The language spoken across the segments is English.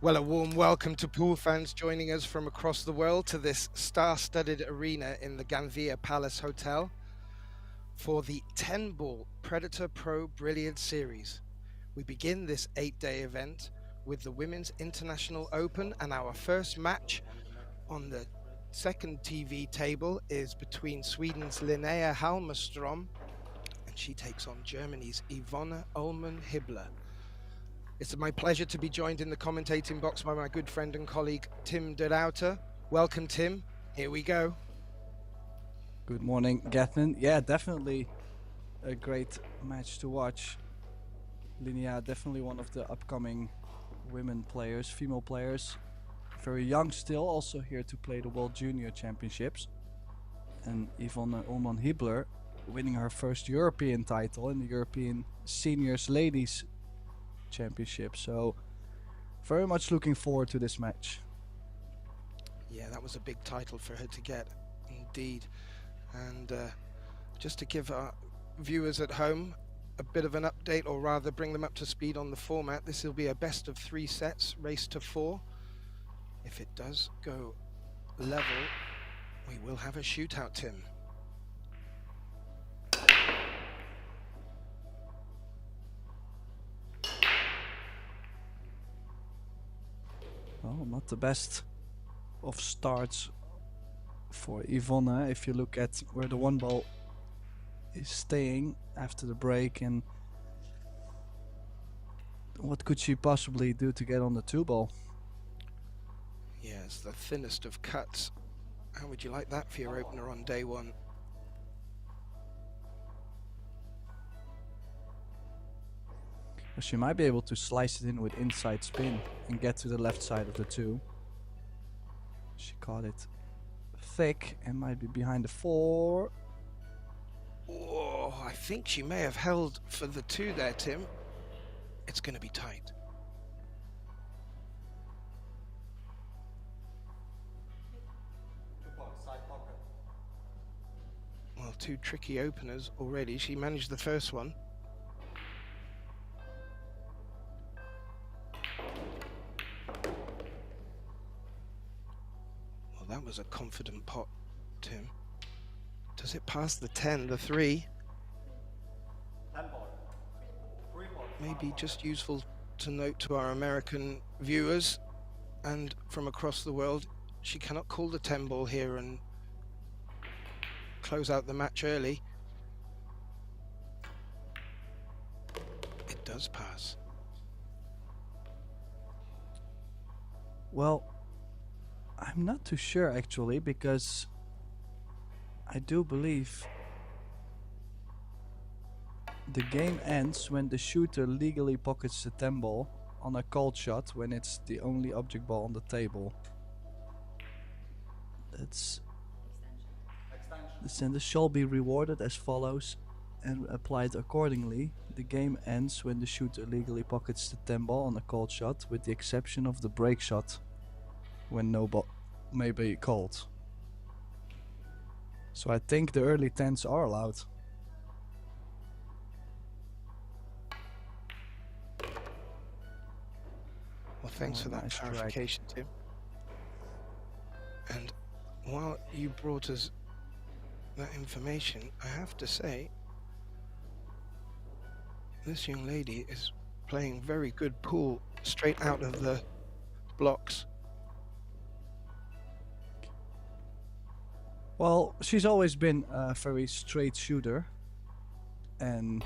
Well, a warm welcome to pool fans joining us from across the world to this star-studded arena in the Gandia Palace Hotel for the 10-ball Predator Pro Billiard Series. We begin this 8-day event with the Women's International Open, and our first match on the second TV table is between Sweden's Linnea Halmerstrom, and she takes on Germany's Yvonne Ullmann-Hibbler. It's my pleasure to be joined in the commentating box by my good friend and colleague, Tim de Ruyter. Welcome, Tim. Here we go. Good morning, Gathan. Yeah, definitely a great match to watch. Linnea, definitely one of the upcoming women players, female players. Very young still, also here to play the World Junior Championships. And Yvonne Ullmann-Hibbler winning her first European title in the European Seniors Ladies Championship. So very much looking forward to this match. Yeah, that was a big title for her to get, indeed. And just to give our viewers at home a bit of an update, or rather bring them up to speed on the format, this will be a best of 3 sets, race to 4. If it does go level, we will have a shootout, Tim. Well, not the best of starts for Yvonne if you look at where the one ball is staying after the break, and what could she possibly do to get on the two ball? Yeah, it's the thinnest of cuts. How would you like that for your opener on day one? She might be able to slice it in with inside spin and get to the left side of the two. She caught it thick and might be behind the 4. Oh, I think she may have held for the 2 there, Tim. It's going to be tight. Well, 2 tricky openers already. She managed the first one. Well, that was a confident pot, Tim. Does it pass the 10, the 3? Maybe just useful to note to our American viewers and from across the world, she cannot call the 10 ball here and close out the match early. It does pass. Well, I'm not too sure actually, because I do believe the game ends when the shooter legally pockets the 10 ball on a called shot when it's the only object ball on the table. That's the sender shall be rewarded as follows and applied accordingly. The game ends when the shooter legally pockets the 10 ball on a called shot, with the exception of the break shot when no ball may be called. So I think the early 10s are allowed. Well, thanks for that Nice clarification, Tim. And while you brought us that information, I have to say, this young lady is playing very good pool straight out of the blocks. Well, she's always been a very straight shooter, and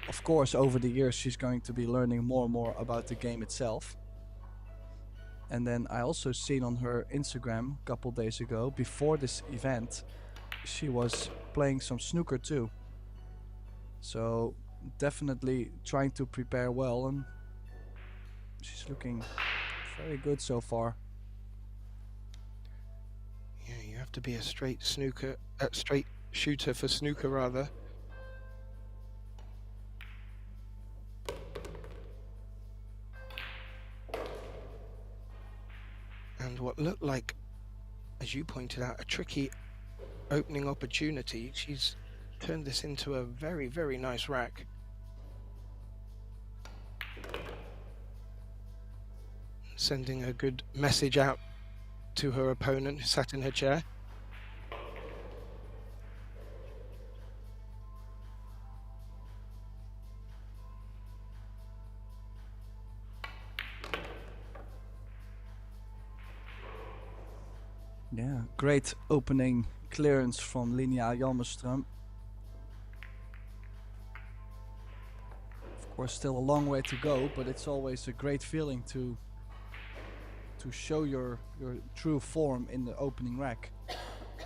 of course over the years she's going to be learning more and more about the game itself. And then I also seen on her Instagram a couple days ago, before this event, she was playing some snooker too. So definitely trying to prepare well, and she's looking very good so far. Yeah, you have to be a straight shooter for snooker rather. And what looked like, as you pointed out, a tricky opening opportunity, she's turned this into a very, very nice rack. sending a good message out to her opponent who sat in her chair. Yeah, great opening clearance from Linnea Hjalmerström. Of course, still a long way to go, but it's always a great feeling to show your true form in the opening rack.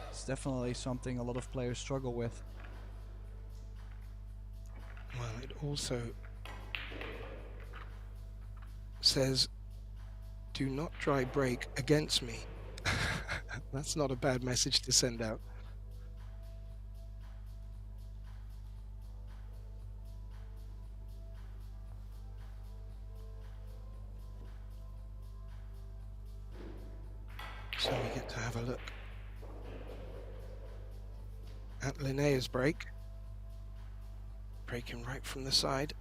It's definitely something a lot of players struggle with. Well, it also says, do not try break against me. That's not a bad message to send out. So we get to have a look at Linnea's break. Breaking right from the side.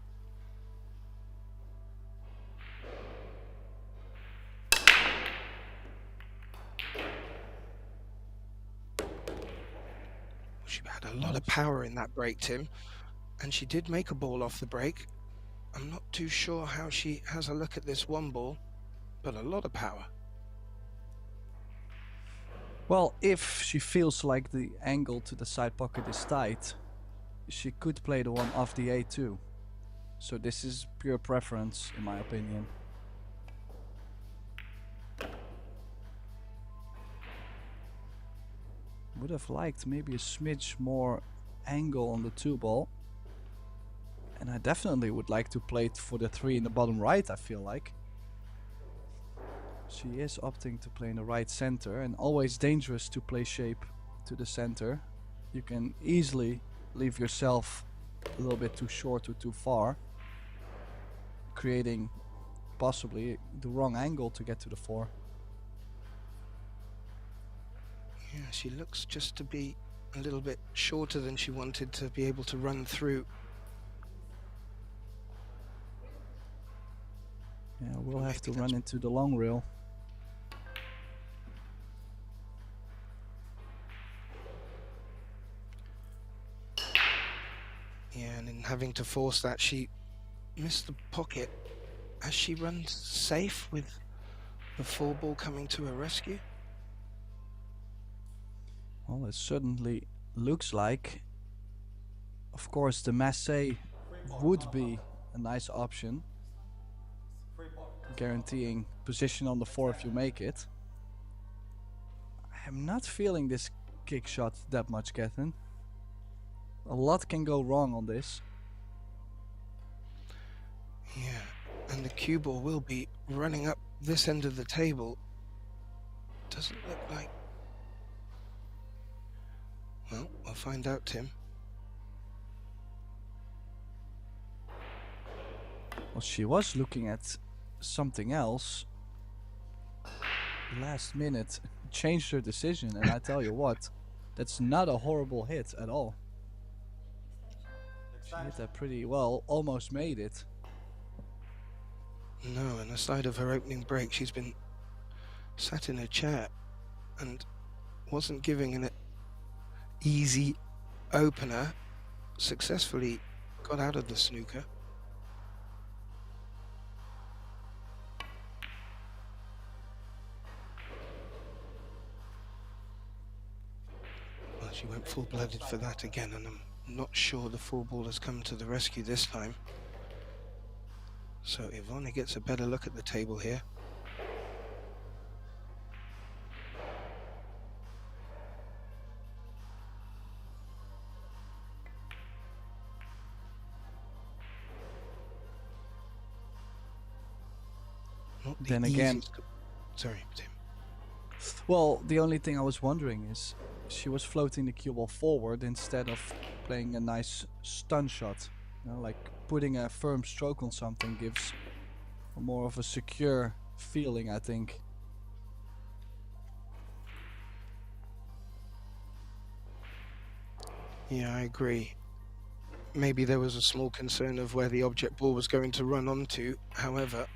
She had a lot of power in that break, Tim, and she did make a ball off the break. I'm not too sure how she has a look at this one ball, but a lot of power. Well, if she feels like the angle to the side pocket is tight, she could play the one off the A2. So this is pure preference, in my opinion. Would have liked maybe a smidge more angle on the 2 ball. And I definitely would like to play it for the 3 in the bottom right, I feel like. She is opting to play in the right center, and always dangerous to play shape to the center. You can easily leave yourself a little bit too short or too far, creating possibly the wrong angle to get to the 4. Yeah, she looks just to be a little bit shorter than she wanted to be able to run through. Yeah, we'll have to run into the long rail. Yeah, and in having to force that, she missed the pocket. Has she run safe with the 4 ball coming to her rescue? Well, it certainly looks like. Of course, the massé would be a nice option, guaranteeing position on the 4 if you make it. I'm not feeling this kick shot that much, Catherine. A lot can go wrong on this. Yeah, and the cue ball will be running up this end of the table. Doesn't look like... Well, we'll find out, Tim. Well, she was looking at something else. Last minute changed her decision, and I tell you what, that's not a horrible hit at all. She hit that pretty well, almost made it. No, and aside of her opening break, she's been sat in a chair and wasn't giving an easy opener. Successfully got out of the snooker. Well, she went full-blooded for that again, and I'm not sure the 4 ball has come to the rescue this time. So Ivona gets a better look at the table here. Not the Then again, sorry, Tim. well, the only thing I was wondering is she was floating the cue ball forward instead of playing a nice stun shot. You know, like putting a firm stroke on something gives a more of a secure feeling, I think. Yeah, I agree. Maybe there was a small concern of where the object ball was going to run onto. However,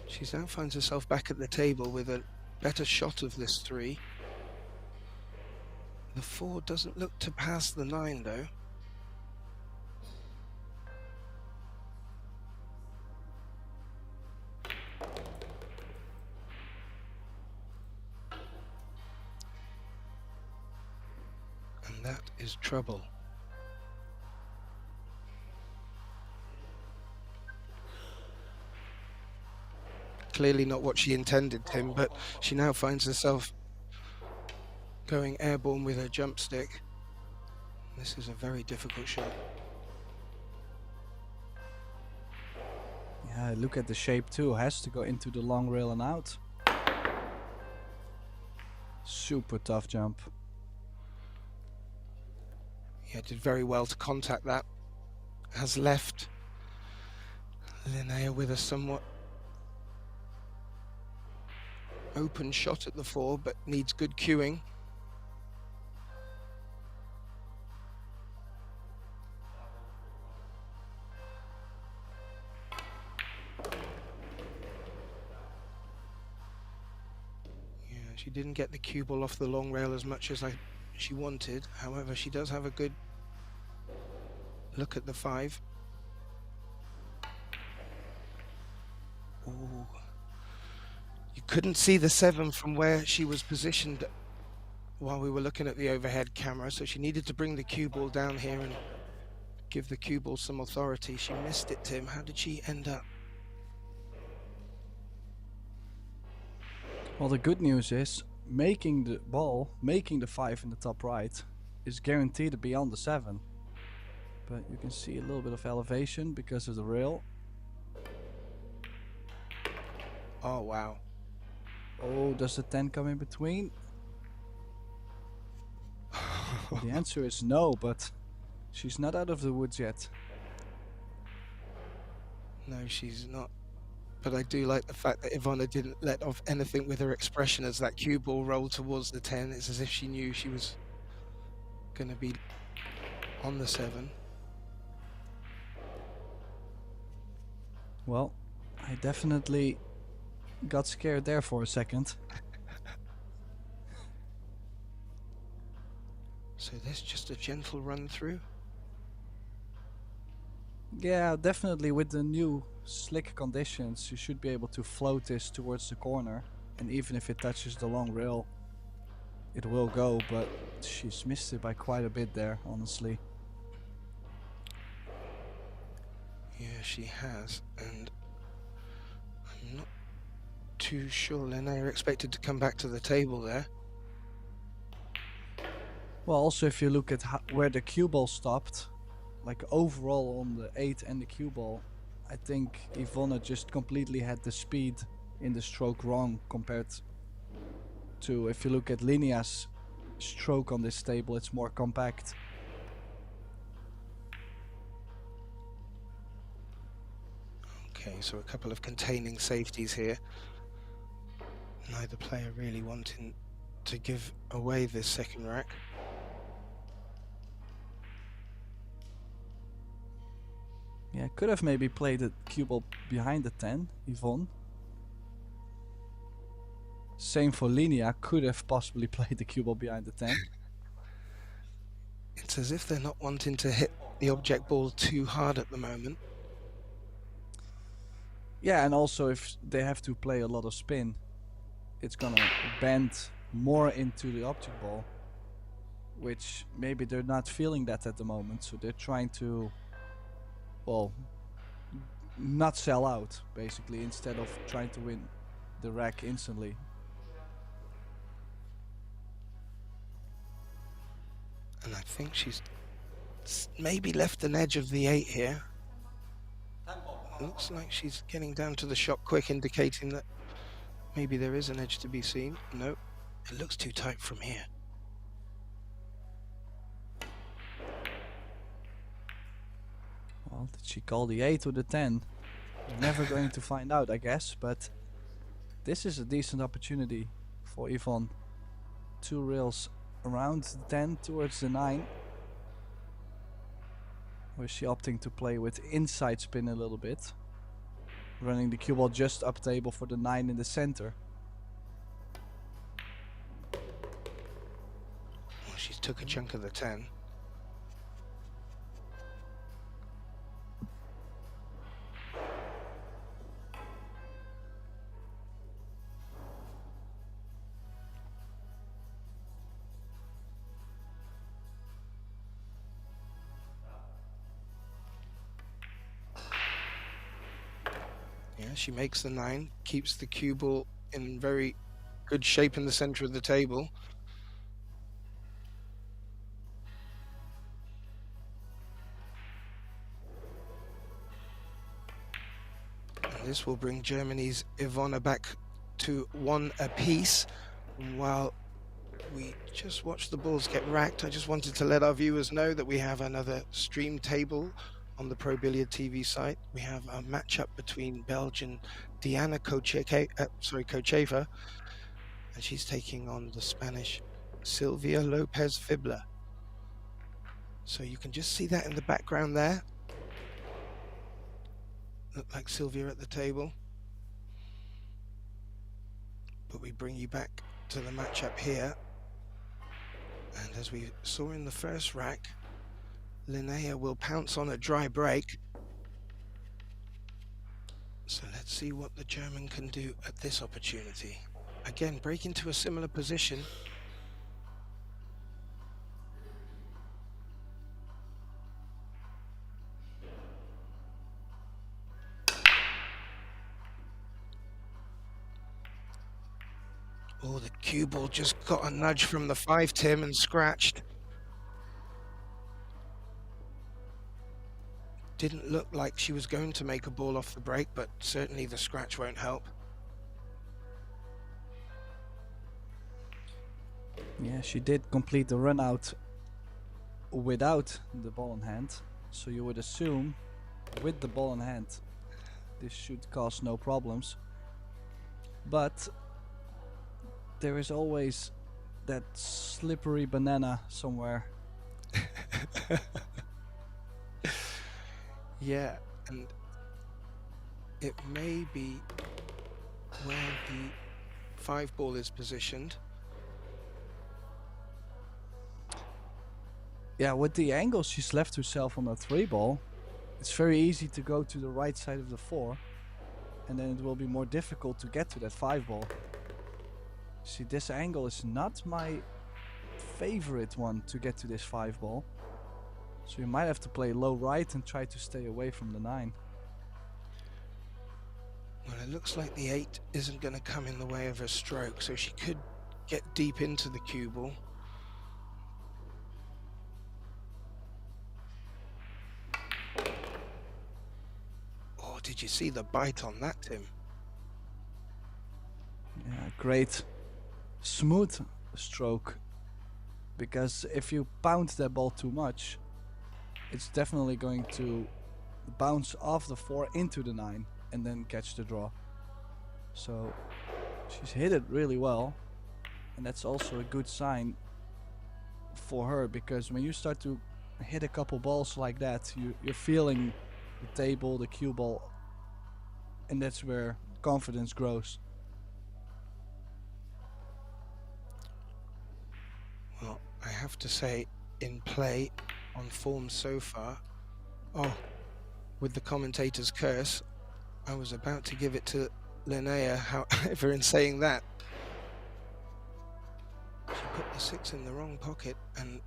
She now finds herself back at the table with a better shot of this 3. The 4 doesn't look to pass the 9 though. And that is trouble. Clearly not what she intended, Tim, but she now finds herself going airborne with her jump stick. This is a very difficult shot. Yeah, look at the shape too. Has to go into the long rail and out. Super tough jump. Yeah, did very well to contact that. Has left Linnea with a somewhat open shot at the 4, but needs good cueing. Yeah, she didn't get the cue ball off the long rail as much as she wanted. However, she does have a good look at the 5. Ooh. You couldn't see the 7 from where she was positioned while we were looking at the overhead camera, so she needed to bring the cue ball down here and give the cue ball some authority. She missed it, Tim. How did she end up? Well, the good news is making the ball, making the 5 in the top right is guaranteed to be on the 7. But you can see a little bit of elevation because of the rail. Oh, wow. Oh, does the 10 come in between? The answer is no, but she's not out of the woods yet. No, she's not. But I do like the fact that Ivana didn't let off anything with her expression as that cue ball rolled towards the 10. It's as if she knew she was going to be on the 7. Well, I definitely got scared there for a second. So this just a gentle run through? Yeah, definitely with the new slick conditions, you should be able to float this towards the corner. And even if it touches the long rail, it will go, but she's missed it by quite a bit there, honestly. Yeah, she has, and I'm not too sure Linnea expected to come back to the table there. Well, also if you look at where the cue ball stopped, like overall on the 8 and the cue ball, I think Ivona just completely had the speed in the stroke wrong compared to, if you look at Linea's stroke on this table, it's more compact. Okay, so a couple of containing safeties here. Neither player really wanting to give away this second rack. Yeah, could have maybe played the cue ball behind the 10, Yvonne. Same for Linnea, could have possibly played the cue ball behind the 10. It's as if they're not wanting to hit the object ball too hard at the moment. Yeah, and also if they have to play a lot of spin, it's gonna bend more into the object ball, which maybe they're not feeling that at the moment, so they're trying to, well, not sell out basically, instead of trying to win the rack instantly. And I think she's maybe left an edge of the 8 here. Looks like she's getting down to the shot quick, indicating that maybe there is an edge to be seen. No, it looks too tight from here. Well, did she call the 8 or the 10? We're never going to find out, I guess, but this is a decent opportunity for Yvonne. 2 rails around the 10 towards the 9. Or is she opting to play with inside spin a little bit? running the cue ball just up table for the 9 in the center. Well, she's took a chunk of the 10. Yeah, she makes the 9, keeps the cue ball in very good shape in the center of the table. And this will bring Germany's Ivona back to 1 apiece. And while we just watch the balls get racked, I just wanted to let our viewers know that we have another stream table on the Pro Billiard TV site. We have a matchup between Belgian Diana Kocheva, and she's taking on the Spanish Silvia Lopez Fibler. So you can just see that in the background there. Look like Sylvia at the table. But we bring you back to the matchup here. And as we saw in the first rack, Linnea will pounce on a dry break. So let's see what the German can do at this opportunity. Again, break into a similar position. Oh, the cue ball just got a nudge from the 5, Tim, and scratched. Didn't look like she was going to make a ball off the break, but certainly the scratch won't help. Yeah, she did complete the run out without the ball in hand. So you would assume with the ball in hand, this should cause no problems. But there is always that slippery banana somewhere. Yeah, and it may be where the 5 ball is positioned. Yeah, with the angle she's left herself on that 3 ball, it's very easy to go to the right side of the 4, and then it will be more difficult to get to that 5 ball. See, this angle is not my favorite one to get to this 5 ball. So you might have to play low right and try to stay away from the 9. Well, it looks like the 8 isn't going to come in the way of her stroke, so she could get deep into the cue ball. Oh, did you see the bite on that, Tim? Yeah, great smooth stroke, because if you pound that ball too much, it's definitely going to bounce off the 4 into the 9 and then catch the draw. So she's hit it really well, and that's also a good sign for her, because when you start to hit a couple balls like that, you're feeling the table, the cue ball, and that's where confidence grows. Well, I have to say, in play, on form so far, oh, with the commentator's curse, I was about to give it to Linnea, however, in saying that, she put the 6 in the wrong pocket and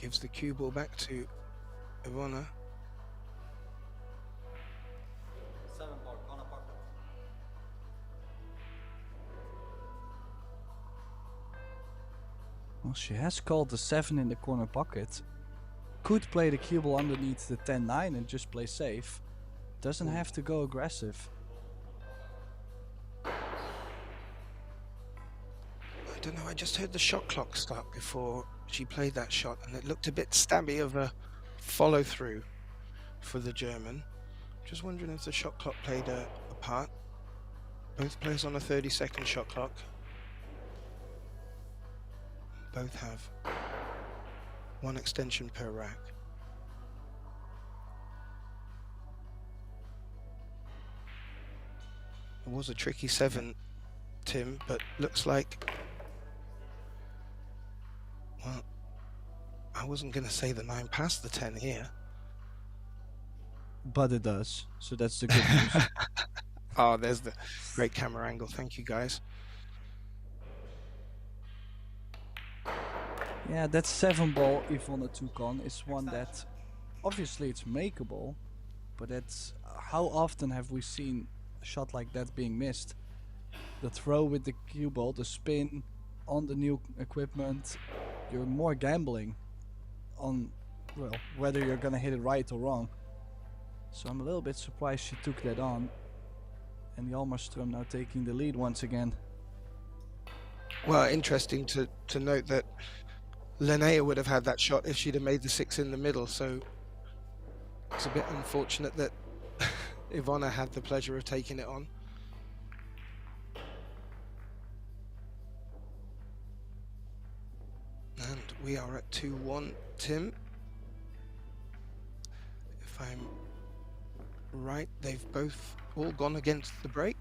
gives the cue ball back to Ivona. 7 ball corner pocket. Well, she has called the 7 in the corner pocket. Could play the cue ball underneath the 10-9 and just play safe. Doesn't have to go aggressive. I don't know, I just heard the shot clock start before she played that shot, and it looked a bit stabby of a follow through for the German. Just wondering if the shot clock played a part. Both players on a 30-second shot clock. Both have 1 extension per rack. It was a tricky 7, Tim, but looks like, well, I wasn't going to say the 9 passed the 10 here. But it does, so that's the good news. Oh, there's the great camera angle. Thank you, guys. Yeah, that 7 ball Yvonne took on is one that obviously it's makeable, but that's how often have we seen a shot like that being missed? The throw with the cue ball, the spin on the new equipment, you're more gambling on, well, whether you're gonna hit it right or wrong. So I'm a little bit surprised she took that on. And Hjalmarström now taking the lead once again. Well, interesting to note that Linnea would have had that shot if she'd have made the 6 in the middle. So it's a bit unfortunate that Ivona had the pleasure of taking it on. And we are at 2-1, Tim. If I'm right, they've both all gone against the break.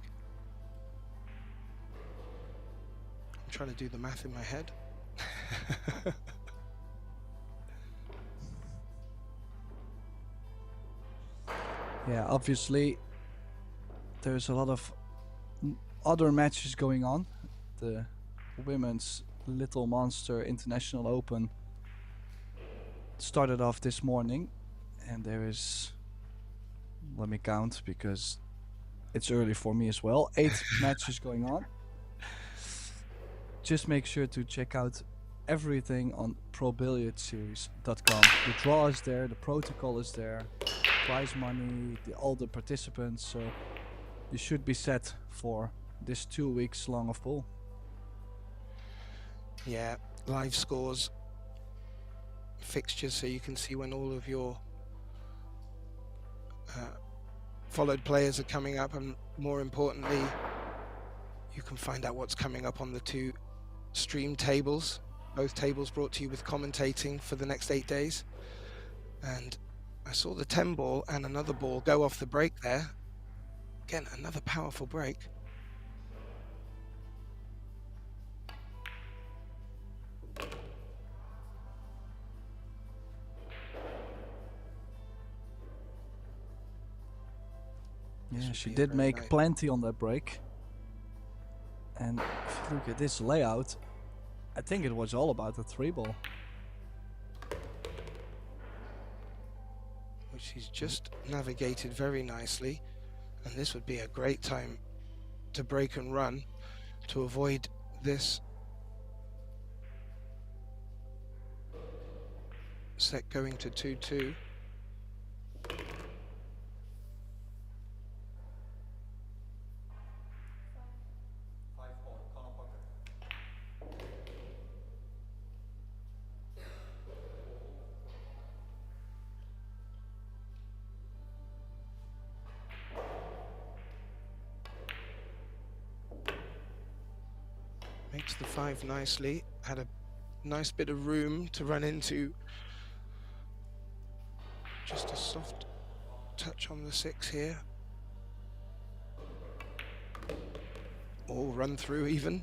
I'm trying to do the math in my head. Yeah, obviously there's a lot of other matches going on. The women's Little Monster International Open started off this morning, and there is, let me count because it's early for me as well, 8 matches going on. Just make sure to check out everything on probilliardseries.com. The draw is there, the protocol is there, prize money, all the participants, so you should be set for this 2 weeks long of pool. Yeah, live scores, fixtures, so you can see when all of your followed players are coming up, and more importantly, you can find out what's coming up on the 2 stream tables. Both tables brought to you with commentating for the next 8 days. And I saw the 10 ball and another ball go off the break there. Again, another powerful break. Yeah, she did make plenty on that break. And if you look at this layout, I think it was all about the 3 ball. Which she's just navigated very nicely. And this would be a great time to break and run to avoid this set going to 2-2. Makes the 5 nicely, had a nice bit of room to run into. Just a soft touch on the 6 here. Or run through even.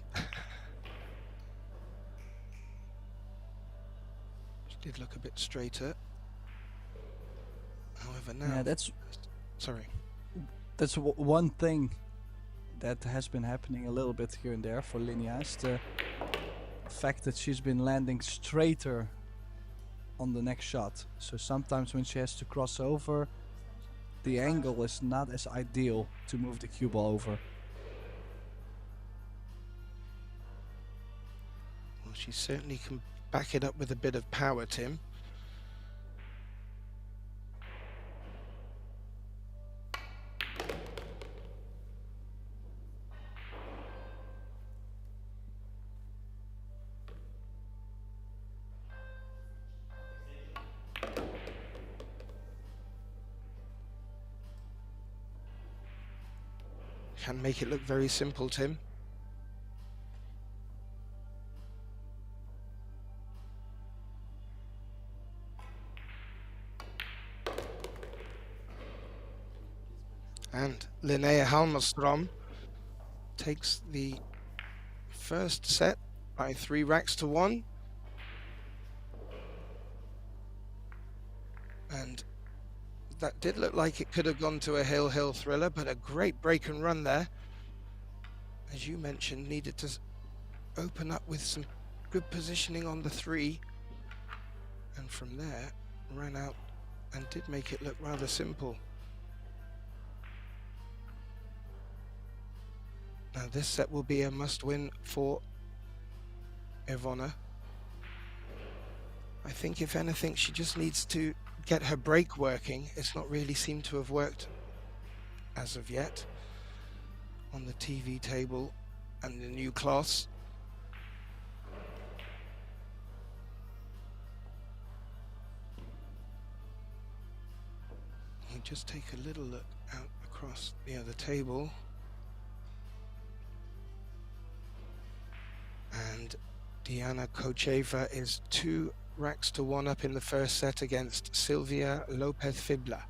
She did look a bit straighter. However, now... Yeah, that's... Sorry. That's one thing that has been happening a little bit here and there for Linnea, is the fact that she's been landing straighter on the next shot. So sometimes when she has to cross over, the angle is not as ideal to move the cue ball over. Well, she certainly can back it up with a bit of power, Tim. Can make it look very simple, Tim. And Linnea Hjalmarström takes the first set by 3 racks to 1. And that did look like it could have gone to a hill thriller, but a great break and run there. As you mentioned, needed to open up with some good positioning on the 3. And from there, ran out and did make it look rather simple. Now this set will be a must-win for Ivona. I think if anything, she just needs to get her break working. It's not really seemed to have worked as of yet on the TV table and the new class. We just take a little look out across the other table. And Diana Kocheva is 2 racks to 1 up in the first set against Silvia Lopez Fibla.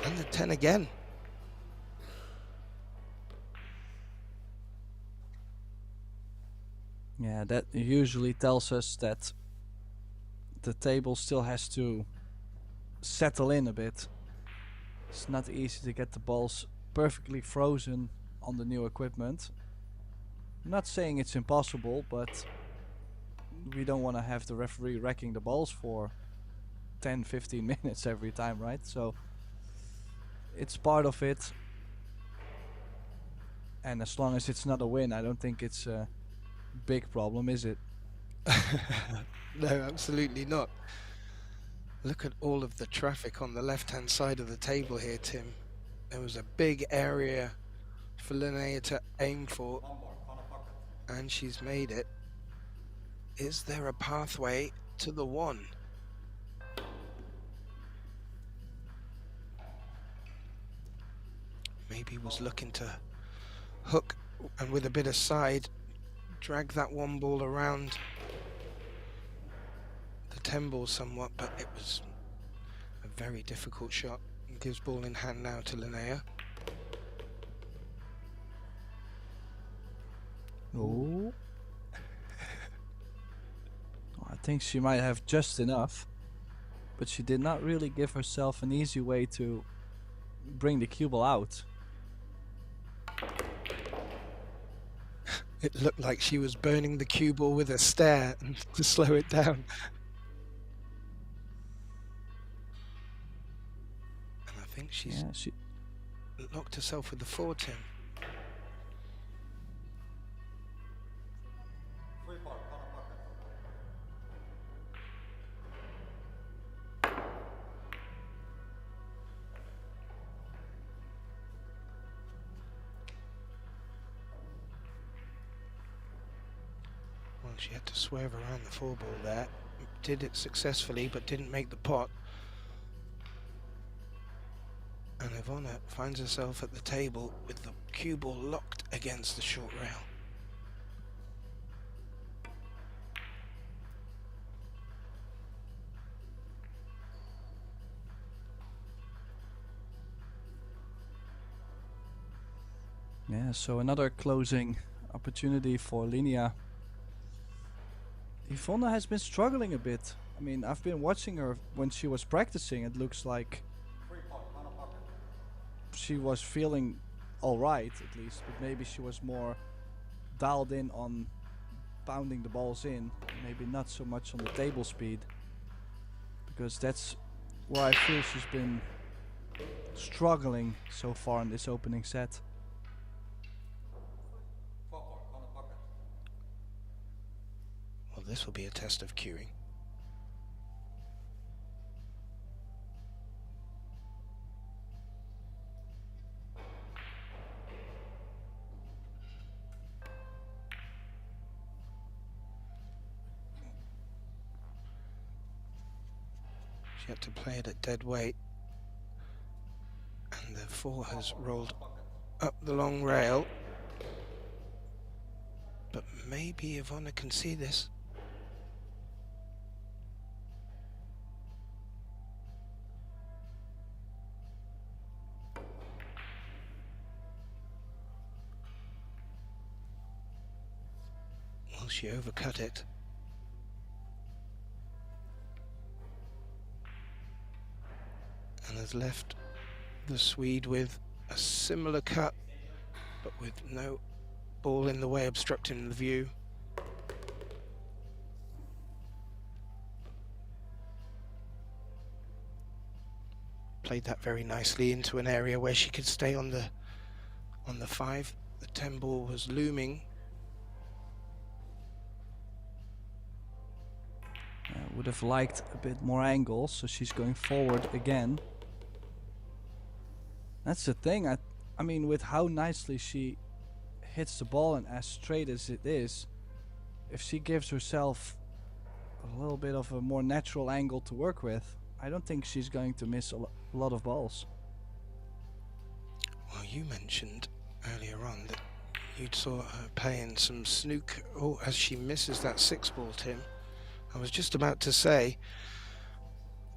And the 10 again. Yeah, that usually tells us that the table still has to settle in a bit. It's not easy to get the balls perfectly frozen on the new equipment. I'm not saying it's impossible, but we don't want to have the referee wrecking the balls for 10-15 minutes every time, right? So it's part of it, and as long as it's not a win, I don't think it's a big problem, is it? No, absolutely not. Look at all of the traffic on the left-hand side of the table here, Tim. There was a big area for Linnea to aim for, and she's made it. Is there a pathway to the 1? Maybe was looking to hook and with a bit of side drag that 1 ball around the 10 ball somewhat, but it was a very difficult shot. And gives ball in hand now to Linnea. Oh. I think she might have just enough, but she did not really give herself an easy way to bring the cue ball out. It looked like she was burning the cue ball with a stare to slow it down. And I think she locked herself with the 4, Tim. Well, she had to swerve around the 4 ball there. Did it successfully, but didn't make the pot. And Ivona finds herself at the table with the cue ball locked against the short rail. Yeah, so another closing opportunity for Linnea. Ivona has been struggling a bit. I mean, I've been watching her when she was practicing. It looks like she was feeling alright, at least, but maybe she was more dialed in on pounding the balls in, maybe not so much on the table speed, because that's where I feel she's been struggling so far in this opening set. Well, this will be a test of cueing. She had to play it at dead weight, and the 4 has rolled up the long rail. But maybe Ivona can see this. she overcut it. And has left the Swede with a similar cut, but with no ball in the way obstructing the view. Played that very nicely into an area where she could stay on the 5. The 10 ball was looming. Would have liked a bit more angle, so she's going forward again. That's the thing. I mean, with how nicely she hits the ball and as straight as it is, if she gives herself a little bit of a more natural angle to work with, I don't think she's going to miss a lot of balls. Well, you mentioned earlier on that you'd saw her playing some snooker. Oh, as she misses that 6 ball, Tim. I was just about to say,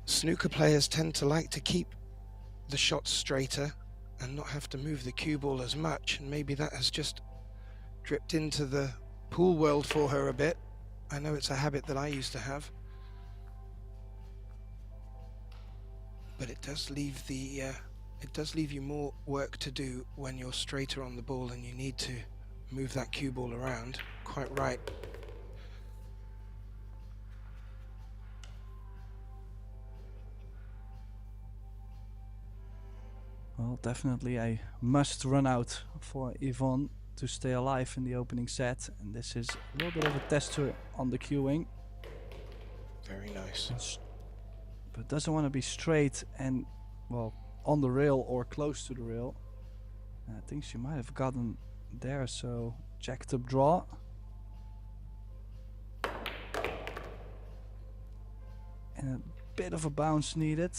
snooker players tend to like to keep the shots straighter and not have to move the cue ball as much, and maybe that has just dripped into the pool world for her a bit. I know it's a habit that I used to have, but it does leave you more work to do when you're straighter on the ball and you need to move that cue ball around. Quite right. Well, definitely a must run out for Yvonne to stay alive in the opening set, and this is a little bit of a tester on the cueing. Very nice. But doesn't want to be straight and, well, on the rail or close to the rail. I think she might have gotten there, so jacked up draw. And a bit of a bounce needed.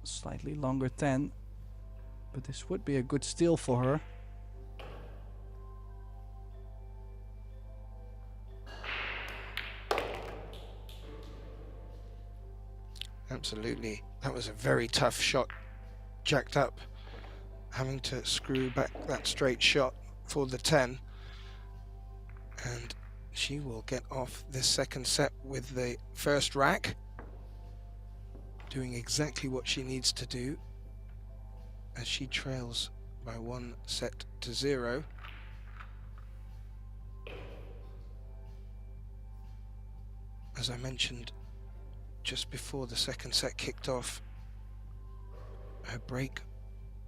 Slightly longer 10, but this would be a good steal for her. Absolutely. That was a very tough shot. Jacked up, having to screw back that straight shot for the 10. And she will get off this second set with the first rack, doing exactly what she needs to do as she trails by 1-0. As I mentioned just before the second set kicked off, her break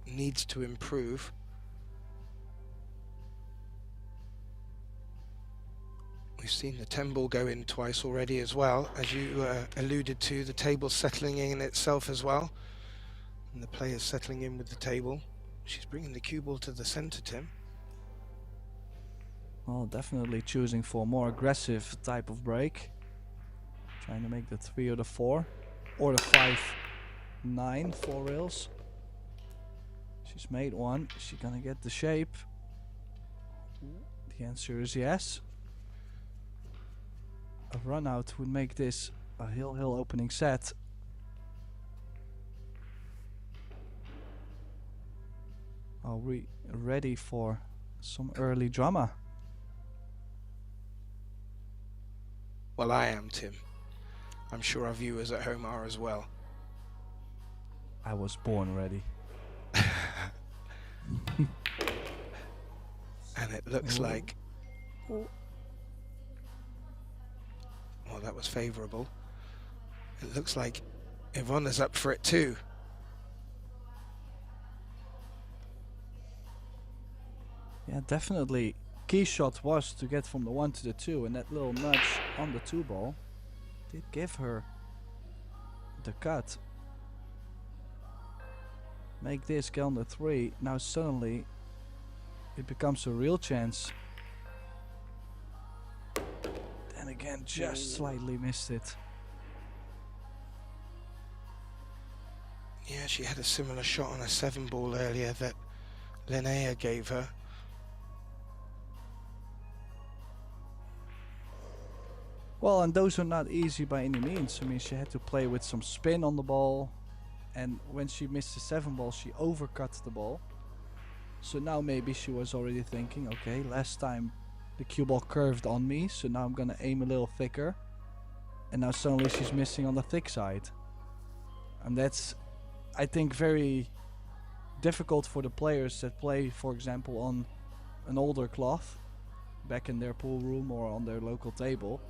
needs to improve. We've seen the 10 ball go in twice already as well. As you alluded to, the table's settling in itself as well. And the player's settling in with the table. She's bringing the cue ball to the center, Tim. Well, definitely choosing for a more aggressive type of break. Trying to make the 3 or the 4. Or the 5-9 4 rails. She's made one. Is she gonna get the shape? The answer is yes. A run out would make this a hill opening set. Are we ready for some early drama? Well, I am, Tim. I'm sure our viewers at home are as well. I was born ready. And it looks like... Well, that was favourable. It looks like Yvonne is up for it too. Yeah, definitely. Key shot was to get from the 1 to the 2, and that little nudge on the 2 ball did give her the cut. Make this get on the 3. Now suddenly it becomes a real chance. Then again, just slightly missed it. Yeah, she had a similar shot on a 7 ball earlier that Linnea gave her. Well, and those are not easy by any means. I mean, she had to play with some spin on the ball, and when she missed the 7 ball, she overcut the ball. So now maybe she was already thinking, okay, last time the cue ball curved on me, so now I'm gonna aim a little thicker. And now suddenly she's missing on the thick side. And that's, I think, very difficult for the players that play, for example, on an older cloth back in their pool room or on their local table.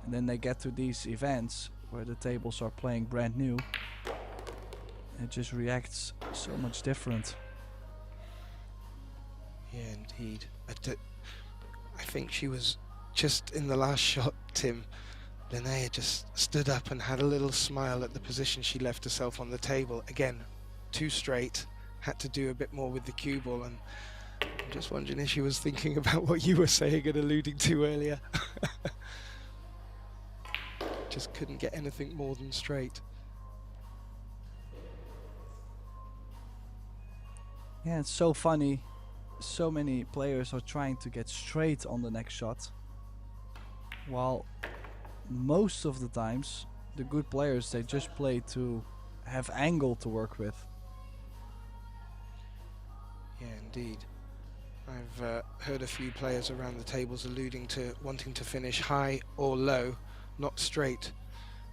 And then they get to these events where the tables are playing brand new. It just reacts so much different. Yeah, indeed. I think she was just in the last shot, Tim. Linnea just stood up and had a little smile at the position she left herself on the table. Again, too straight, had to do a bit more with the cue ball, and I'm just wondering if she was thinking about what you were saying and alluding to earlier. Just couldn't get anything more than straight. Yeah, it's so funny. So many players are trying to get straight on the next shot, while most of the times the good players, they just play to have angle to work with. Yeah, indeed. I've heard a few players around the tables alluding to wanting to finish high or low, not straight,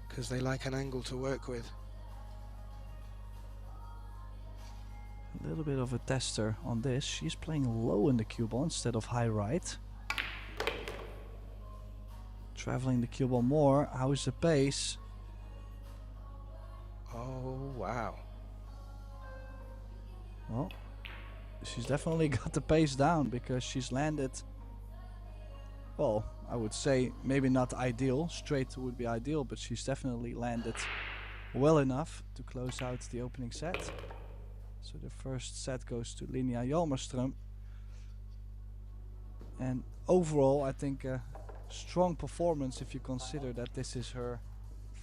because they like an angle to work with. A little bit of a tester on this. She's playing low in the cue ball instead of high right. Traveling the cue ball more. How is the pace? Oh, wow. Well, she's definitely got the pace down because she's landed, well, I would say maybe not ideal. Straight would be ideal, but she's definitely landed well enough to close out the opening set. So the first set goes to Linnea Hjalmarström. And overall, I think a strong performance if you consider that this is her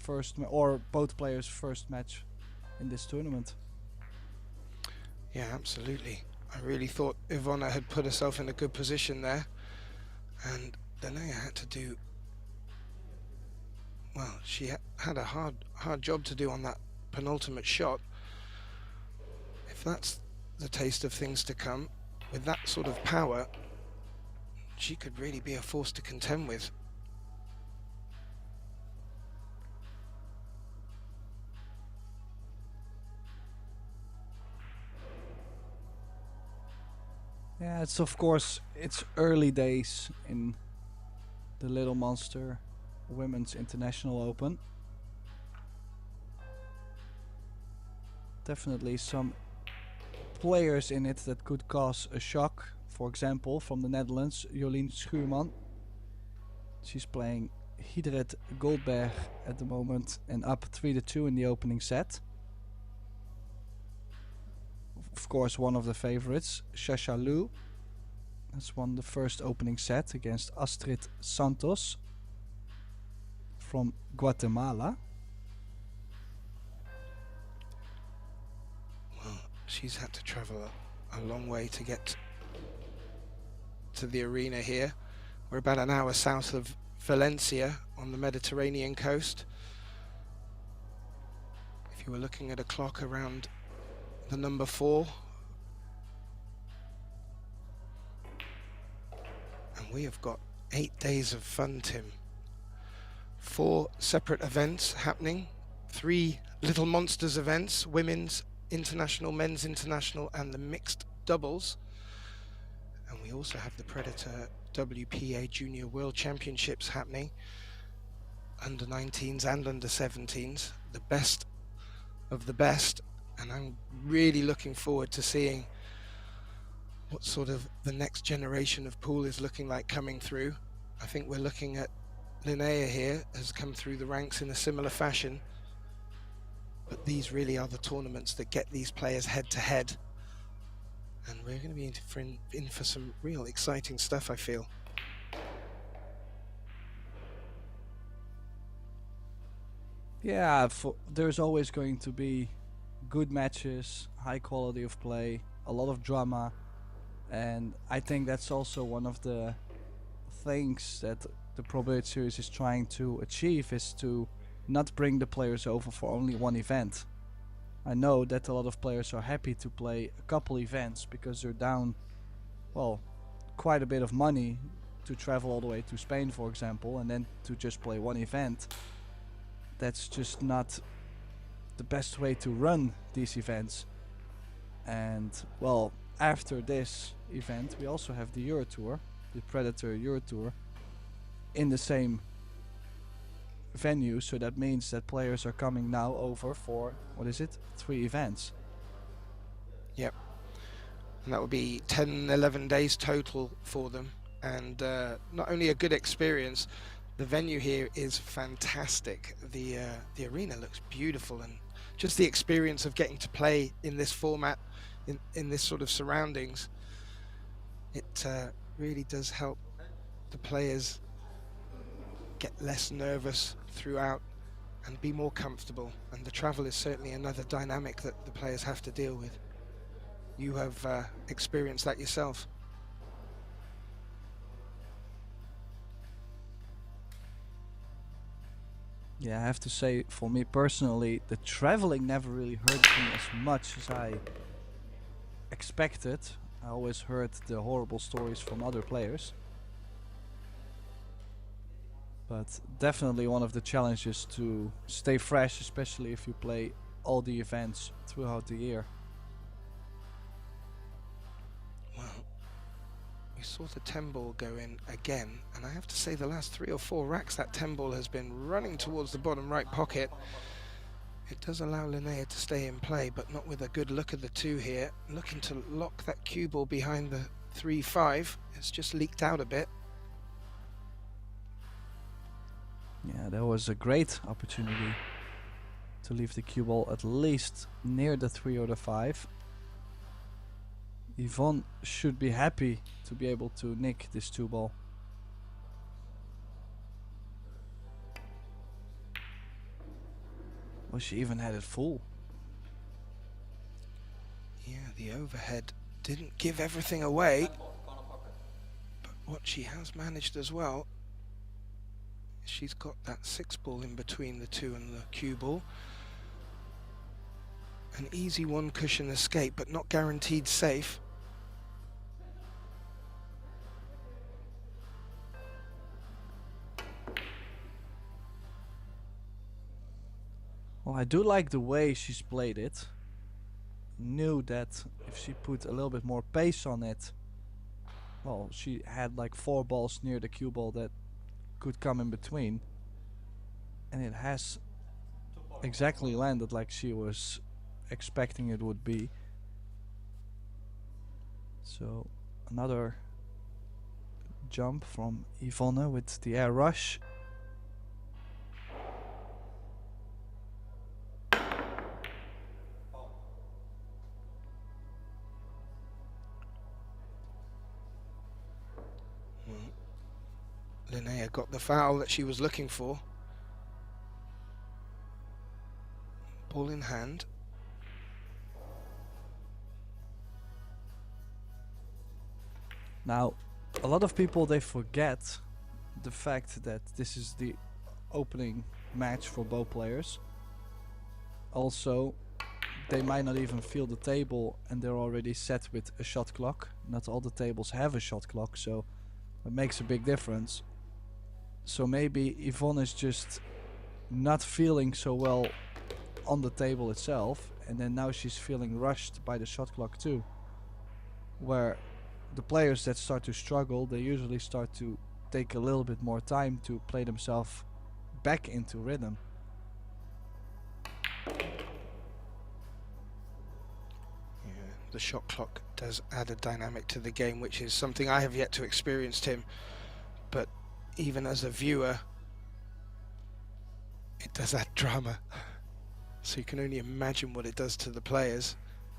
first, or both players' first match in this tournament. Yeah, absolutely. I really thought Ivona had put herself in a good position there, and Linnea had to do, well, she had a hard job to do on that penultimate shot. If that's the taste of things to come, with that sort of power, she could really be a force to contend with. Yeah, it's of course, it's early days in the Little Monster Women's International Open. Definitely some players in it that could cause a shock. For example, from the Netherlands, Jolien Schuurman. She's playing Hidret Goldberg at the moment and up 3-2 in the opening set. Of course, one of the favorites, Shasha Liu, has won the first opening set against Astrid Santos from Guatemala. Well, she's had to travel a long way to get to the arena here. We're about an hour south of Valencia on the Mediterranean coast. If you were looking at a clock around the number 4. And we have got 8 days of fun, Tim. 4 separate events happening, 3 Little Monsters events, women's international, men's international, and the mixed doubles. And we also have the Predator WPA Junior World Championships happening, under 19s and under 17s, the best of the best. And I'm really looking forward to seeing what sort of the next generation of pool is looking like coming through. I think we're looking at Linnea here has come through the ranks in a similar fashion, but these really are the tournaments that get these players head to head, and we're going to be in for some real exciting stuff, I feel. Yeah, there's always going to be good matches, high quality of play, a lot of drama, and I think that's also one of the things that the Pro Billiard Series is trying to achieve, is to not bring the players over for only one event. I know that a lot of players are happy to play a couple events because they're down, well, quite a bit of money to travel all the way to Spain, for example, and then to just play one event. That's just not the best way to run these events. And well, after this event we also have the Euro Tour, the Predator Euro Tour, in the same venue, so that means that players are coming now over for, what is it, 3 events. Yep. And that would be 10, 11 days total for them. And not only a good experience, the venue here is fantastic. The arena looks beautiful, and just the experience of getting to play in this format, in this sort of surroundings, it really does help the players get less nervous throughout and be more comfortable. And the travel is certainly another dynamic that the players have to deal with. You have experienced that yourself. Yeah, I have to say, for me personally, the traveling never really hurt me as much as I expected. I always heard the horrible stories from other players. But definitely one of the challenges to stay fresh, especially if you play all the events throughout the year. Well, we saw the 10 ball go in again, and I have to say the last 3 or 4 racks that 10 ball has been running towards the bottom right pocket. It does allow Linnea to stay in play, but not with a good look at the 2 here. Looking to lock that cue ball behind the 3-5. It's just leaked out a bit. Yeah, that was a great opportunity to leave the cue ball at least near the 3 or the 5. Yvonne should be happy to be able to nick this 2 ball. Well, she even had it full. Yeah, the overhead didn't give everything away, but what she has managed as well, she's got that 6 ball in between the 2 and the cue ball. An easy 1 cushion escape, but not guaranteed safe. Well, I do like the way she's played it. Knew that if she put a little bit more pace on it, well, she had like 4 balls near the cue ball that could come in between, and it has exactly landed like she was expecting it would be. So another jump from Yvonne with the air rush. Linnea got the foul that she was looking for. Ball in hand. Now, a lot of people, they forget the fact that this is the opening match for both players. Also, they might not even feel the table and they're already set with a shot clock. Not all the tables have a shot clock, so it makes a big difference. So maybe Yvonne is just not feeling so well on the table itself, and then now she's feeling rushed by the shot clock too. Where the players that start to struggle, they usually start to take a little bit more time to play themselves back into rhythm. The shot clock does add a dynamic to the game, which is something I have yet to experience, Tim. But even as a viewer, it does add drama. So you can only imagine what it does to the players.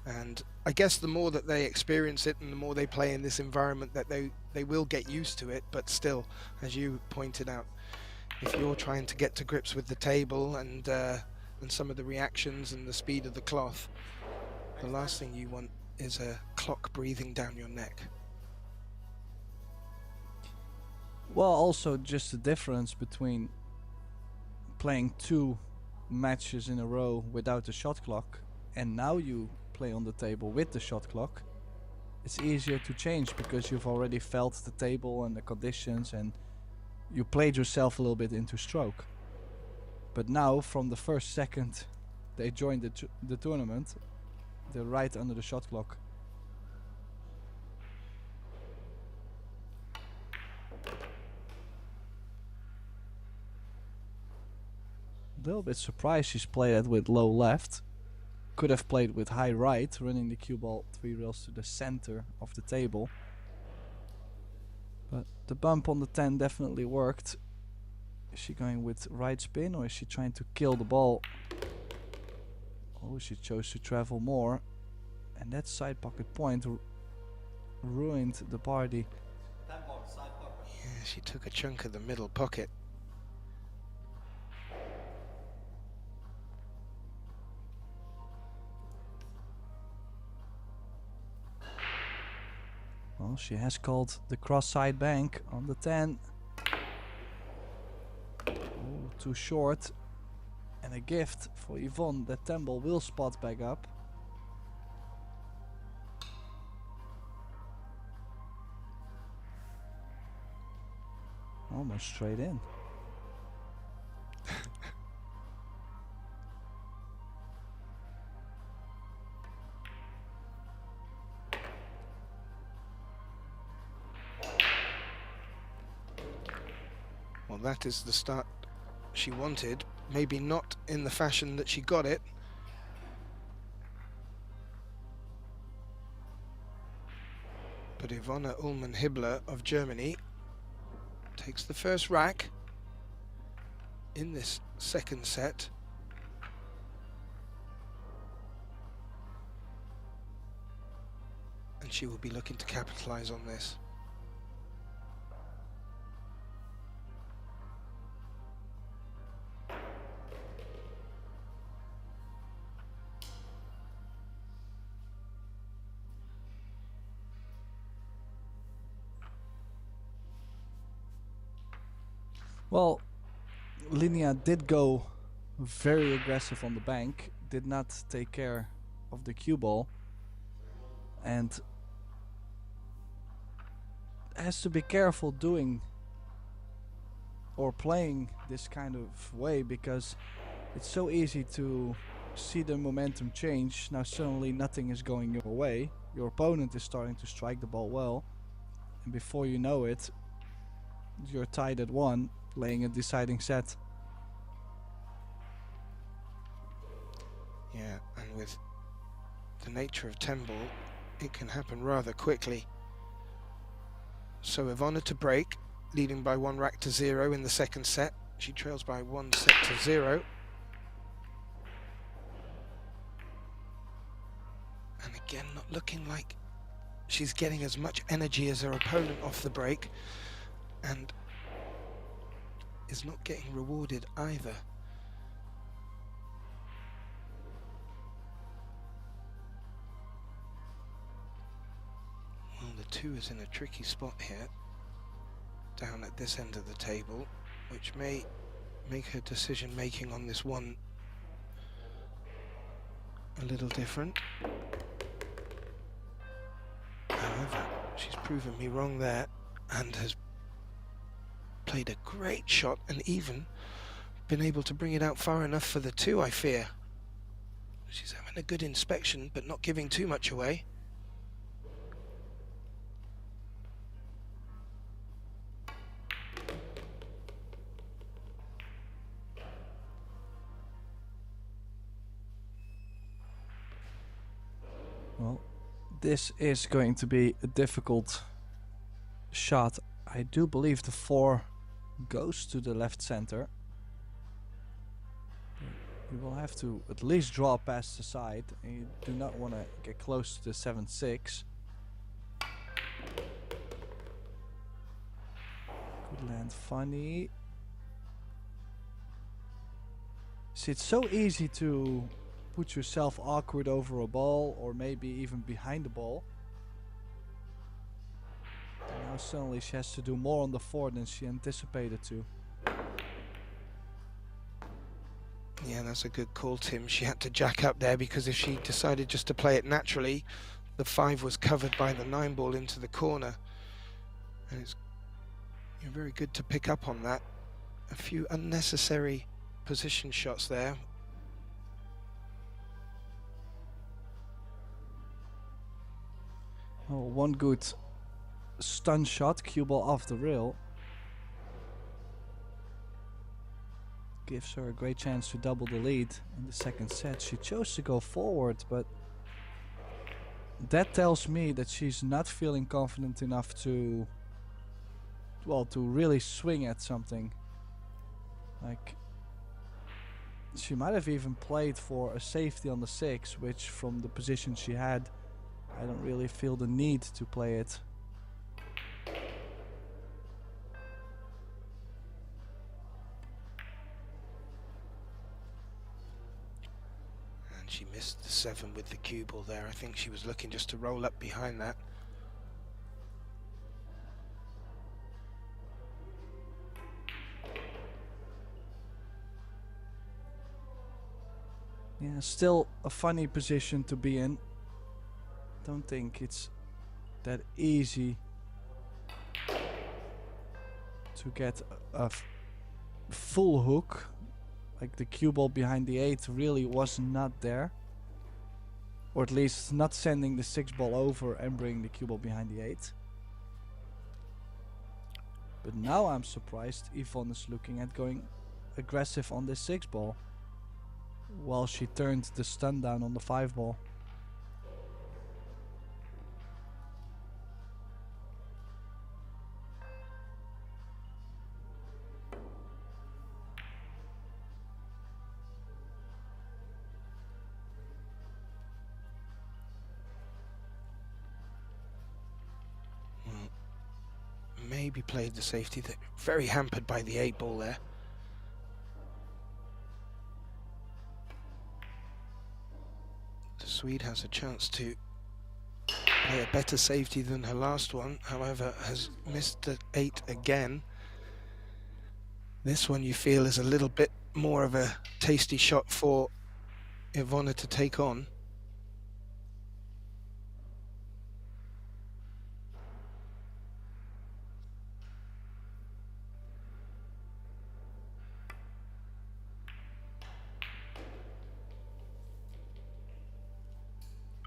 And I guess the more that they experience it and the more they play in this environment, that they will get used to it. But still, as you pointed out, if you're trying to get to grips with the table and some of the reactions and the speed of the cloth, the last thing you want is a clock breathing down your neck. Well, also just the difference between playing 2 matches in a row without the shot clock and now you play on the table with the shot clock. it's easier to change because you've already felt the table and the conditions and you played yourself a little bit into stroke. But now, from the first second they joined the tournament, they're right under the shot clock. A little bit surprised she's played it with low left. Could have played with high right, running the cue ball 3 rails to the center of the table. But the bump on the 10 definitely worked. Is she going with right spin or is she trying to kill the ball? Oh, she chose to travel more. And that side pocket point ruined the party. Yeah, she took a chunk of the middle pocket. Well, she has called the cross side bank on the 10. Oh, too short. And a gift for Yvonne that 10 ball will spot back up. Almost straight in. Well, that is the start she wanted. Maybe not in the fashion that she got it. But Ivona Ullmann-Hibbler of Germany takes the first rack in this second set. And she will be looking to capitalize on this. Well, Linnea did go very aggressive on the bank, did not take care of the cue ball, and has to be careful doing or playing this kind of way because it's so easy to see the momentum change. Now suddenly nothing is going your way, your opponent is starting to strike the ball well, and before you know it, you're tied at 1, playing a deciding set. Yeah, and with the nature of 10 ball, it can happen rather quickly. So Ivona to break, leading by 1 rack to 0 in the second set. She trails by 1 set to 0. And again, not looking like she's getting as much energy as her opponent off the break, and is not getting rewarded either. Well, the 2 is in a tricky spot here, down at this end of the table, which may make her decision making on this 1 a little different. However, she's proven me wrong there and has played a great shot and even been able to bring it out far enough for the 2, I fear. She's having a good inspection, but not giving too much away. Well, this is going to be a difficult shot. I do believe the 4 goes to the left center. You will have to at least draw past the side, and you do not want to get close to the 7-6. Could land funny. See, it's so easy to put yourself awkward over a ball, or maybe even behind the ball. And now suddenly she has to do more on the 4 than she anticipated to. Yeah, that's a good call, Tim. She had to jack up there, because if she decided just to play it naturally, the 5 was covered by the 9 ball into the corner. And you're very good to pick up on that. A few unnecessary position shots there. Oh, one good stun shot, cue ball off the rail. Gives her a great chance to double the lead in the second set. She chose to go forward, but that tells me that she's not feeling confident enough to, well, to really swing at something. Like, she might have even played for a safety on the 6, which from the position she had, I don't really feel the need to play it. And she missed the 7 with the cue ball there. I think she was looking just to roll up behind that. Yeah, still a funny position to be in. Don't think it's that easy to get a full hook. Like the cue ball behind the 8 really was not there. Or at least not sending the 6 ball over and bringing the cue ball behind the 8. But now I'm surprised Yvonne is looking at going aggressive on this 6 ball, while she turned the stun down on the 5 ball. Maybe played the safety, that very hampered by the 8 ball there. The Swede has a chance to play a better safety than her last one, however has missed the 8 again. This one you feel is a little bit more of a tasty shot for Ivona to take on.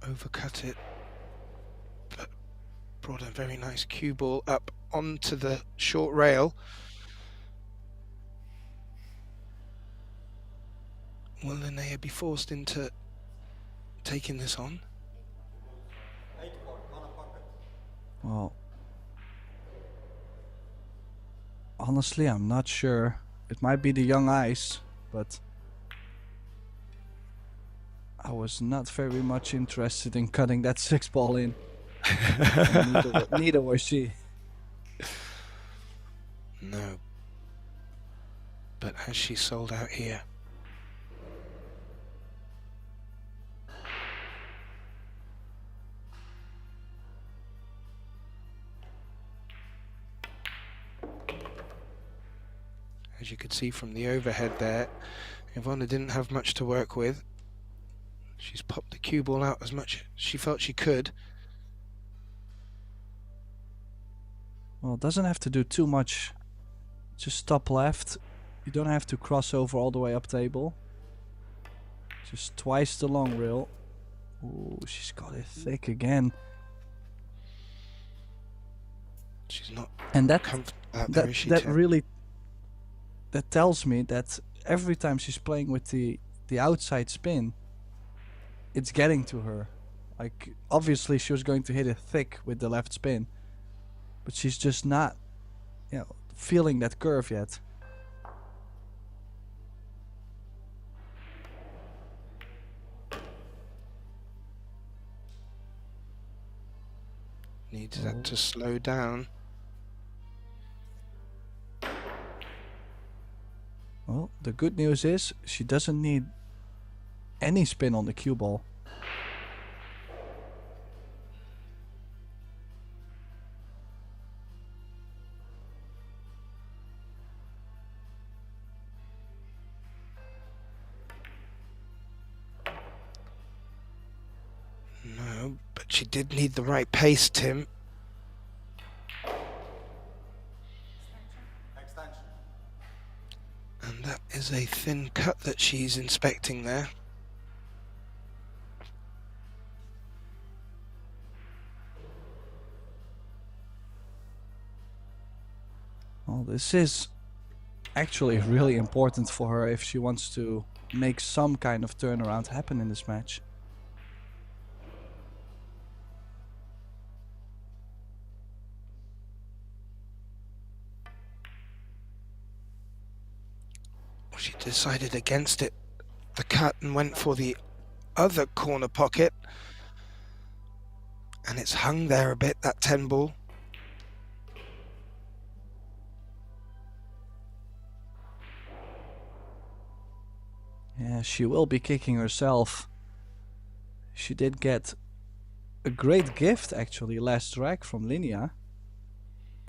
Overcut it, but brought a very nice cue ball up onto the short rail. Will Linnea be forced into taking this on? Well, honestly, I'm not sure. It might be the young eyes, but I was not very much interested in cutting that 6 ball in. Neither was she. No. But has she sold out here? As you could see from the overhead there, Ivona didn't have much to work with. She's popped the cue ball out as much as she felt she could. Well, it doesn't have to do too much. Just top left. You don't have to cross over all the way up table. Just twice the long rail. Ooh, she's got it thick again. She's not and that comfortable out there, is she, Tim? really that tells me that every time she's playing with the outside spin, it's getting to her. Like, obviously she was going to hit it thick with the left spin, but she's just not, feeling that curve yet. Needs that to slow down. Well, the good news is she doesn't need any spin on the cue ball. No, but She did need the right pace, Tim. And that is a thin cut that she's inspecting there. Well, this is actually really important for her if she wants to make some kind of turnaround happen in this match. She decided against it, the cut, and went for the other corner pocket. And it's hung there a bit, that 10 ball. Yeah, she will be kicking herself. She did get a great gift actually last track from Linia.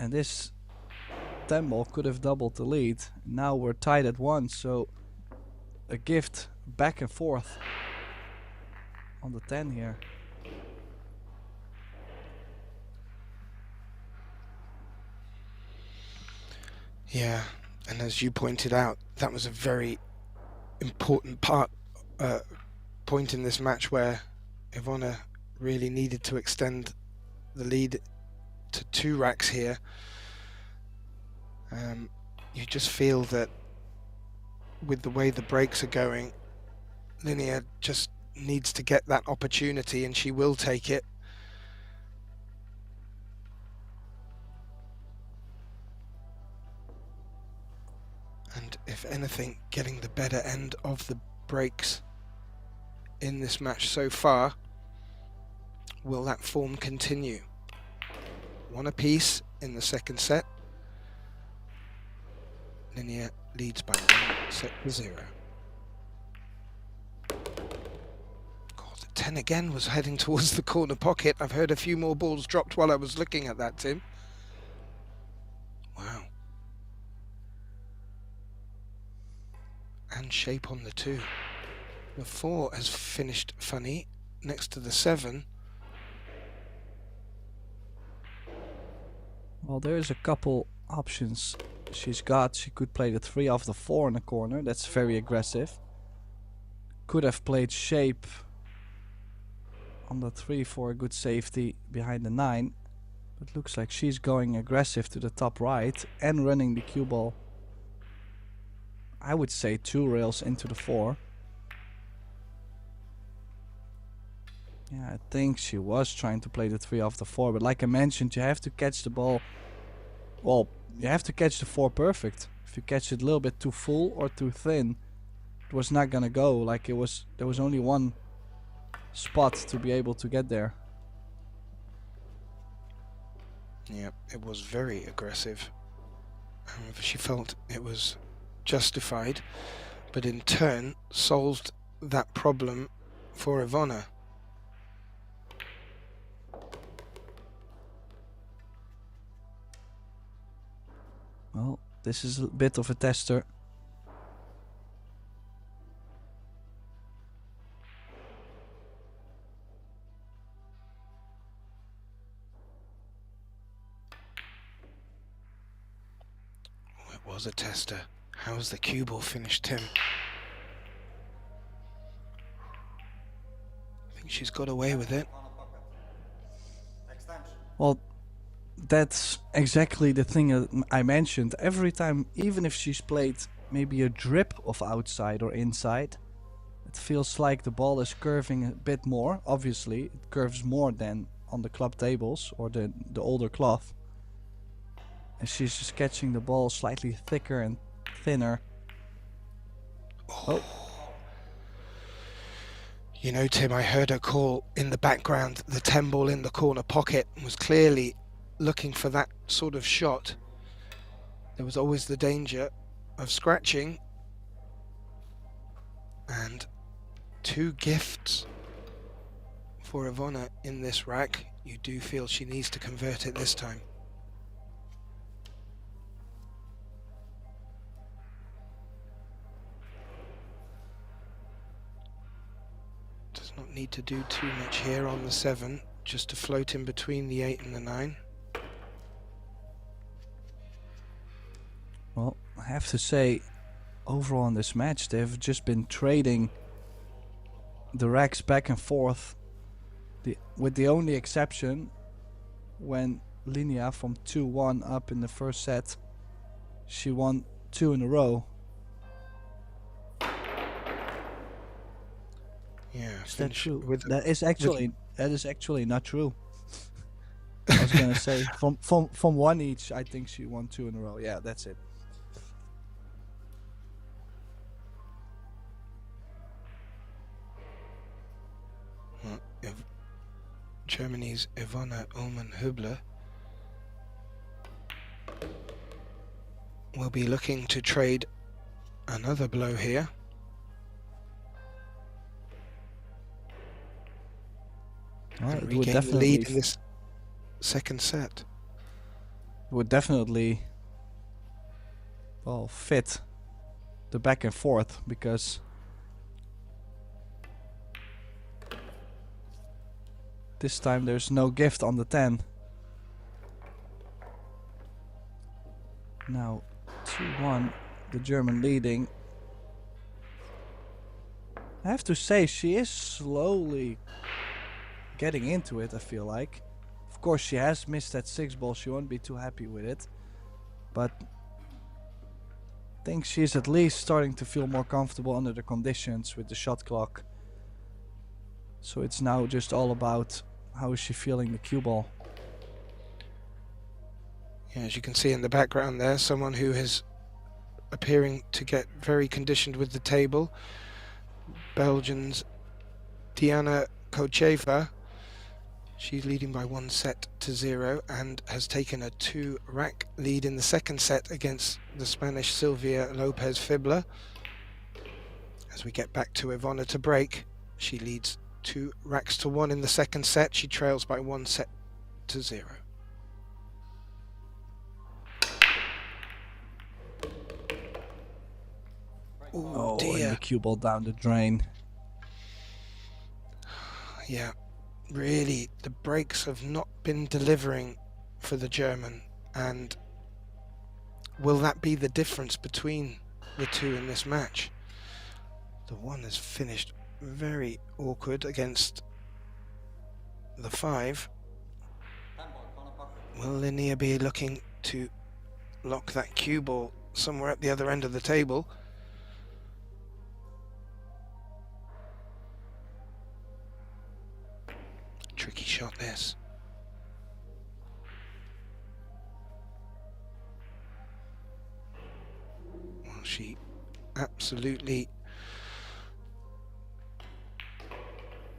And this 10 ball could have doubled the lead. Now we're tied at 1, so a gift back and forth on the 10 here. Yeah, and as you pointed out, that was a very important point in this match where Ivona really needed to extend the lead to 2 racks here. You just feel that with the way the breaks are going, Linia just needs to get that opportunity, and she will take it. And if anything, getting the better end of the breaks in this match so far. Will that form continue? 1 apiece in the second set. Linia leads by 1-0. God, the 10 again was heading towards the corner pocket. I've heard a few more balls dropped while I was looking at that, Tim. Wow. And shape on the 2. The 4 has finished funny next to the 7. Well, there's a couple options she's got. She could play the 3 off the 4 in the corner. That's very aggressive. Could have played shape on the 3 for a good safety behind the 9. But looks like she's going aggressive to the top right and running the cue ball, I would say, 2 rails into the 4. Yeah, I think she was trying to play the 3 off the 4, but like I mentioned, you have to catch the ball. Well, you have to catch the 4 perfect. If you catch it a little bit too full or too thin, it was not gonna go. Like there was only one spot to be able to get there. Yeah, it was very aggressive. However, she felt it was justified, but in turn solved that problem for Ivona. Well, this is a bit of a tester. Oh, it was a tester. How's the cue ball finished, Tim? I think she's got away with it. Well, that's exactly the thing that I mentioned. Every time, even if she's played maybe a drip of outside or inside, it feels like the ball is curving a bit more. Obviously, it curves more than on the club tables or the older cloth. And she's just catching the ball slightly thicker and thinner. Oh. You know, Tim, I heard her call in the background. The 10 ball in the corner pocket was clearly looking for that sort of shot. There was always the danger of scratching. And 2 gifts for Ivona in this rack. You do feel she needs to convert it this time. Does not need to do too much here on the 7. just to float in between the 8 and the 9. Well, I have to say, overall in this match, they've just been trading the racks back and forth, with the only exception when Linnea from 2-1 up in the first set, she won 2 in a row. Yeah, is that true? With that is actually not true. I was gonna say from 1 each, I think she won 2 in a row. Yeah, that's it. Germany's Ivona Ullmann-Hübler will be looking to trade another blow here. Well, and regain the lead in this second set. It would definitely, well, fit the back and forth, because this time there's no gift on the 10. Now 2-1, the German leading. I have to say, she is slowly getting into it, I feel like. Of course, she has missed that 6 ball, she won't be too happy with it. But I think she's at least starting to feel more comfortable under the conditions with the shot clock. So it's now just all about how is she feeling the cue ball. Yeah, as you can see in the background there, someone who is appearing to get very conditioned with the table. Belgians Diana Kocheva. She's leading by 1-0 and has taken a 2-rack lead in the second set against the Spanish Silvia Lopez Fibler. As we get back to Ivona to break, she leads 2 racks to 1 in the second set. She trails by 1-0. Oh, dear. And the cue ball down the drain. Yeah, really, the breaks have not been delivering for the German, and will that be the difference between the two in this match? The 1 has finished very awkward against the 5. Will Linnea be looking to lock that cue ball somewhere at the other end of the table? Tricky shot this. Well, she absolutely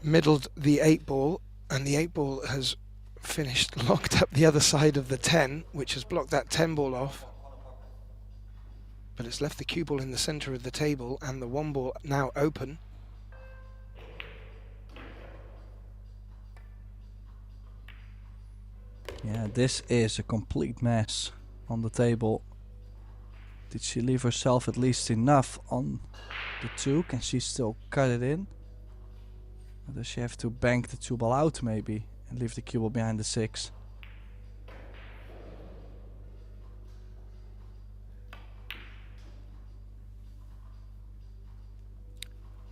middled the 8 ball, and the 8 ball has finished locked up the other side of the 10, which has blocked that 10 ball off. But it's left the cue ball in the center of the table, and the 1 ball now open. Yeah, this is a complete mess on the table. Did she leave herself at least enough on the 2? Can she still cut it in? Or does she have to bank the 2 ball out maybe and leave the cue ball behind the 6?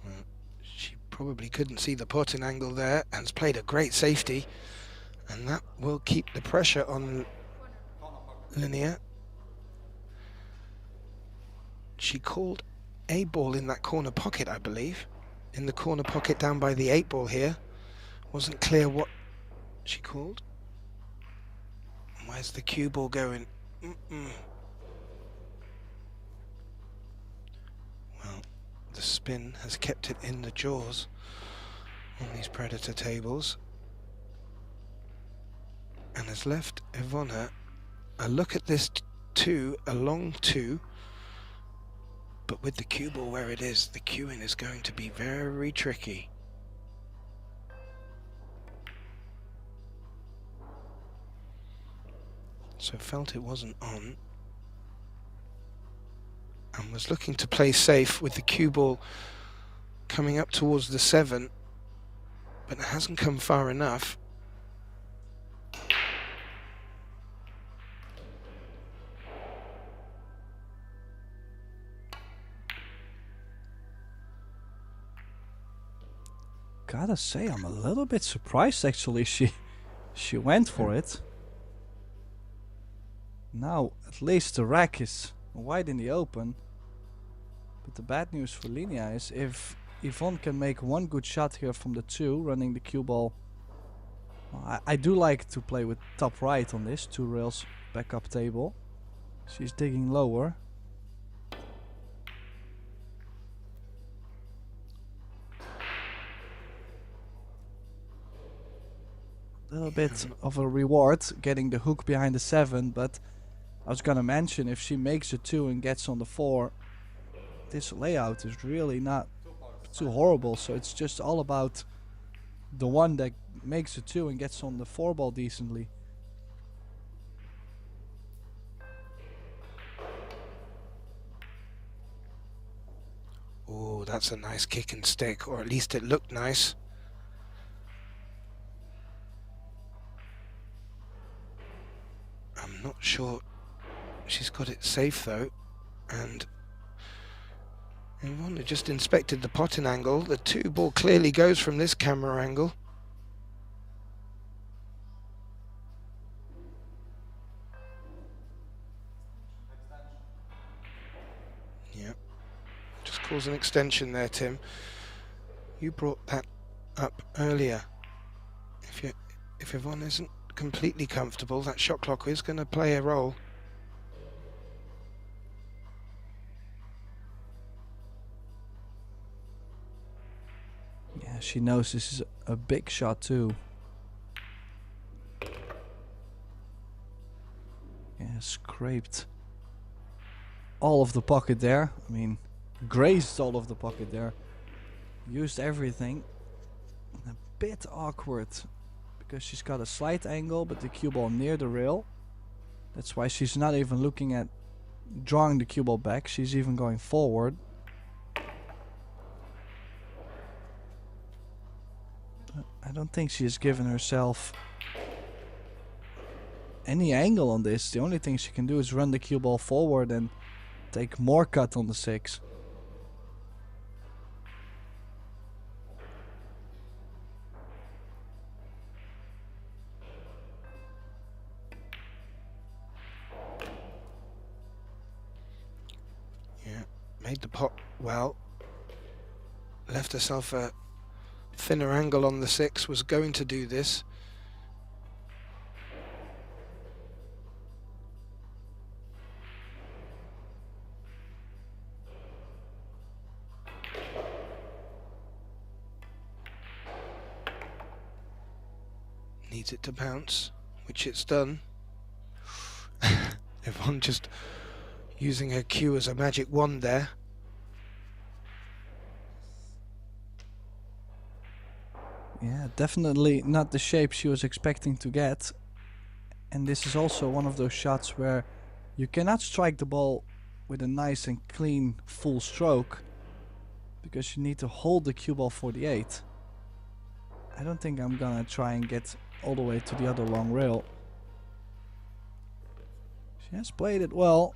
Well, she probably couldn't see the potting angle there and has played a great safety. And that will keep the pressure on Linnea. She called a ball in that corner pocket, I believe. In the corner pocket down by the 8 ball here. Wasn't clear what she called. Where's the cue ball going? Well, the spin has kept it in the jaws on these Predator tables, and has left Ivona a look at this 2, a long 2, but with the cue ball where it is, the cueing is going to be very tricky. So felt it wasn't on, and was looking to play safe with the cue ball coming up towards the 7, but it hasn't come far enough. gotta say, I'm a little bit surprised actually she went for it. Now at least the rack is wide in the open. But the bad news for Linia is if Yvonne can make one good shot here from the 2, running the cue ball. Well, I do like to play with top right on this 2 rails backup table. She's digging lower. A little bit of a reward getting the hook behind the 7, but I was gonna mention if she makes a 2 and gets on the 4, this layout is really not too horrible, so it's just all about the one that makes a 2 and gets on the 4 ball decently. Oh, that's a nice kick and stick, or at least it looked nice. I'm not sure she's got it safe though, and Yvonne just inspected the potting angle. The 2 ball clearly goes from this camera angle. Yeah, just calls an extension there, Tim. You brought that up earlier. If Yvonne isn't completely comfortable, that shot clock is going to play a role. Yeah, she knows this is a big shot too. Yeah, scraped all of the pocket there. I mean, grazed all of the pocket there. Used everything. A bit awkward because she's got a slight angle, but the cue ball near the rail. That's why she's not even looking at drawing the cue ball back. She's even going forward. I don't think she has given herself any angle on this. The only thing she can do is run the cue ball forward and take more cut on the 6. Yeah, made the pot well. Left herself a thinner angle on the 6, was going to do this. Needs it to bounce, which it's done. Yvonne just using her cue as a magic wand there. Yeah, definitely not the shape she was expecting to get. And this is also one of those shots where you cannot strike the ball with a nice and clean full stroke because you need to hold the cue ball for the 8. I don't think I'm gonna try and get all the way to the other long rail. She has played it well.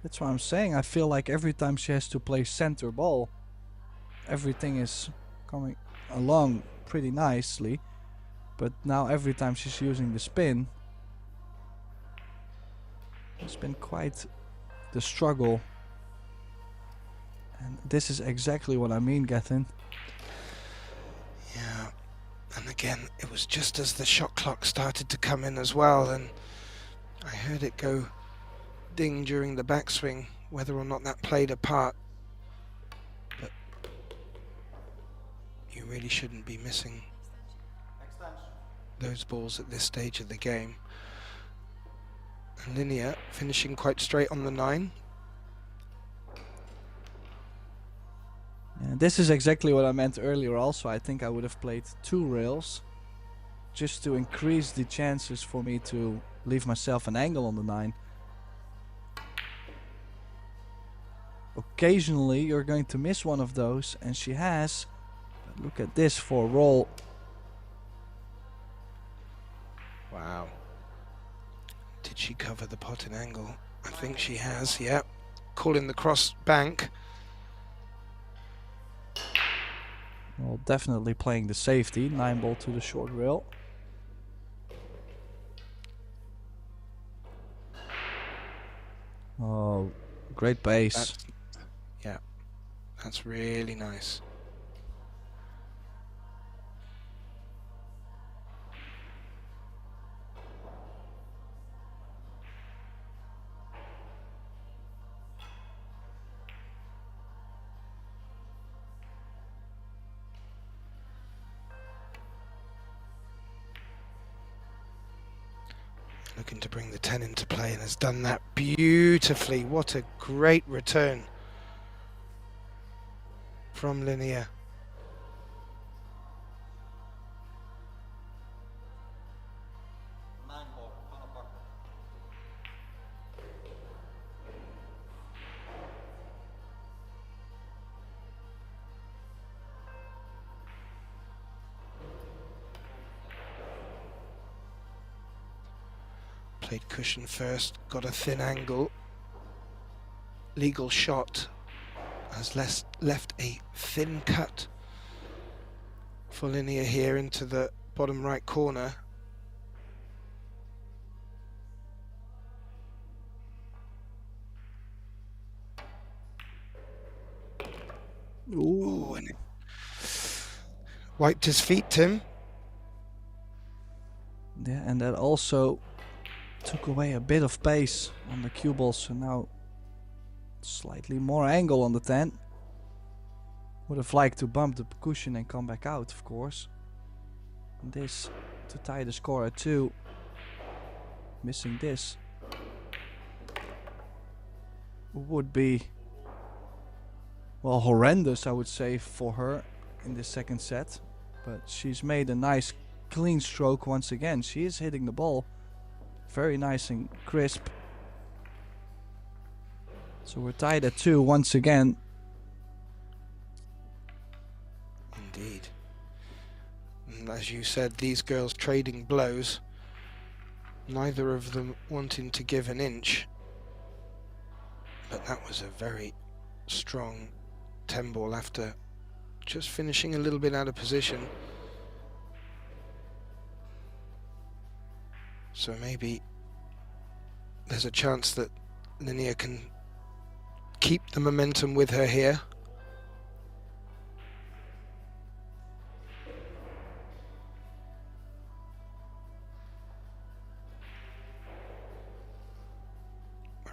That's what I'm saying. I feel like every time she has to play center ball, everything is coming along pretty nicely. But now every time she's using the spin, it's been quite the struggle. And this is exactly what I mean, Gethin. Yeah, and again, it was just as the shot clock started to come in as well, and I heard it go ding during the backswing, whether or not that played a part. But you really shouldn't be missing those balls at this stage of the game. And Linia finishing quite straight on the 9. Yeah, this is exactly what I meant earlier also. I think I would have played 2 rails just to increase the chances for me to leave myself an angle on the 9. Occasionally you're going to miss one of those, and she has. But look at this for a roll. Wow. Did she cover the potting angle? I think she has, yeah. Calling the cross bank. Well, definitely playing the safety. 9-ball to the short rail. Oh, great base. Yeah, that's really nice. Looking to bring the 10 into play and has done that beautifully. What a great return from Linnea. Played cushion first, got a thin angle. Legal shot has left a thin cut for Linnea here into the bottom right corner. Ooh. Oh, and it wiped his feet, Tim. Yeah, and that also took away a bit of pace on the cue ball, so now slightly more angle on the 10. Would have liked to bump the cushion and come back out, of course. And this to tie the score at 2. Missing this would be, well, horrendous, I would say, for her in this second set. But she's made a nice clean stroke once again. She is hitting the ball very nice and crisp. So we're tied at 2 once again. Indeed. And as you said, these girls trading blows. Neither of them wanting to give an inch. But that was a very strong 10 ball after just finishing a little bit out of position. So maybe there's a chance that Linnea can keep the momentum with her here.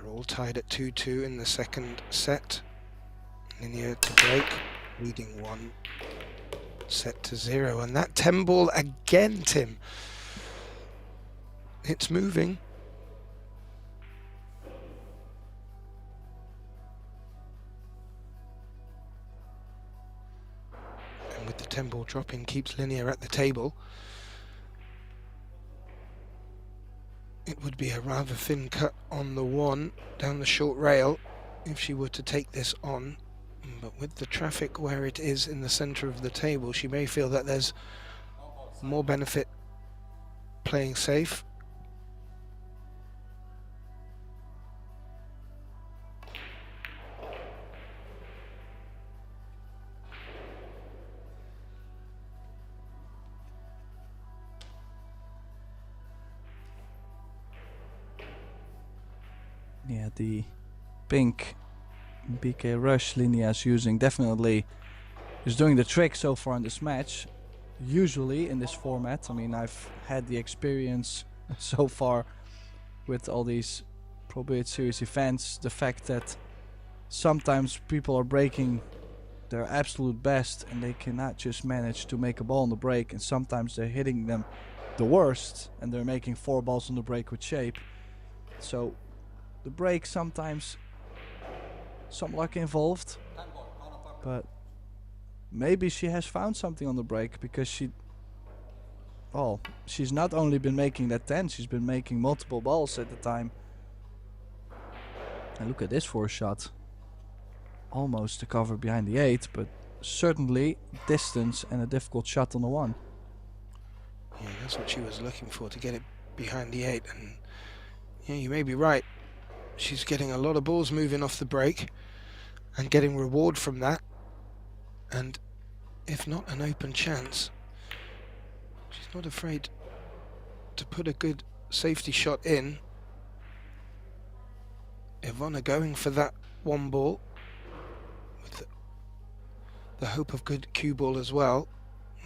We're all tied at 2-2 in the second set. Linnea to break, leading 1 set to 0. And that 10 ball again, Tim. It's moving. And with the 10 ball dropping, keeps Linnea at the table. It would be a rather thin cut on the 1 down the short rail if she were to take this on. But with the traffic where it is in the center of the table, she may feel that there's more benefit playing safe. Yeah, the pink BK Rush Linnea is using definitely is doing the trick so far in this match. Usually in this format, I mean, I've had the experience so far with all these Pro Billiard Series events, the fact that sometimes people are breaking their absolute best and they cannot just manage to make a ball on the break, and sometimes they're hitting them the worst and they're making 4 balls on the break with shape. So the break, sometimes some luck involved, but maybe she has found something on the break, because she's not only been making that 10, she's been making multiple balls at the time. And look at this for a shot. Almost to cover behind the 8, but certainly distance and a difficult shot on the 1. Yeah, that's what she was looking for, to get it behind the 8. And yeah, you may be right. She's getting a lot of balls moving off the break and getting reward from that. And if not an open chance. She's not afraid to put a good safety shot in. Ivona going for that one ball with the hope of good cue ball as well.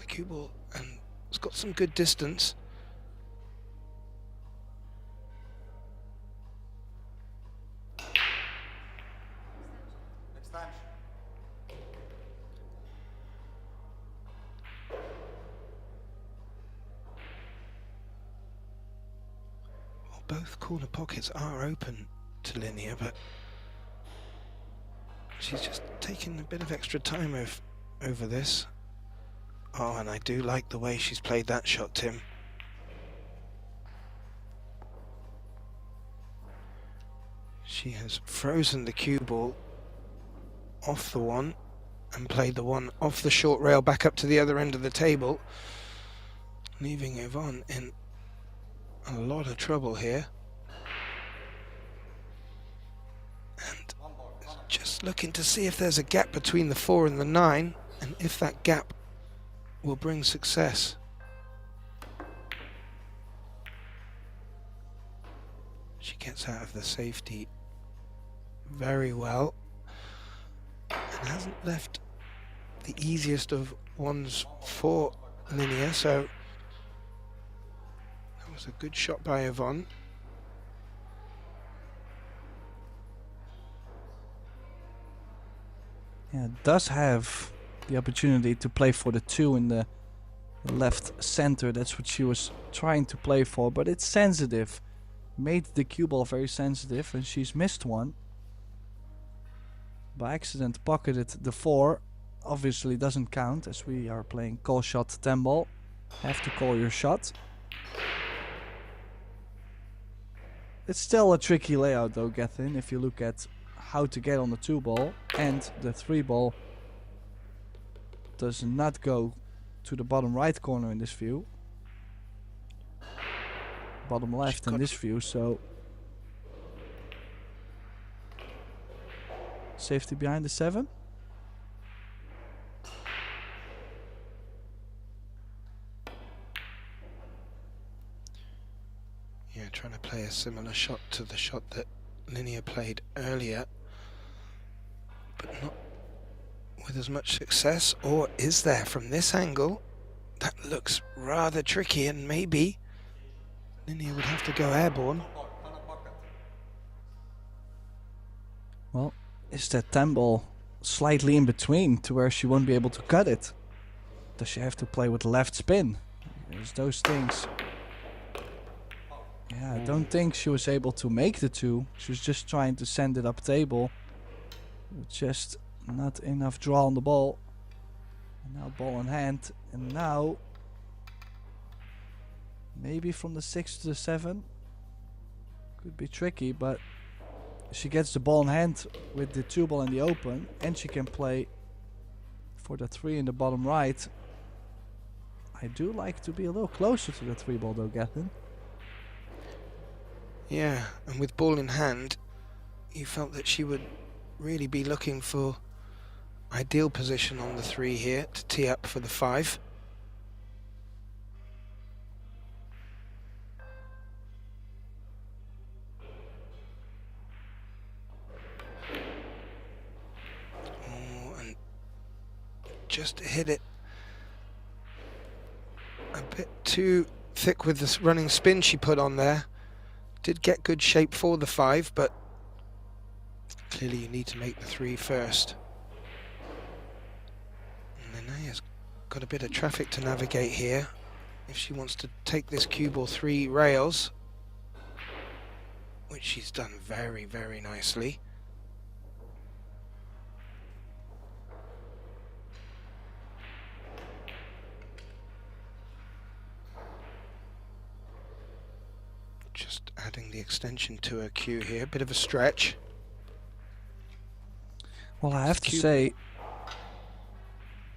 The cue ball, and it's got some good distance. Well, both corner pockets are open to Linnea, but she's just taking a bit of extra time over this. Oh, and I do like the way she's played that shot, Tim. She has frozen the cue ball off the one and played the one off the short rail back up to the other end of the table, leaving Yvonne in a lot of trouble here. And just looking to see if there's a gap between the 4 and the 9, and if that gap will bring success. She gets out of the safety very well and hasn't left the easiest of ones for Linnea, so that was a good shot by Yvonne. Yeah, does have the opportunity to play for the 2 in the left center. That's what she was trying to play for, but it's sensitive. Made the cue ball very sensitive, and she's missed one. By accident pocketed the 4. Obviously doesn't count, as we are playing call shot 10 ball. Have to call your shot. It's still a tricky layout though, Gethin, if you look at how to get on the 2 ball, and the 3 ball does not go to the bottom right corner in this view. Bottom left in this view, so safety behind the 7. Yeah, trying to play a similar shot to the shot that Linnea played earlier, but not with as much success. Or is there from this angle? That looks rather tricky, and maybe Linnea would have to go airborne. Well, is that 10 ball slightly in between to where she won't be able to cut it? Does she have to play with left spin? There's those things. Yeah, I don't think she was able to make the 2. She was just trying to send it up table. Just not enough draw on the ball. And now ball in hand. And now maybe from the 6 to the 7. Could be tricky, but she gets the ball in hand with the 2 ball in the open, and she can play for the 3 in the bottom right. I do like to be a little closer to the 3 ball though, Gethin. Yeah, and with ball in hand, you felt that she would really be looking for ideal position on the 3 here to tee up for the 5. Oh, and just hit it a bit too thick with this running spin she put on there. Did get good shape for the 5, but clearly you need to make the 3 first. And Linnea's got a bit of traffic to navigate here if she wants to take this cue ball 3 rails, which she's done very, very nicely. Just adding the extension to her cue here, bit of a stretch. Well, I have to say,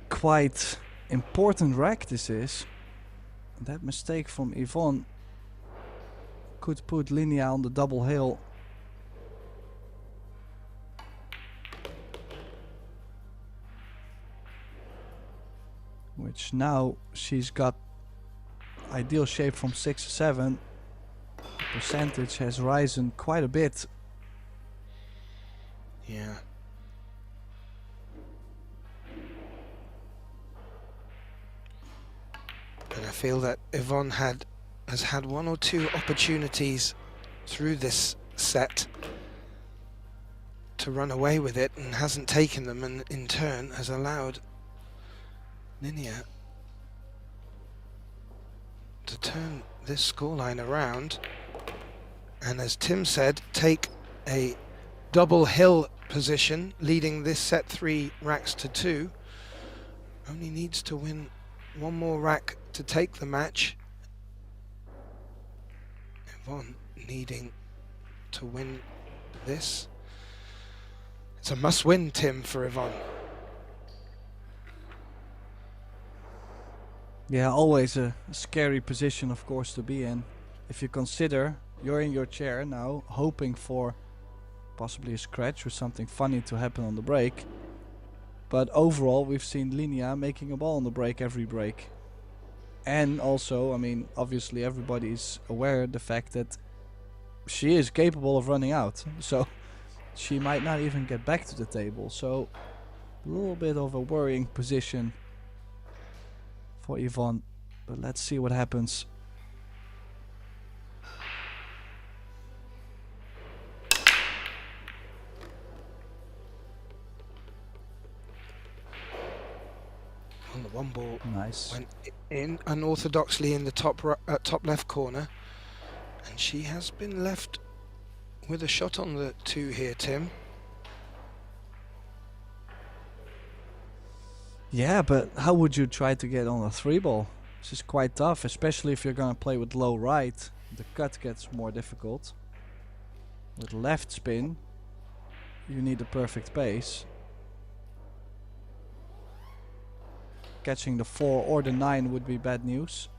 quite important rack this is. That mistake from Yvonne could put Linnea on the double hill. which now she's got ideal shape from 6 to 7. The percentage has risen quite a bit. Yeah. And I feel that Yvonne has had one or two opportunities through this set to run away with it and hasn't taken them, and in turn has allowed Linia to turn this scoreline around, and as Tim said, take a double hill position, leading this set 3 racks to 2. Only needs to win one more rack to take the match. Yvonne needing to win this. It's a must-win, Tim, for Yvonne. Yeah, always a scary position, of course, to be in. If you consider you're in your chair now, hoping for possibly a scratch or something funny to happen on the break. But overall, we've seen Linia making a ball on the break every break. And also, I mean, obviously everybody's aware of the fact that she is capable of running out. So she might not even get back to the table. So a little bit of a worrying position for Yvonne. But let's see what happens. On the one ball, Nice. went in unorthodoxly in the top left corner, and she has been left with a shot on the 2 here, Tim. Yeah, but how would you try to get on a 3 ball? This is quite tough, especially if you're gonna play with low right. The cut gets more difficult. With left spin, you need the perfect pace. Catching the 4 or the 9 would be bad news.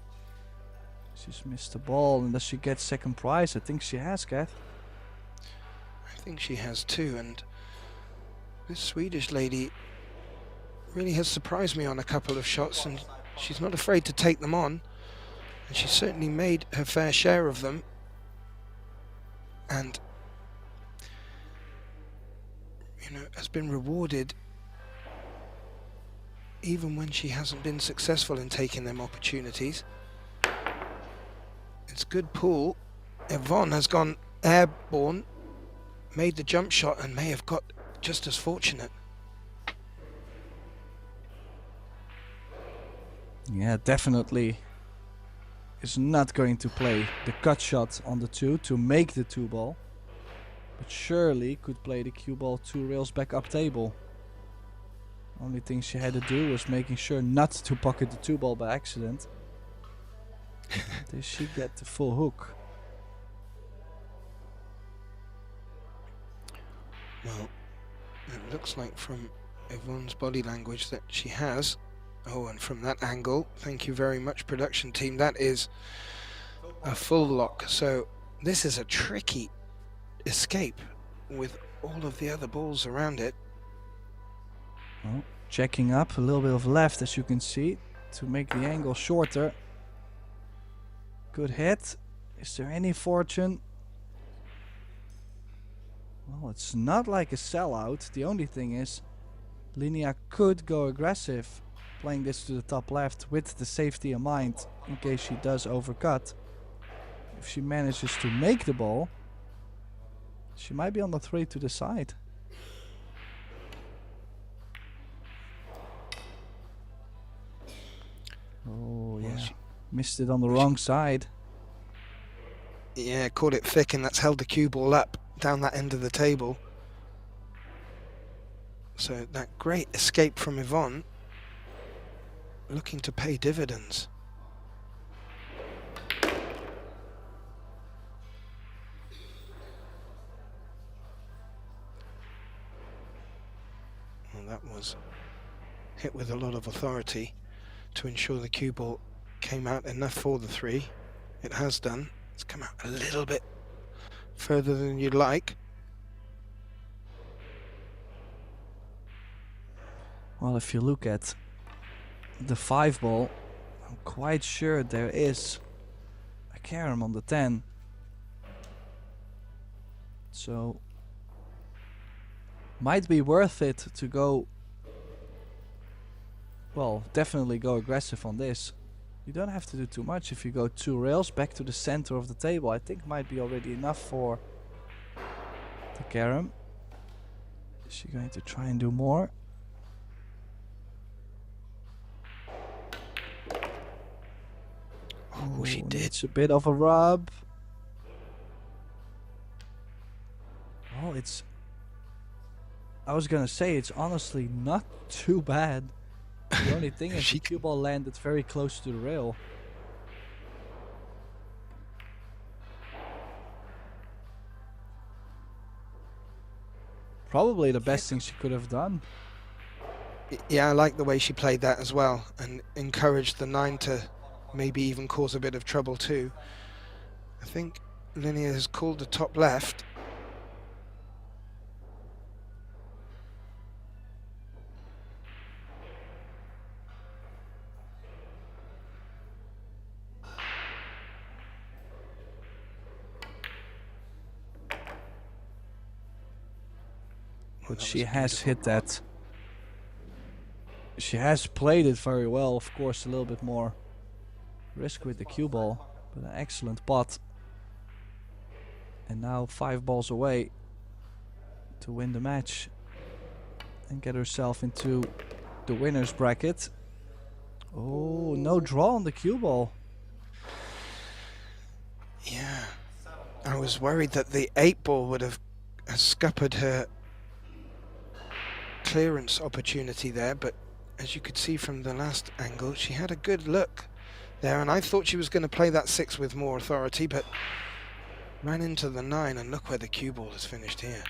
She's missed the ball, and does she get second prize? I think she has, Kath. I think she has too, and this Swedish lady really has surprised me on a couple of shots, and she's not afraid to take them on, and she's certainly made her fair share of them, and has been rewarded even when she hasn't been successful in taking them opportunities. It's good pool. Yvonne has gone airborne, made the jump shot, and may have got just as fortunate. Yeah, definitely is not going to play the cut shot on the 2 to make the 2 ball, but surely could play the cue ball 2 rails back up table. Only thing she had to do was making sure not to pocket the 2 ball by accident. Did she get the full hook? Well, it looks like from Yvonne's body language that she has. Oh, and from that angle, thank you very much, production team, that is a full lock. So this is a tricky escape with all of the other balls around it. Oh, checking up a little bit of left, as you can see, to make the angle shorter. Good hit. Is there any fortune? Well, it's not like a sellout. The only thing is, Linia could go aggressive, playing this to the top left with the safety in mind in case she does overcut. If she manages to make the ball, she might be on the 3 to the side. Oh yeah, missed it on the wrong side. Yeah, caught it thick, and that's held the cue ball up down that end of the table. So that great escape from Yvonne looking to pay dividends. Well, that was hit with a lot of authority to ensure the cue ball came out enough for the 3. It has done. It's come out a little bit further than you'd like. Well, if you look at the 5 ball. I'm quite sure there is a carom on the 10. So might be worth it to go, well, definitely go aggressive on this. You don't have to do too much. If you go 2 rails back to the center of the table, I think might be already enough for the carom. Is she going to try and do more? Oh, she did. It's a bit of a rub. Well, it's... I was gonna say, it's honestly not too bad. The only thing is the cue ball landed very close to the rail. Probably the best thing she could have done. Yeah, I like the way she played that as well, and encouraged the 9 to maybe even cause a bit of trouble too. I think Linnea has called the top left. But she has hit that. She has played it very well, of course, a little bit more risk with the cue ball, but an excellent pot. And now 5 balls away to win the match and get herself into the winner's bracket. Oh, no draw on the cue ball. Yeah, I was worried that the 8 ball would have scuppered her clearance opportunity there, but as you could see from the last angle, she had a good look there, and I thought she was going to play that 6 with more authority, but ran into the 9, and look where the cue ball has finished here.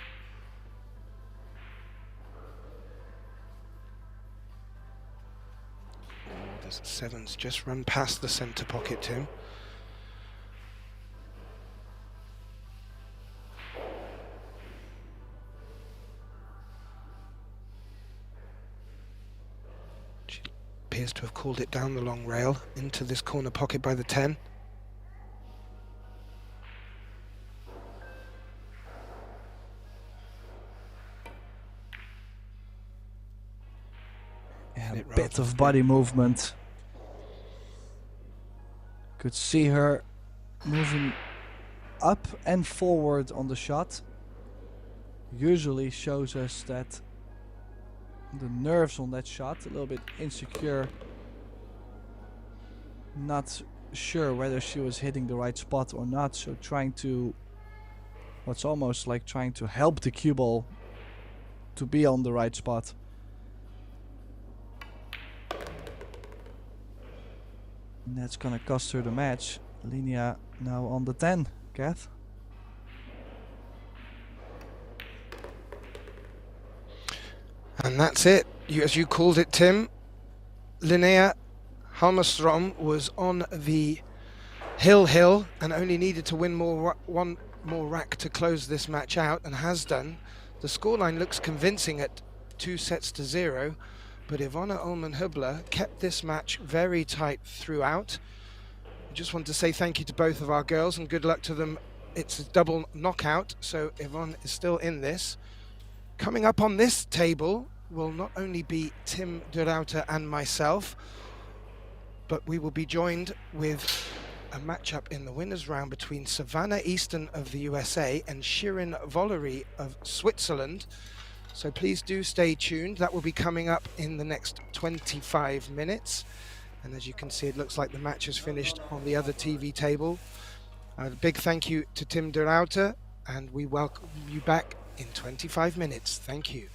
Oh, the 7's just run past the centre pocket, Tim. She appears to have called it down the long rail into this corner pocket by the 10. A bit of body movement. Could see her moving up and forward on the shot. Usually shows us that the nerves on that shot, a little bit insecure. Not sure whether she was hitting the right spot or not, so trying to... It's almost like trying to help the cue ball to be on the right spot. And that's gonna cost her the match. Linnea now on the 10, Kath. And that's it. As you called it, Tim, Linnea Halmstrom was on the hill and only needed to win one more rack to close this match out, and has done. The scoreline looks convincing at 2-0, but Ivona Ullmann-Hübler kept this match very tight throughout. I just want to say thank you to both of our girls and good luck to them. It's a double knockout, so Yvonne is still in this. Coming up on this table will not only be Tim de Ruyter and myself, but we will be joined with a matchup in the winners round between Savannah Easton of the USA and Shirin Volleri of Switzerland. So please do stay tuned. That will be coming up in the next 25 minutes. And as you can see, it looks like the match has finished on the other TV table. A big thank you to Tim de Ruyter, and we welcome you back in 25 minutes. Thank you.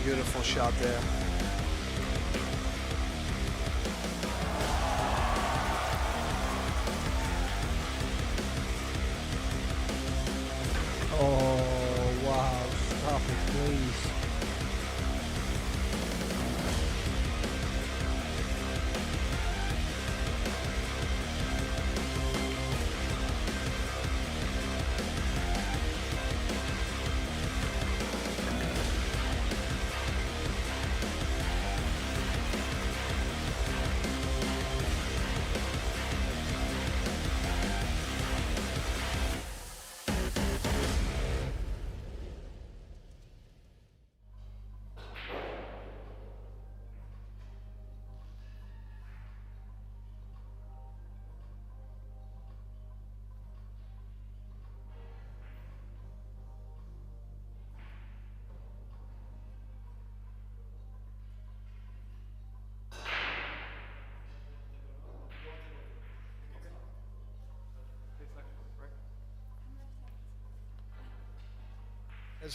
Beautiful shot there. Oh, wow. Stop it, please.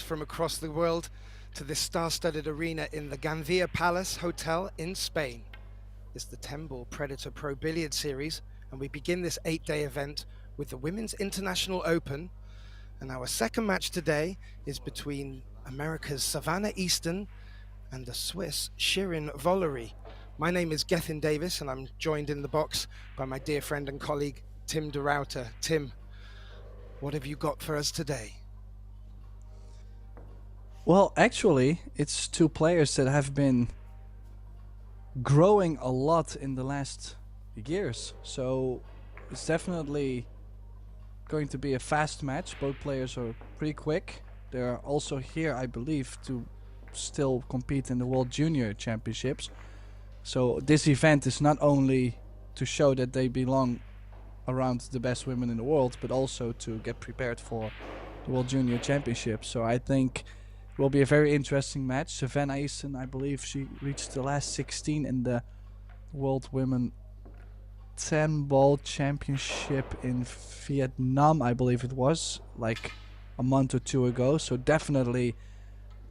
From across the world to this star-studded arena in the Gandia Palace Hotel in Spain. It's the 10-ball Predator Pro Billiard Series, and we begin this 8-day event with the Women's International Open. And our second match today is between America's Savannah Easton and the Swiss Shirin Valerie. My name is Gethin Davis, and I'm joined in the box by my dear friend and colleague, Tim de Ruyter. Tim, what have you got for us today? Well, actually, it's two players that have been growing a lot in the last years. So it's definitely going to be a fast match. Both players are pretty quick. They're also here, I believe, to still compete in the World Junior Championships. So this event is not only to show that they belong around the best women in the world, but also to get prepared for the World Junior Championship. So I think it will be a very interesting match. Savannah Easton, I believe she reached the last 16 in the World Women 10-ball championship in Vietnam, I believe it was, like a month or two ago. So definitely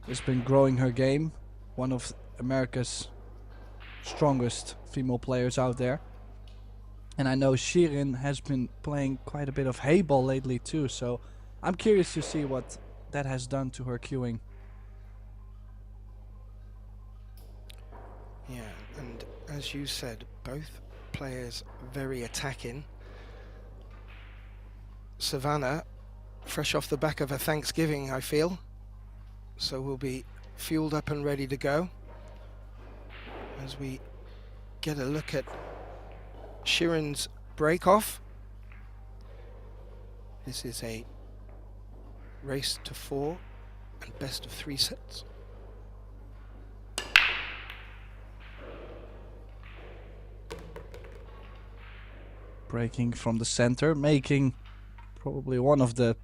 has been growing her game. One of America's strongest female players out there. And I know Shirin has been playing quite a bit of hayball lately too, so I'm curious to see what that has done to her cueing. Yeah, and as you said, both players very attacking. Savannah, fresh off the back of a Thanksgiving, I feel, so we'll be fueled up and ready to go as we get a look at Shirin's break-off. This is a race to 4 and best of 3 sets. Breaking from the center, making probably one of the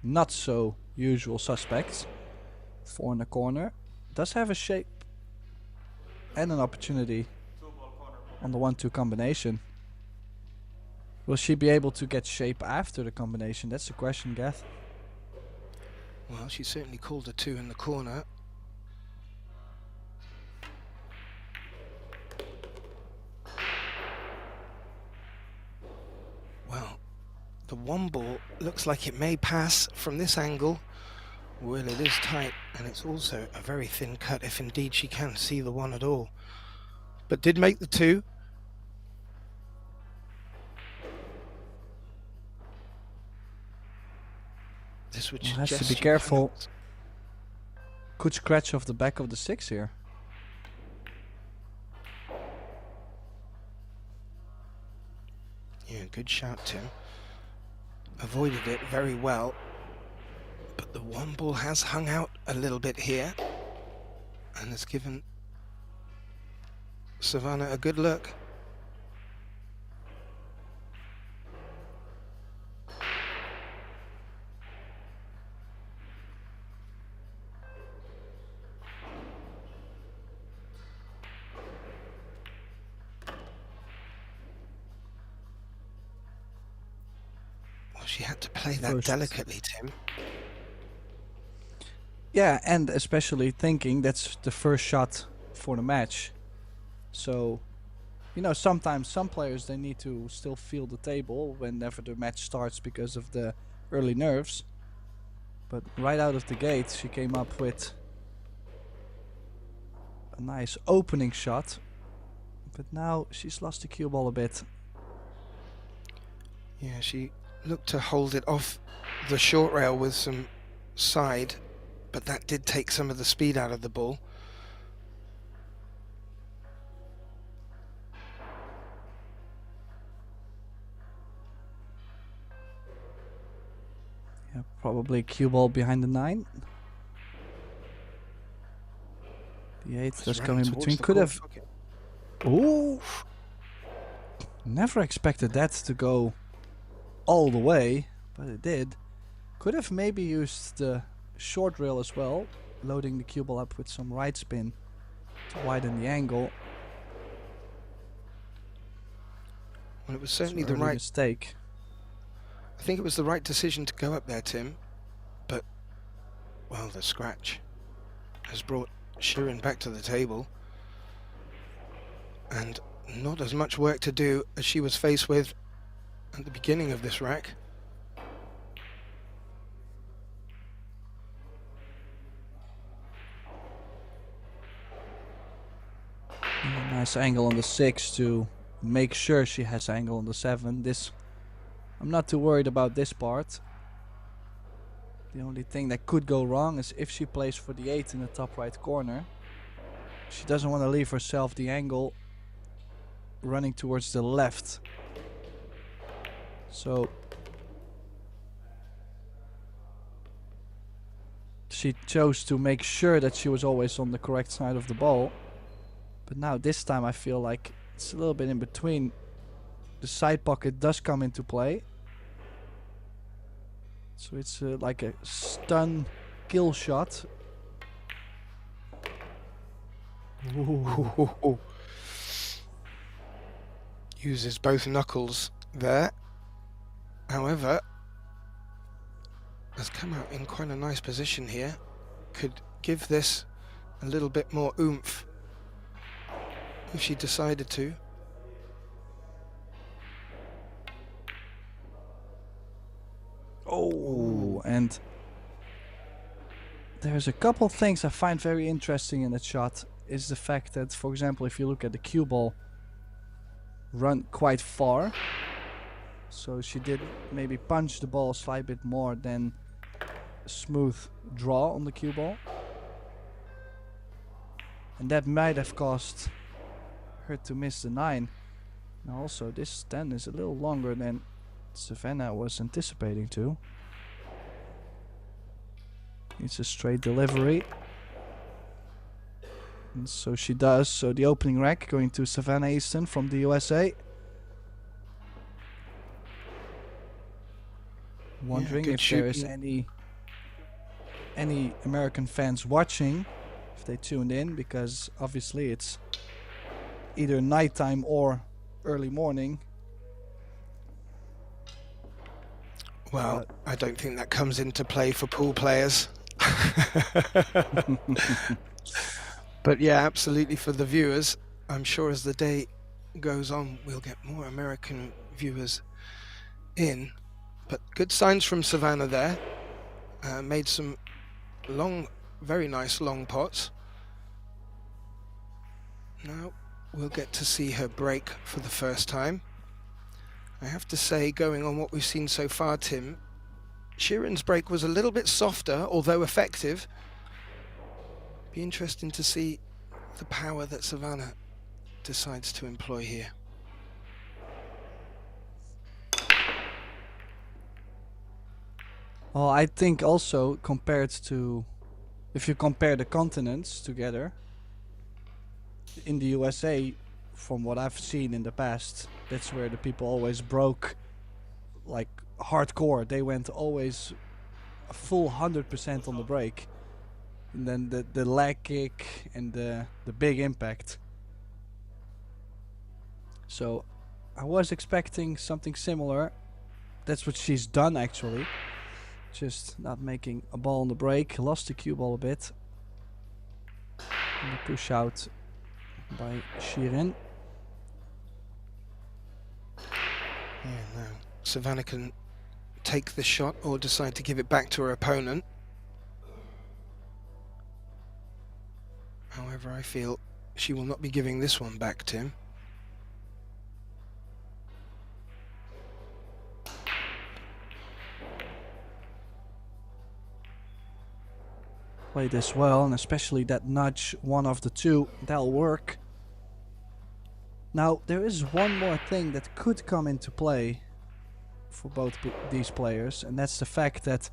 not so usual suspects. 4 in the corner. Does have a shape and an opportunity on the 1-2 combination. Will she be able to get shape after the combination? That's the question, Gath. Well, she certainly called a 2 in the corner. Well, the 1-ball looks like it may pass from this angle. Well, it is tight, and it's also a very thin cut if indeed she can see the 1 at all. But did make the 2. This would has suggest to be she careful. cannot. Could scratch off the back of the 6 here. Yeah, good shout, Tim. Avoided it very well. But the 1-ball has hung out a little bit here and has given Savannah a good look. She had to play that First. delicately, Tim. Yeah, and especially thinking that's the first shot for the match. So, you know, sometimes some players, they need to still feel the table whenever the match starts because of the early nerves. But right out of the gate, she came up with a nice opening shot. But now she's lost the cue ball a bit. Yeah, she looked to hold it off the short rail with some side, but that did take some of the speed out of the ball. Yeah, probably cue ball behind the 9. The 8 does come in between. Could have... Ooh! Never expected that to go all the way, but it did. Could have maybe used the short rail as well, loading the cue ball up with some right spin to widen the angle. Well, it was certainly It's an the early right mistake. I think it was the right decision to go up there, Tim. But, well, the scratch has brought Shirin back to the table. And not as much work to do as she was faced with at the beginning of this rack. And a nice angle on the 6 to make sure she has angle on the 7. I'm not too worried about this part. The only thing that could go wrong is if she plays for the 8 in the top right corner. She doesn't want to leave herself the angle running towards the left. So she chose to make sure that she was always on the correct side of the ball. But now this time I feel like it's a little bit in between. The side pocket does come into play. So it's like a stun kill shot. Ooh. Uses both knuckles there. However, has come out in quite a nice position here. Could give this a little bit more oomph if she decided to. Oh, and there's a couple things I find very interesting in that shot. Is the fact that, for example, if you look at the cue ball, run quite far. So she did maybe punch the ball a slight bit more than a smooth draw on the cue ball. And that might have caused her to miss the 9. And also this 10 is a little longer than Savannah was anticipating to. It's a straight delivery. And so she does. So the opening rack going to Savannah Easton from the USA. Wondering if there is any American fans watching, if they tuned in, because obviously it's either nighttime or early morning. Well, I don't think that comes into play for pool players. But yeah, absolutely for the viewers. I'm sure as the day goes on, we'll get more American viewers in. But good signs from Savannah there. Made some long, very nice long pots. Now we'll get to see her break for the first time. I have to say, going on what we've seen so far, Tim, Shirin's break was a little bit softer, although effective. Be interesting to see the power that Savannah decides to employ here. Well, I think also compared to, if you compare the continents together, in the USA, from what I've seen in the past, that's where the people always broke like hardcore. They went always a full 100% on the break. And then the leg kick and the big impact. So I was expecting something similar. that's what she's done actually. Just not making a ball on the break. Lost the cue ball a bit. And the push out by Shirin. Yeah, now Savannah can take the shot or decide to give it back to her opponent. However, I feel she will not be giving this one back, Tim. Played this well, and especially that nudge, one of the two, that'll work. Now, there is one more thing that could come into play for both these players, and that's the fact that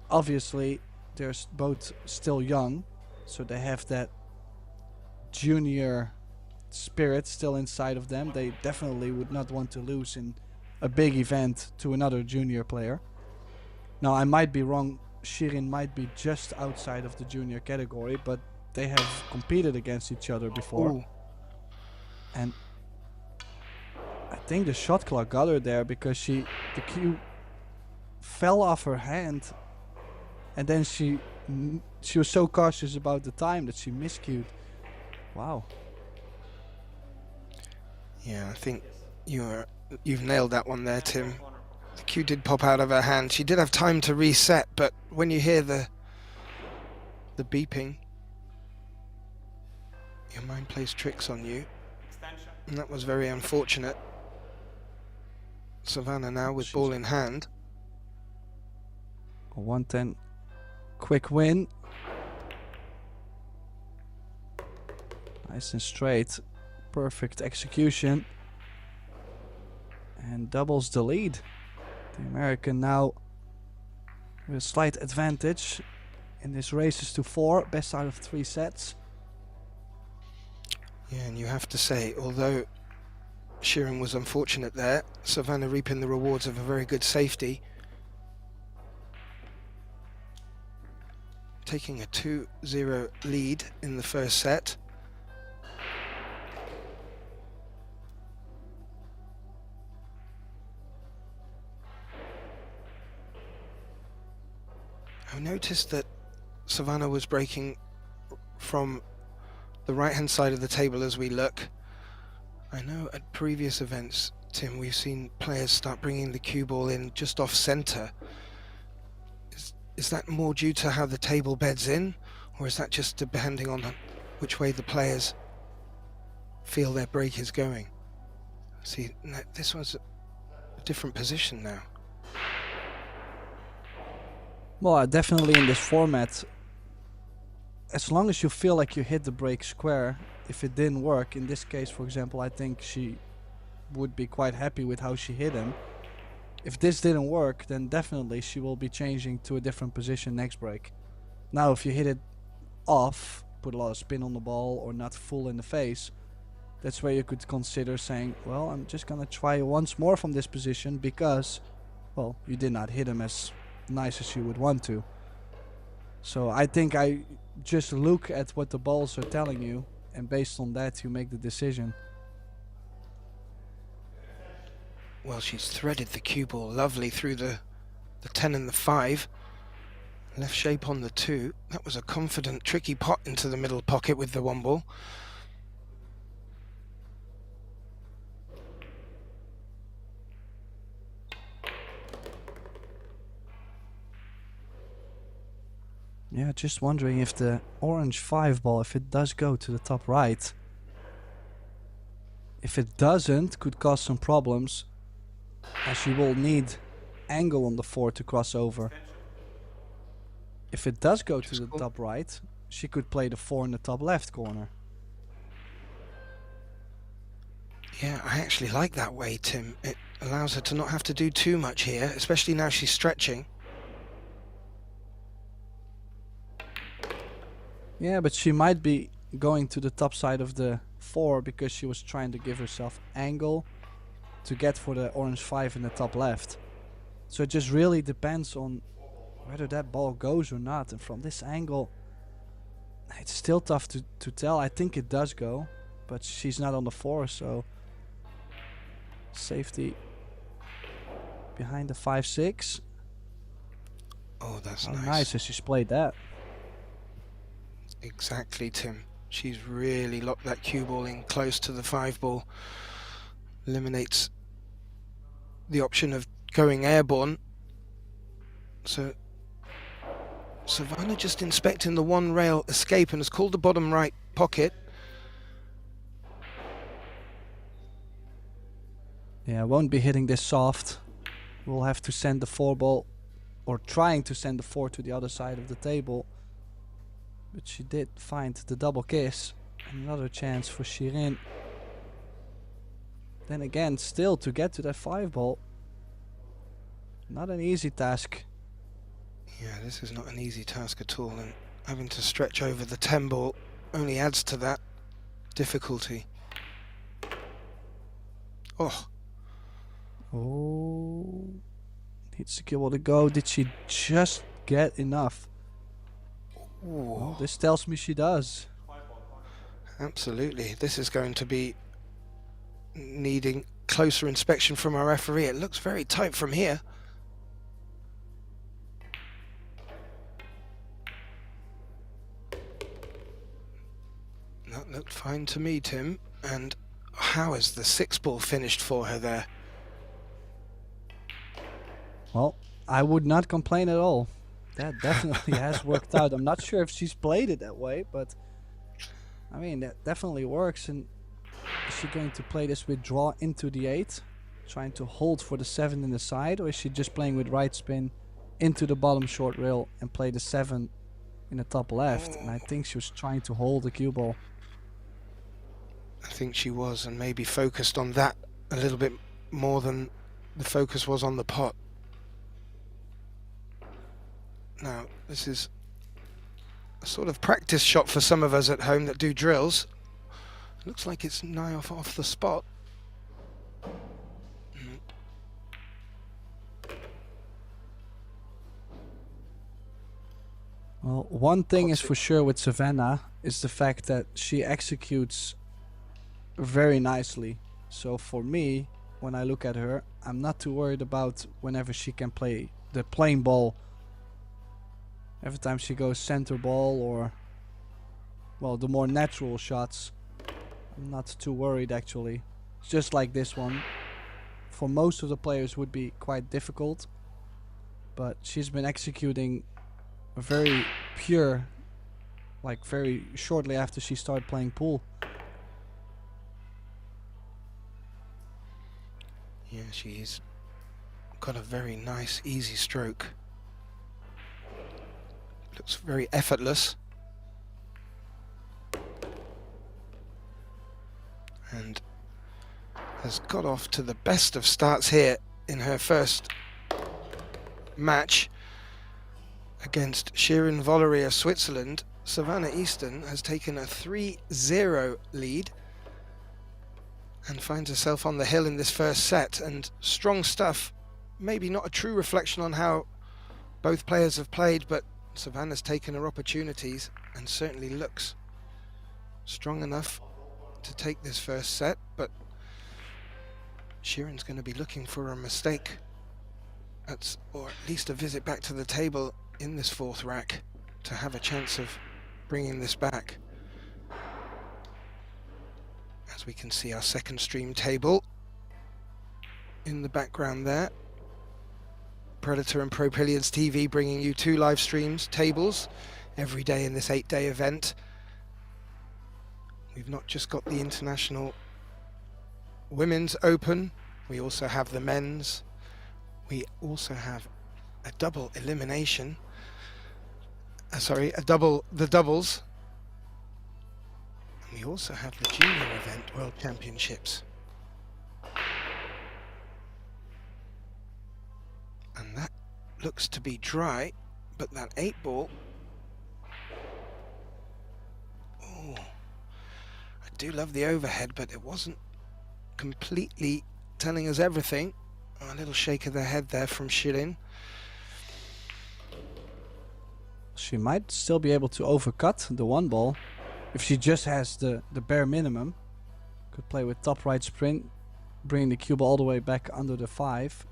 obviously they're both still young, so they have that junior spirit still inside of them. They definitely would not want to lose in a big event to another junior player. Now, I might be wrong. Shirin might be just outside of the junior category, but they have competed against each other before. Ooh. And I think the shot clock got her there because the cue fell off her hand, and then she was so cautious about the time that she miscued. Wow. Yeah, I think you've nailed that one there, Tim. The cue did pop out of her hand. She did have time to reset, but when you hear the beeping, your mind plays tricks on you. And that was very unfortunate. Savannah now with ball in hand. A 110 quick win. Nice and straight. Perfect execution. And doubles the lead. The American now with a slight advantage in this races to 4, best out of 3 sets. Yeah, and you have to say, although Shirin was unfortunate there, Savannah reaping the rewards of a very good safety. Taking a 2-0 lead in the first set. I noticed that Savannah was breaking from the right-hand side of the table as we look. I know at previous events, Tim, we've seen players start bringing the cue ball in just off centre. Is that more due to how the table beds in, or is that just depending on which way the players feel their break is going? See, this was a different position now. Well, definitely in this format, as long as you feel like you hit the break square, if it didn't work, in this case, for example, I think she would be quite happy with how she hit him. If this didn't work, then definitely she will be changing to a different position next break. Now, if you hit it off, put a lot of spin on the ball, or not full in the face, that's where you could consider saying, well, I'm just gonna try once more from this position because, well, you did not hit him as nice as you would want to. So I think I just look at what the balls are telling you, and based on that you make the decision. Well, she's threaded the cue ball lovely through the 10 and the 5. Left shape on the 2. That was a confident, tricky pot into the middle pocket with the 1 ball. Yeah, just wondering if the orange 5 ball, if it does go to the top right. If it doesn't, could cause some problems, as you will need angle on the 4 to cross over. If it does go to the top right, she could play the 4 in the top left corner. Yeah, I actually like that way, Tim. It allows her to not have to do too much here, especially now she's stretching. Yeah, but she might be going to the top side of the 4 because she was trying to give herself angle to get for the orange 5 in the top left. So it just really depends on whether that ball goes or not. And from this angle, it's still tough to tell. I think it does go, but she's not on the 4, so safety. behind the 5-6. Oh, that's How nice. nice has she's played that. Exactly, Tim. She's really locked that cue ball in close to the 5 ball. Eliminates the option of going airborne. So Savannah just inspecting the one rail escape and has called the bottom right pocket. Yeah, won't be hitting this soft. We'll have to send the 4 ball, or trying to send the 4 to the other side of the table. But she did find the double kiss. Another chance for Shirin. Then again, still to get to that 5 ball. Not an easy task. Yeah, this is not an easy task at all, and having to stretch over the 10 ball only adds to that difficulty. Oh. Oh. Needs to give it a go. Did she just get enough? Well, this tells me she does. Absolutely. This is going to be needing closer inspection from our referee. It looks very tight from here. That looked fine to me, Tim. And how is the 6 ball finished for her there? Well, I would not complain at all. That definitely has worked out. I'm not sure if she's played it that way, but I mean, that definitely works. And is she going to play this with draw into the 8, trying to hold for the 7 in the side, or is she just playing with right spin into the bottom short rail and play the 7 in the top left? And I think she was trying to hold the cue ball. I think she was, and maybe focused on that a little bit more than the focus was on the pot. Now, this is a sort of practice shot for some of us at home that do drills. Looks like it's nigh off the spot. Well, one thing is for sure with Savannah is the fact that she executes very nicely. So for me, when I look at her, I'm not too worried about whenever she can play the plain ball. Every time she goes center ball or, well, the more natural shots, I'm not too worried actually. It's just like this one. For most of the players would be quite difficult, but she's been executing very pure, like very shortly after she started playing pool. Yeah, she's got a very nice, easy stroke. Looks very effortless. And has got off to the best of starts here in her first match against Shirin Valeria, Switzerland. Savannah Easton has taken a 3-0 lead and finds herself on the hill in this first set. And strong stuff. Maybe not a true reflection on how both players have played, but Savannah's taken her opportunities and certainly looks strong enough to take this first set, but Shirin's going to be looking for a mistake, or at least a visit back to the table in this 4th rack to have a chance of bringing this back. As we can see our second stream table in the background there. Predator and Pro Billiards TV bringing you 2 live streams, tables, every day in this 8-day event. We've not just got the International Women's Open, we also have the men's. We also have a double elimination. The doubles. And we also have the junior event, World Championships. And that looks to be dry, but that 8 ball. Oh, I do love the overhead, but it wasn't completely telling us everything. A little shake of the head there from Shirin. She might still be able to overcut the 1 ball if she just has the bare minimum. Could play with top right sprint, bringing the cue ball all the way back under the 5.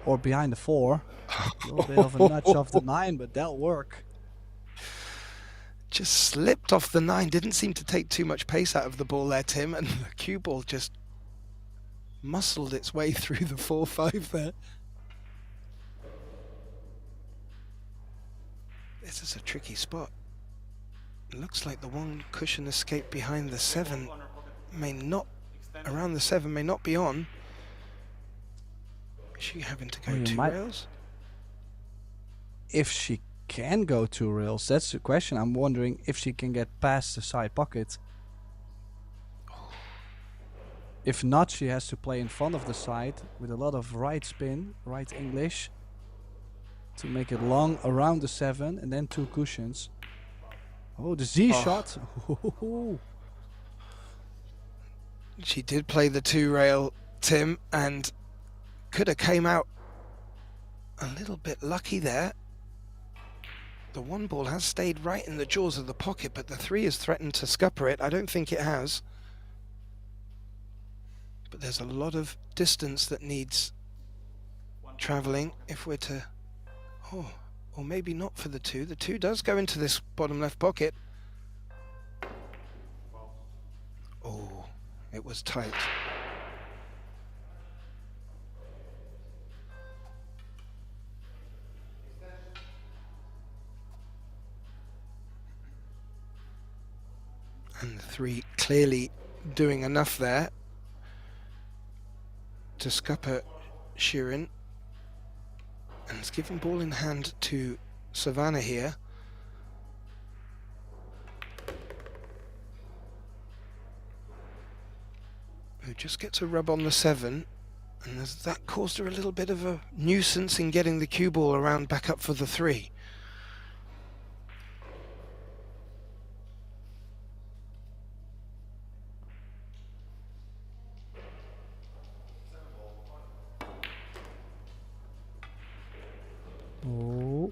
Or behind the 4. A little bit of a nudge off the 9, but that'll work. Just slipped off the 9. Didn't seem to take too much pace out of the ball there, Tim. And the cue ball just muscled its way through the 4-5 there. This is a tricky spot. It looks like the one cushion escape behind the 7 may not, around the 7 may not be on. Is she having to go 2 rails? If she can go 2 rails, that's the question. I'm wondering if she can get past the side pocket. If not, she has to play in front of the side with a lot of right spin, right English, to make it long around the 7 and then 2 cushions. Oh, the Z shot. She did play the 2 rail, Tim, and could have came out a little bit lucky there. The 1 ball has stayed right in the jaws of the pocket, but the 3 has threatened to scupper it. I don't think it has. But there's a lot of distance that needs travelling if we're to... Oh, or maybe not for the 2. The 2 does go into this bottom left pocket. Oh, it was tight. And the 3 clearly doing enough there to scupper Shirin. And it's given ball in hand to Savannah here. Who just gets a rub on the 7. And that caused her a little bit of a nuisance in getting the cue ball around back up for the 3. Oh.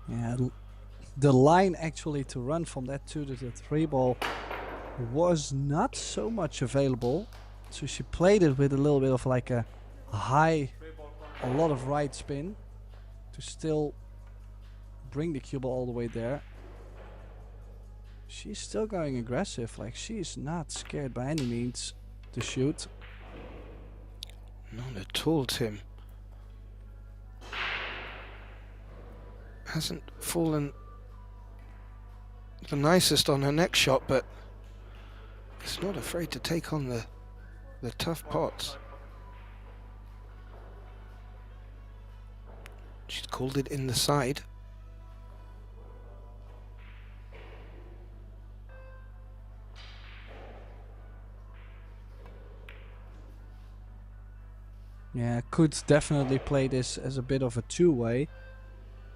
Yeah, the line actually to run from that 2 to the 3 ball was not so much available. So she played it with a little bit of like a high, a lot of right spin to still bring the cue ball all the way there. She's still going aggressive, like she's not scared by any means to shoot. Not at all, Tim. Hasn't fallen the nicest on her next shot, but is not afraid to take on the tough pots. She's called it in the side. Yeah, could definitely play this as a bit of a 2-way.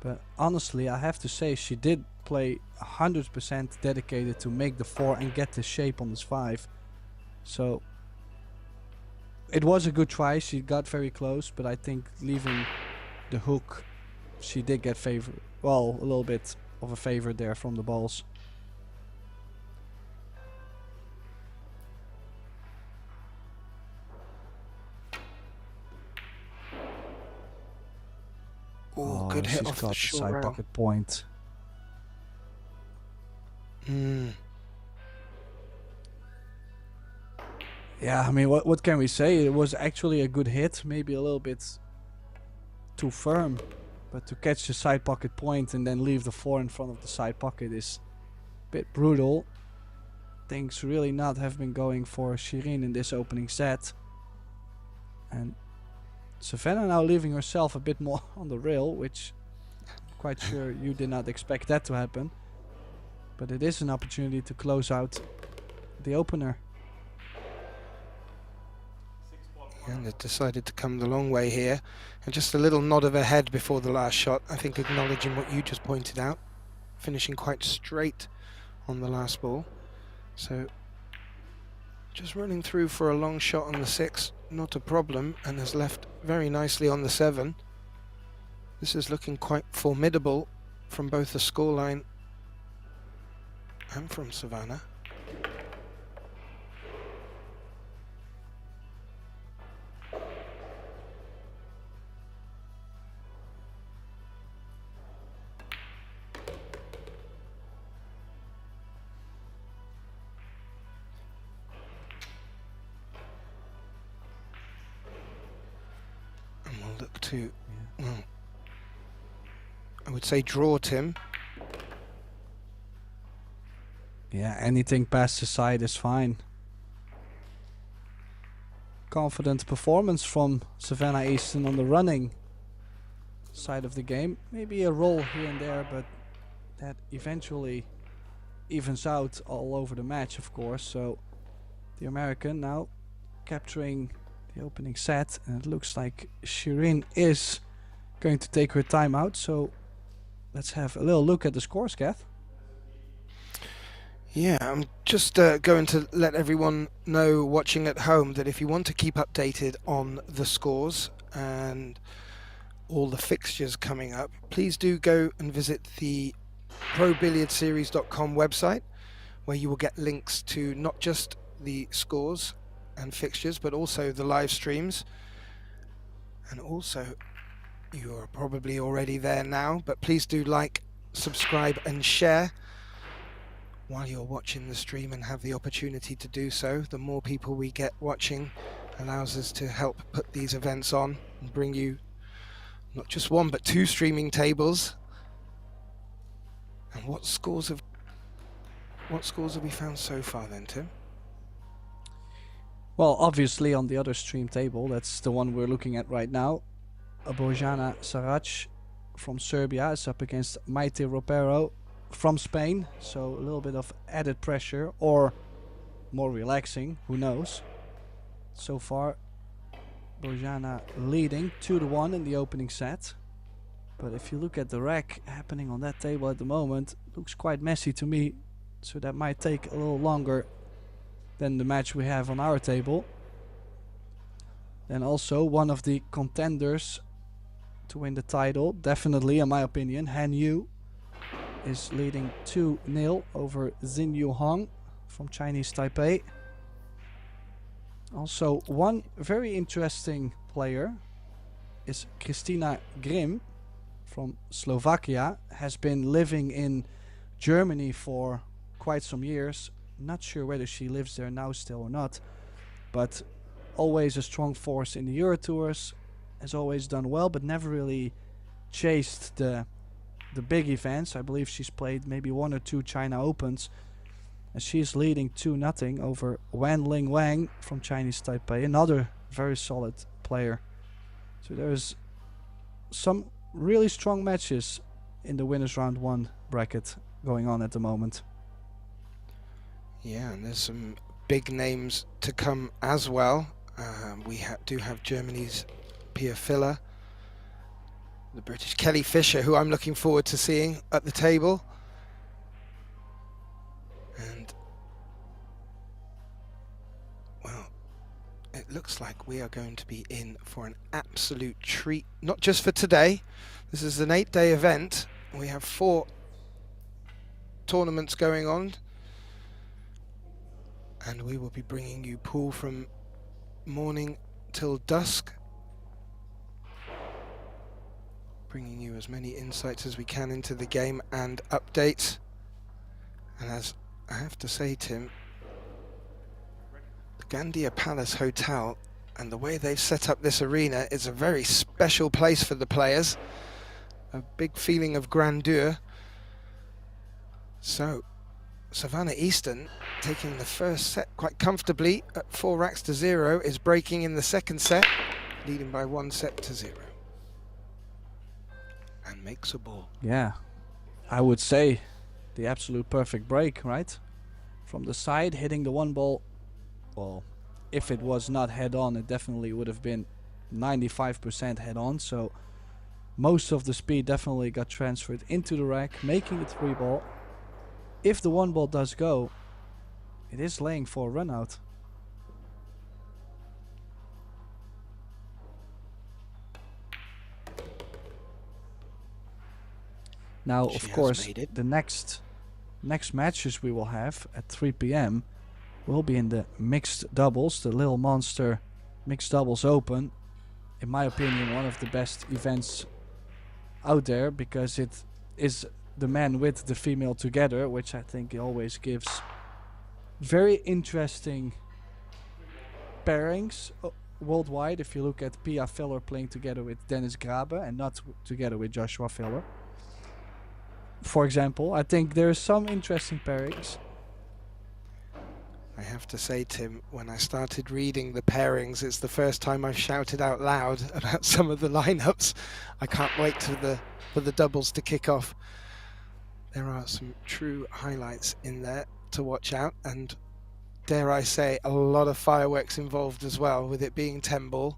But honestly, I have to say she did play 100% dedicated to make the 4 and get the shape on this 5. So it was a good try. She got very close, but I think leaving the hook, she did get favor. Well, a little bit of a favor there from the balls. Oh, good hit off the short side rail. pocket point. Yeah, I mean, what can we say? It was actually a good hit, maybe a little bit too firm, but to catch the side pocket point and then leave the 4 in front of the side pocket is a bit brutal. Things really not have been going for Shirin in this opening set, and Savannah now leaving herself a bit more on the rail, which I'm quite sure you did not expect that to happen. But it is an opportunity to close out the opener. And they decided to come the long way here. And just a little nod of her head before the last shot, I think acknowledging what you just pointed out. Finishing quite straight on the last ball. So just running through for a long shot on the 6, not a problem, and has left very nicely on the 7. This is looking quite formidable from both the scoreline and from Savannah. look to, well, I would say draw, Tim. Yeah, anything past the side is fine. Confident performance from Savannah Easton on the running side of the game. Maybe a roll here and there, but that eventually evens out all over the match, of course. So the American now capturing the opening set, and it looks like Shirin is going to take her time out. So let's have a little look at the scores, Kath. Yeah, I'm just going to let everyone know watching at home that if you want to keep updated on the scores and all the fixtures coming up, please do go and visit the ProBilliardSeries.com website, where you will get links to not just the scores and fixtures, but also the live streams. And also, you're probably already there now, but please do like, subscribe and share while you're watching the stream and have the opportunity to do so. The more people we get watching allows us to help put these events on and bring you not just one but two streaming tables. And what scores have we found so far then, Tim? Well, obviously on the other stream table, that's the one we're looking at right now. Bojana Sarac from Serbia is up against Maite Ropero from Spain, so a little bit of added pressure, or more relaxing, who knows. So far, Bojana leading 2-1 in the opening set. But if you look at the rack happening on that table at the moment, it looks quite messy to me, so that might take a little longer than the match we have on our table. Then also one of the contenders to win the title, definitely in my opinion, Han Yu, is leading 2-0 over Xin Yu Hong from Chinese Taipei. Also, one very interesting player is Kristina Grim from Slovakia. Has been living in Germany for quite some years. Not sure whether she lives there now still or not, but always a strong force in the Euro Tours. Has always done well, but never really chased the big events. I believe she's played maybe 1 or 2 China Opens, and she's leading 2-0 over Wan Ling Wang from Chinese Taipei, another very solid player. So there's some really strong matches in the winners round 1 bracket going on at the moment. Yeah, and there's some big names to come as well. We do have Germany's Pia Filler, the British Kelly Fisher, who I'm looking forward to seeing at the table. And, well, it looks like we are going to be in for an absolute treat, not just for today. This is an 8-day event. We have 4 tournaments going on, and we will be bringing you pool from morning till dusk, bringing you as many insights as we can into the game and updates. And as I have to say, Tim, the Gandia Palace Hotel and the way they've set up this arena is a very special place for the players. A big feeling of grandeur. So, Savannah Easton, taking the first set quite comfortably at 4 racks to 0, is breaking in the second set, leading by 1 set to 0. And makes a ball. Yeah, I would say the absolute perfect break, right? From the side, hitting the 1 ball. Well, if it was not head on, it definitely would have been 95% head on. So most of the speed definitely got transferred into the rack, making the 3 ball. If the 1 ball does go, it is laying for a run out. Now, of course, the next matches we will have at 3 p.m. will be in the mixed doubles, the Little Monster Mixed Doubles Open. In my opinion, one of the best events out there, because it is the man with the female together, which I think always gives very interesting pairings. Oh, worldwide if you look at Pia Filler playing together with Dennis Grabe and not together with Joshua Filler. For example, I think there's some interesting pairings. I have to say, Tim, when I started reading the pairings, it's the first time I've shouted out loud about some of the lineups. I can't wait for the doubles to kick off. There are some true highlights in there to watch out, and dare I say, a lot of fireworks involved as well, with it being 10 ball.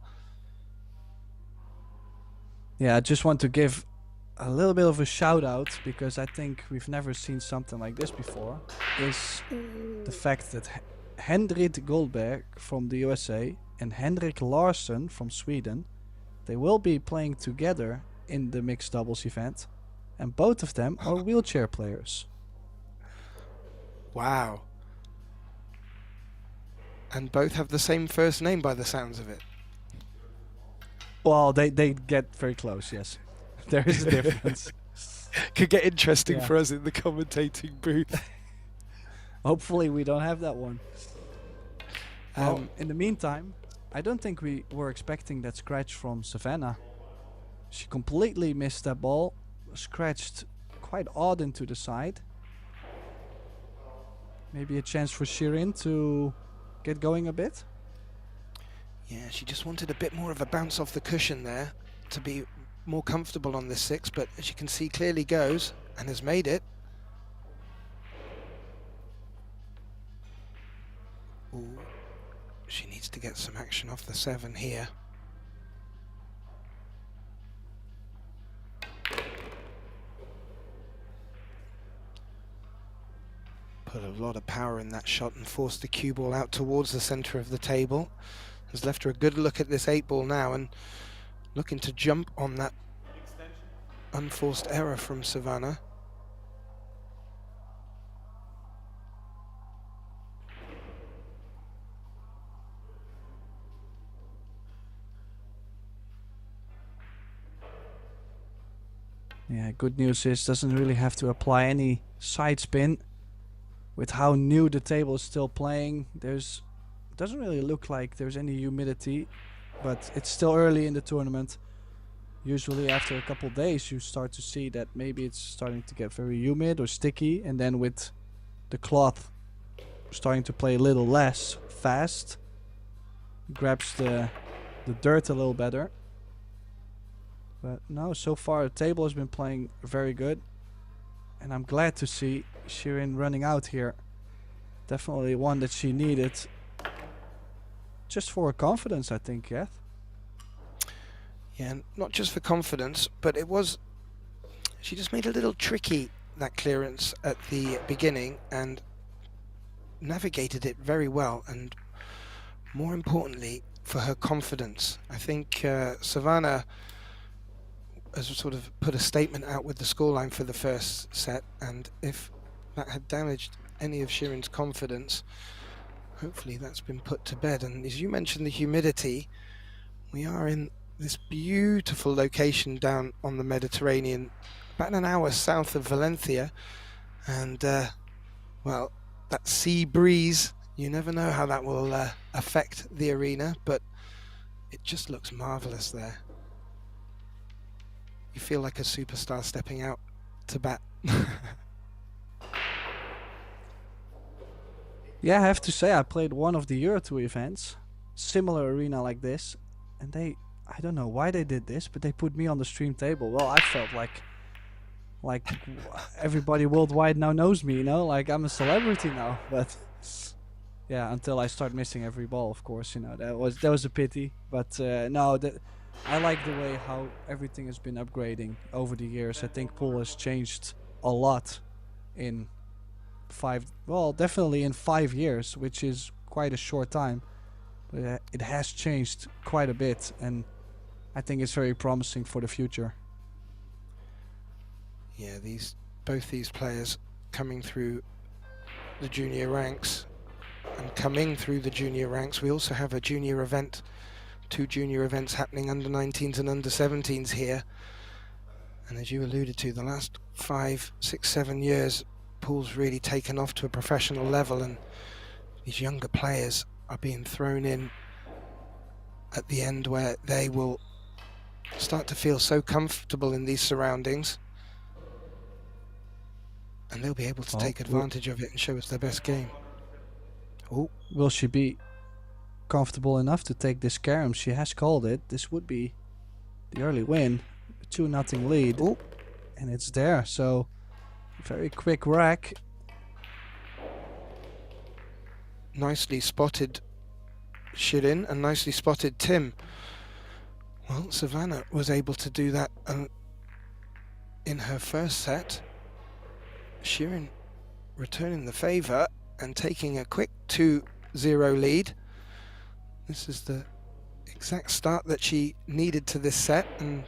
Yeah, I just want to give a little bit of a shout out, because I think we've never seen something like this before, is the fact that Hendrik Goldberg from the USA and Henrik Larsson from Sweden, they will be playing together in the mixed doubles event, and both of them are wheelchair players. Wow. And both have the same first name by the sounds of it. Well, they get very close, yes. There is a difference. Could get interesting for us in the commentating booth. Hopefully we don't have that one. In the meantime, I don't think we were expecting that scratch from Savannah. She completely missed that ball, scratched quite odd into the side. Maybe a chance for Shirin to get going a bit? Yeah, she just wanted a bit more of a bounce off the cushion there to be more comfortable on this 6, but as you can see, clearly goes and has made it. Ooh, she needs to get some action off the 7 here. Put a lot of power in that shot and forced the cue ball out towards the centre of the table. Has left her a good look at this 8 ball now and looking to jump on that unforced error from Savannah. Yeah, good news is doesn't really have to apply any side spin. With how new the table is still playing, doesn't really look like there's any humidity, but it's still early in the tournament. Usually after a couple days you start to see that maybe it's starting to get very humid or sticky, and then with the cloth starting to play a little less fast, grabs the dirt a little better. But no, so far the table has been playing very good, and I'm glad to see Shirin running out here. Definitely one that she needed, just for her confidence, I think, yeah. Yeah, not just for confidence, but she just made a little tricky, that clearance at the beginning, and navigated it very well, and more importantly, for her confidence. I think Savannah has sort of put a statement out with the scoreline for the first set, and if that had damaged any of Shirin's confidence, hopefully that's been put to bed. And as you mentioned, the humidity, we are in this beautiful location down on the Mediterranean, about an hour south of Valencia, and well, that sea breeze, you never know how that will affect the arena, but it just looks marvelous there. You feel like a superstar stepping out to bat. Yeah, I have to say I played one of the Eurotour events, similar arena like this, and I don't know why they did this, but they put me on the stream table. Well, I felt like everybody worldwide now knows me, you know, like I'm a celebrity now. But yeah, until I start missing every ball, of course, you know, that was a pity. But no, I like the way how everything has been upgrading over the years. I think pool has changed a lot in definitely in 5 years, which is quite a short time. But it has changed quite a bit, and I think it's very promising for the future. Yeah, both these players coming through the junior ranks, and coming through the junior ranks, we also have a junior event, 2 junior events happening, under 19s and under 17s here. And as you alluded to, the last 5, 6, 7 years, pool's really taken off to a professional level, and these younger players are being thrown in at the end where they will start to feel so comfortable in these surroundings, and they'll be able to take advantage of it and show us their best game. Oh, will she be comfortable enough to take this carom? She has called it. This would be the early win, a 2-0 lead. oh, And it's there, so very quick rack. nicely spotted Shirin and nicely spotted Tim. Well, Savannah was able to do that in her first set. Shirin returning the favour and taking a quick 2-0 lead. This is the exact start that she needed to this set, and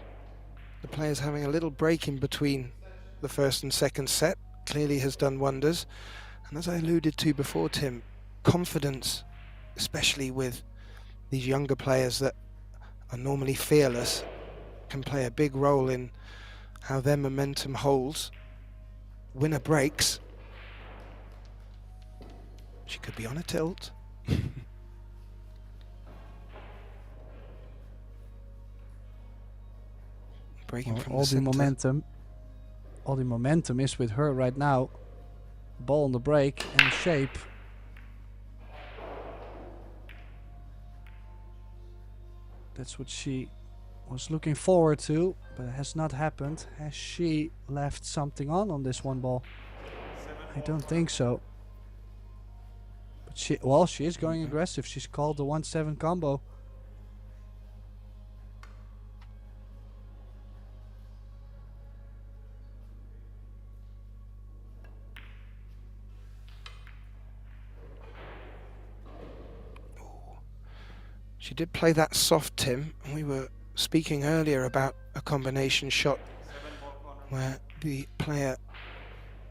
the players having a little break in between the first and second set clearly has done wonders. And as I alluded to before, Tim, confidence, especially with these younger players that are normally fearless, can play a big role in how their momentum holds. Winner breaks. She could be on a tilt. Breaking from all the momentum. All the momentum is with her right now. Ball on the break and the shape. That's what she was looking forward to, but it has not happened. Has she left something on this one ball? I don't think so. But she is going aggressive. She's called the 1-7 combo. She did play that soft, Tim, and we were speaking earlier about a combination shot where the player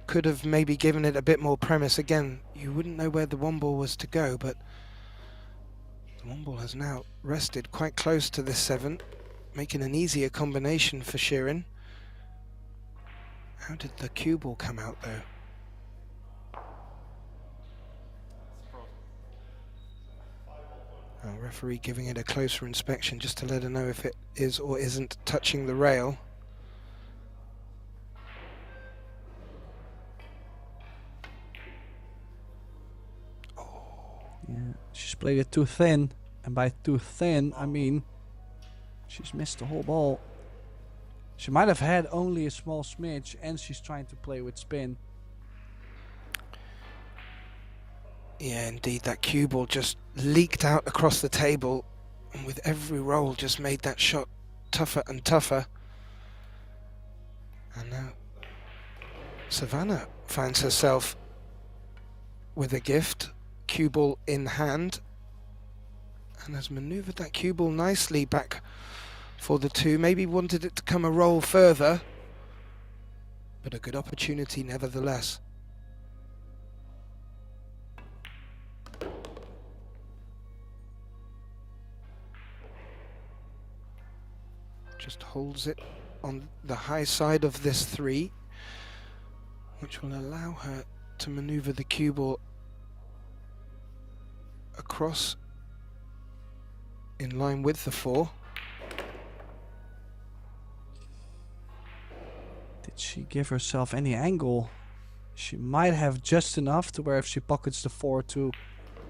could have maybe given it a bit more premise. Again, you wouldn't know where the one ball was to go, but the one ball has now rested quite close to the 7, making an easier combination for Shirin. How did the cue ball come out though? Our referee giving it a closer inspection just to let her know if it is or isn't touching the rail. Yeah, she's played it too thin, and by too thin I mean she's missed the whole ball. She might have had only a small smidge, and she's trying to play with spin. Yeah, indeed, that cue ball just leaked out across the table, and with every roll just made that shot tougher and tougher. And now Savannah finds herself with a gift, cue ball in hand, and has manoeuvred that cue ball nicely back for the 2. Maybe wanted it to come a roll further, but a good opportunity nevertheless. Just holds it on the high side of this 3, which will allow her to maneuver the cue ball across in line with the 4. Did she give herself any angle? She might have just enough to where if she pockets the 4 to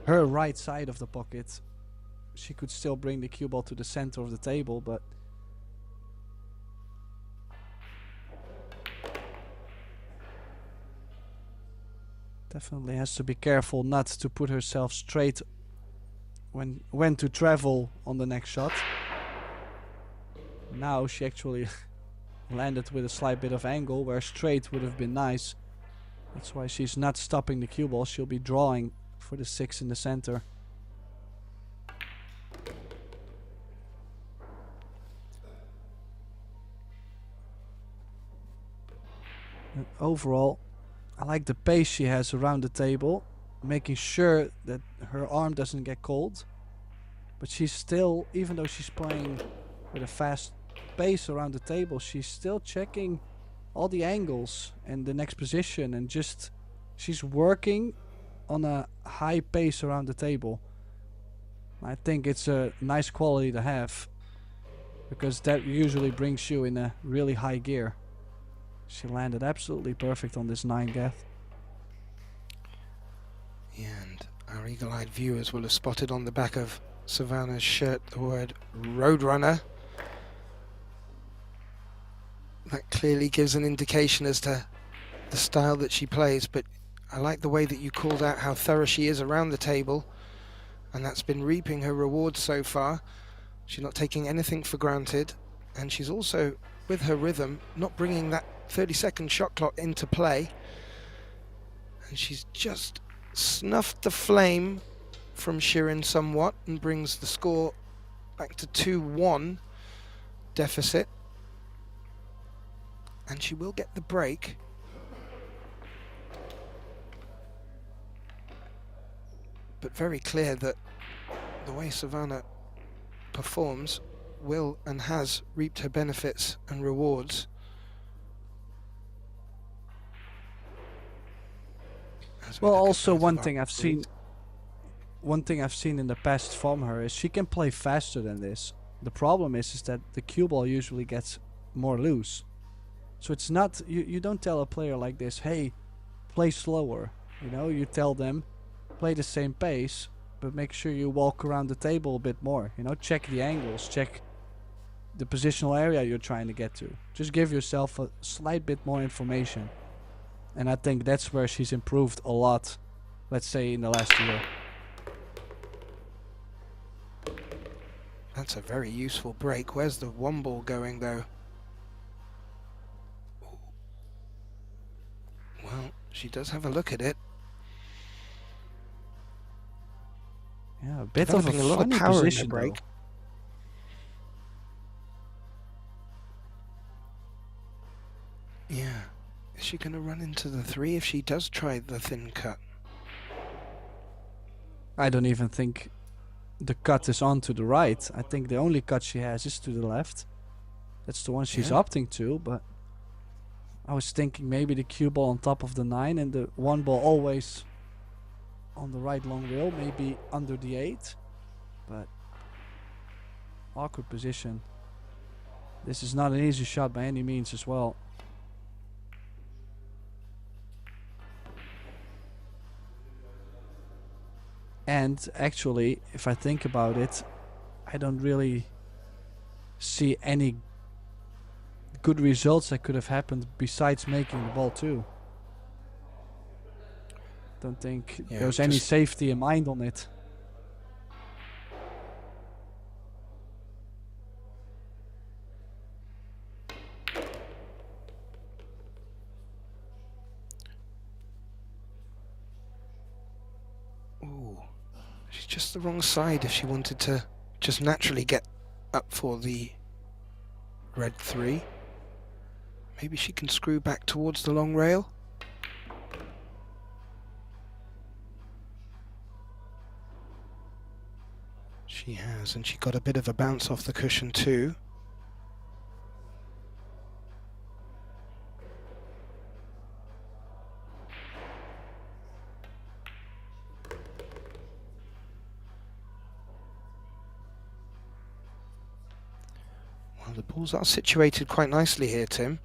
her right side of the pocket, she could still bring the cue ball to the center of the table, but definitely has to be careful not to put herself straight when to travel on the next shot. Now she actually landed with a slight bit of angle where straight would have been nice. That's why she's not stopping the cue ball. She'll be drawing for the 6 in the center. And overall, I like the pace she has around the table, making sure that her arm doesn't get cold. But she's still, even though she's playing with a fast pace around the table, she's still checking all the angles and the next position, and just she's working on a high pace around the table. I think it's a nice quality to have, because that usually brings you in a really high gear. She landed absolutely perfect on this 9, Gath. Yeah, and our eagle-eyed viewers will have spotted on the back of Savannah's shirt the word Roadrunner. That clearly gives an indication as to the style that she plays, but I like the way that you called out how thorough she is around the table, and that's been reaping her rewards so far. She's not taking anything for granted, and she's also, with her rhythm, not bringing that 30-second shot clock into play, and she's just snuffed the flame from Shirin somewhat and brings the score back to 2-1 deficit, and she will get the break. But very clear that the way Savannah performs will and has reaped her benefits and rewards. Well, also one thing I've seen in the past from her is she can play faster than this. The problem is that the cue ball usually gets more loose. So it's not, you don't tell a player like this, hey, play slower. You know, you tell them, play the same pace, but make sure you walk around the table a bit more. You know, check the angles, check the positional area you're trying to get to. Just give yourself a slight bit more information. And I think that's where she's improved a lot, let's say, in the last year. That's a very useful break. Where's the 1 ball going, though? Well, she does have a look at it. Yeah, a bit of a funny power position, in the break. though. Yeah. Is she going to run into the 3 if she does try the thin cut? I don't even think the cut is on to the right. I think the only cut she has is to the left. That's the one she's opting to, but I was thinking maybe the cue ball on top of the 9 and the 1 ball always on the right long rail, maybe under the 8. But awkward position. This is not an easy shot by any means as well. And actually, if I think about it, I don't really see any good results that could have happened besides making the ball 2. Don't think there was any safety in mind on it. Ooh, she's just the wrong side if she wanted to just naturally get up for the red 3. Maybe she can screw back towards the long rail. She has, and she got a bit of a bounce off the cushion too. Well, the balls are situated quite nicely here, Tim.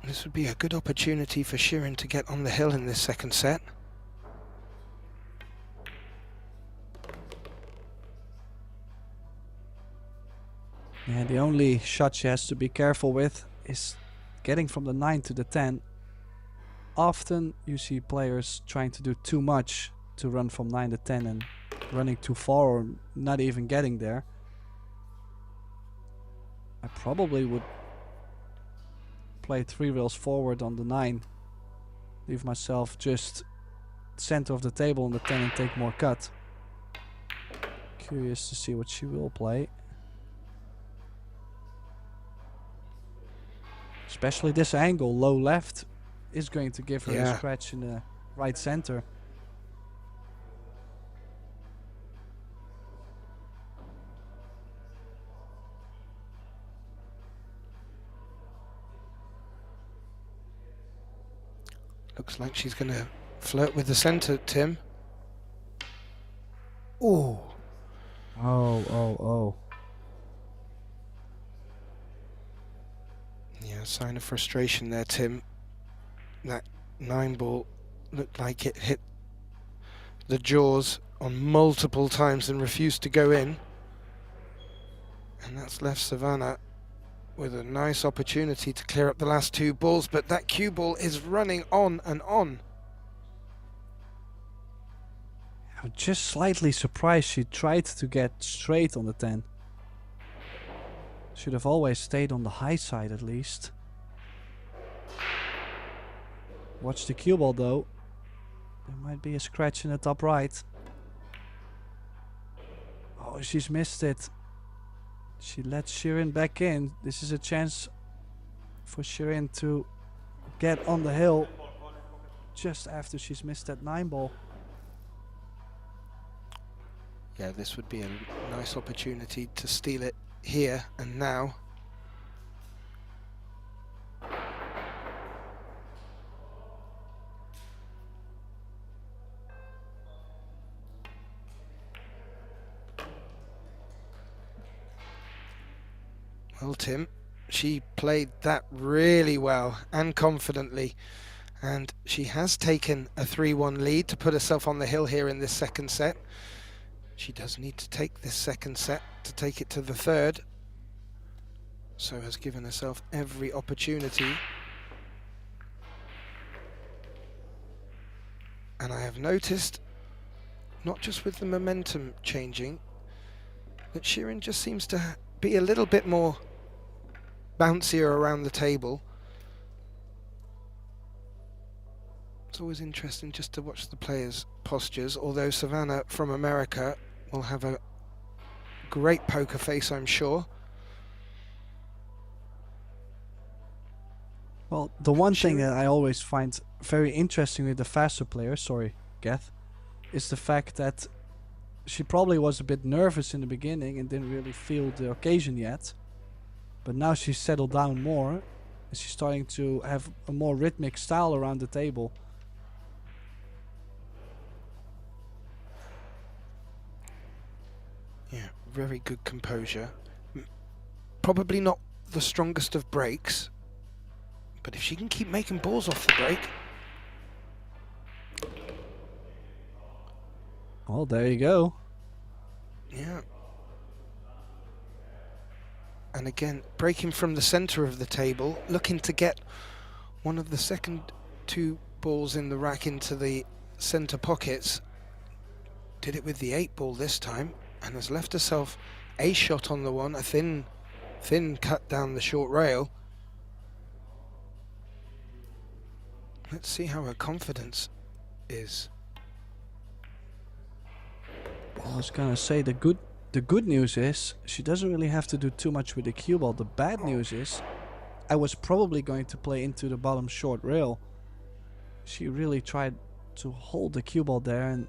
This would be a good opportunity for Shirin to get on the hill in this second set. Yeah, the only shot she has to be careful with is getting from the 9 to the 10. Often you see players trying to do too much to run from 9 to 10 and running too far or not even getting there. I probably would play 3 rails forward on the 9. Leave myself just center of the table on the 10 and take more cut. Curious to see what she will play. Especially this angle, low left, is going to give her a scratch in the right center. Looks like she's going to flirt with the center, Tim. Ooh. Oh. Yeah, sign of frustration there, Tim. That 9-ball looked like it hit the jaws on multiple times and refused to go in. And that's left Savannah with a nice opportunity to clear up the last 2 balls, but that cue ball is running on and on. I'm just slightly surprised she tried to get straight on the 10. Should have always stayed on the high side at least. Watch the cue ball though. There might be a scratch in the top right. Oh, she's missed it. She let Shirin back in. This is a chance for Shirin to get on the hill just after she's missed that 9-ball. Yeah, this would be a nice opportunity to steal it here and now. Well, Tim, she played that really well and confidently, and she has taken a 3-1 lead to put herself on the hill here in this second set. She does need to take this second set to take it to the third, so has given herself every opportunity. And I have noticed, not just with the momentum changing, that Shirin just seems to be a little bit more bouncier around the table. It's always interesting just to watch the players' postures, although Savannah from America will have a great poker face, I'm sure. Well, the one thing that I always find very interesting with the faster players, sorry, Geth, is the fact that she probably was a bit nervous in the beginning and didn't really feel the occasion yet. But now she's settled down more and she's starting to have a more rhythmic style around the table. Yeah, very good composure. Probably not the strongest of breaks, but if she can keep making balls off the break. Well, there you go. Yeah. And again, breaking from the center of the table, looking to get one of the second 2 balls in the rack into the center pockets. Did it with the 8-ball this time, and has left herself a shot on the one, a thin cut down the short rail. Let's see how her confidence is. I was gonna say the good news is she doesn't really have to do too much with the cue ball. The bad news is I was probably going to play into the bottom short rail. She really tried to hold the cue ball there, and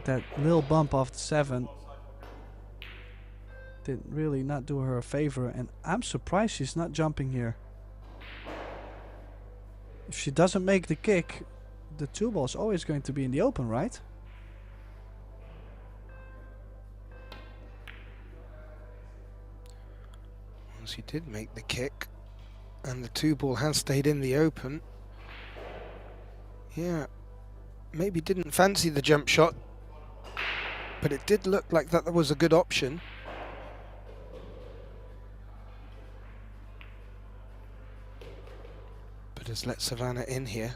that little bump off the 7 did really not do her a favor, and I'm surprised she's not jumping here. If she doesn't make the kick, the 2-ball is always going to be in the open, right? Well, she did make the kick, and the 2-ball has stayed in the open. Yeah, maybe didn't fancy the jump shot, but it did look like that was a good option. But has let Savannah in here.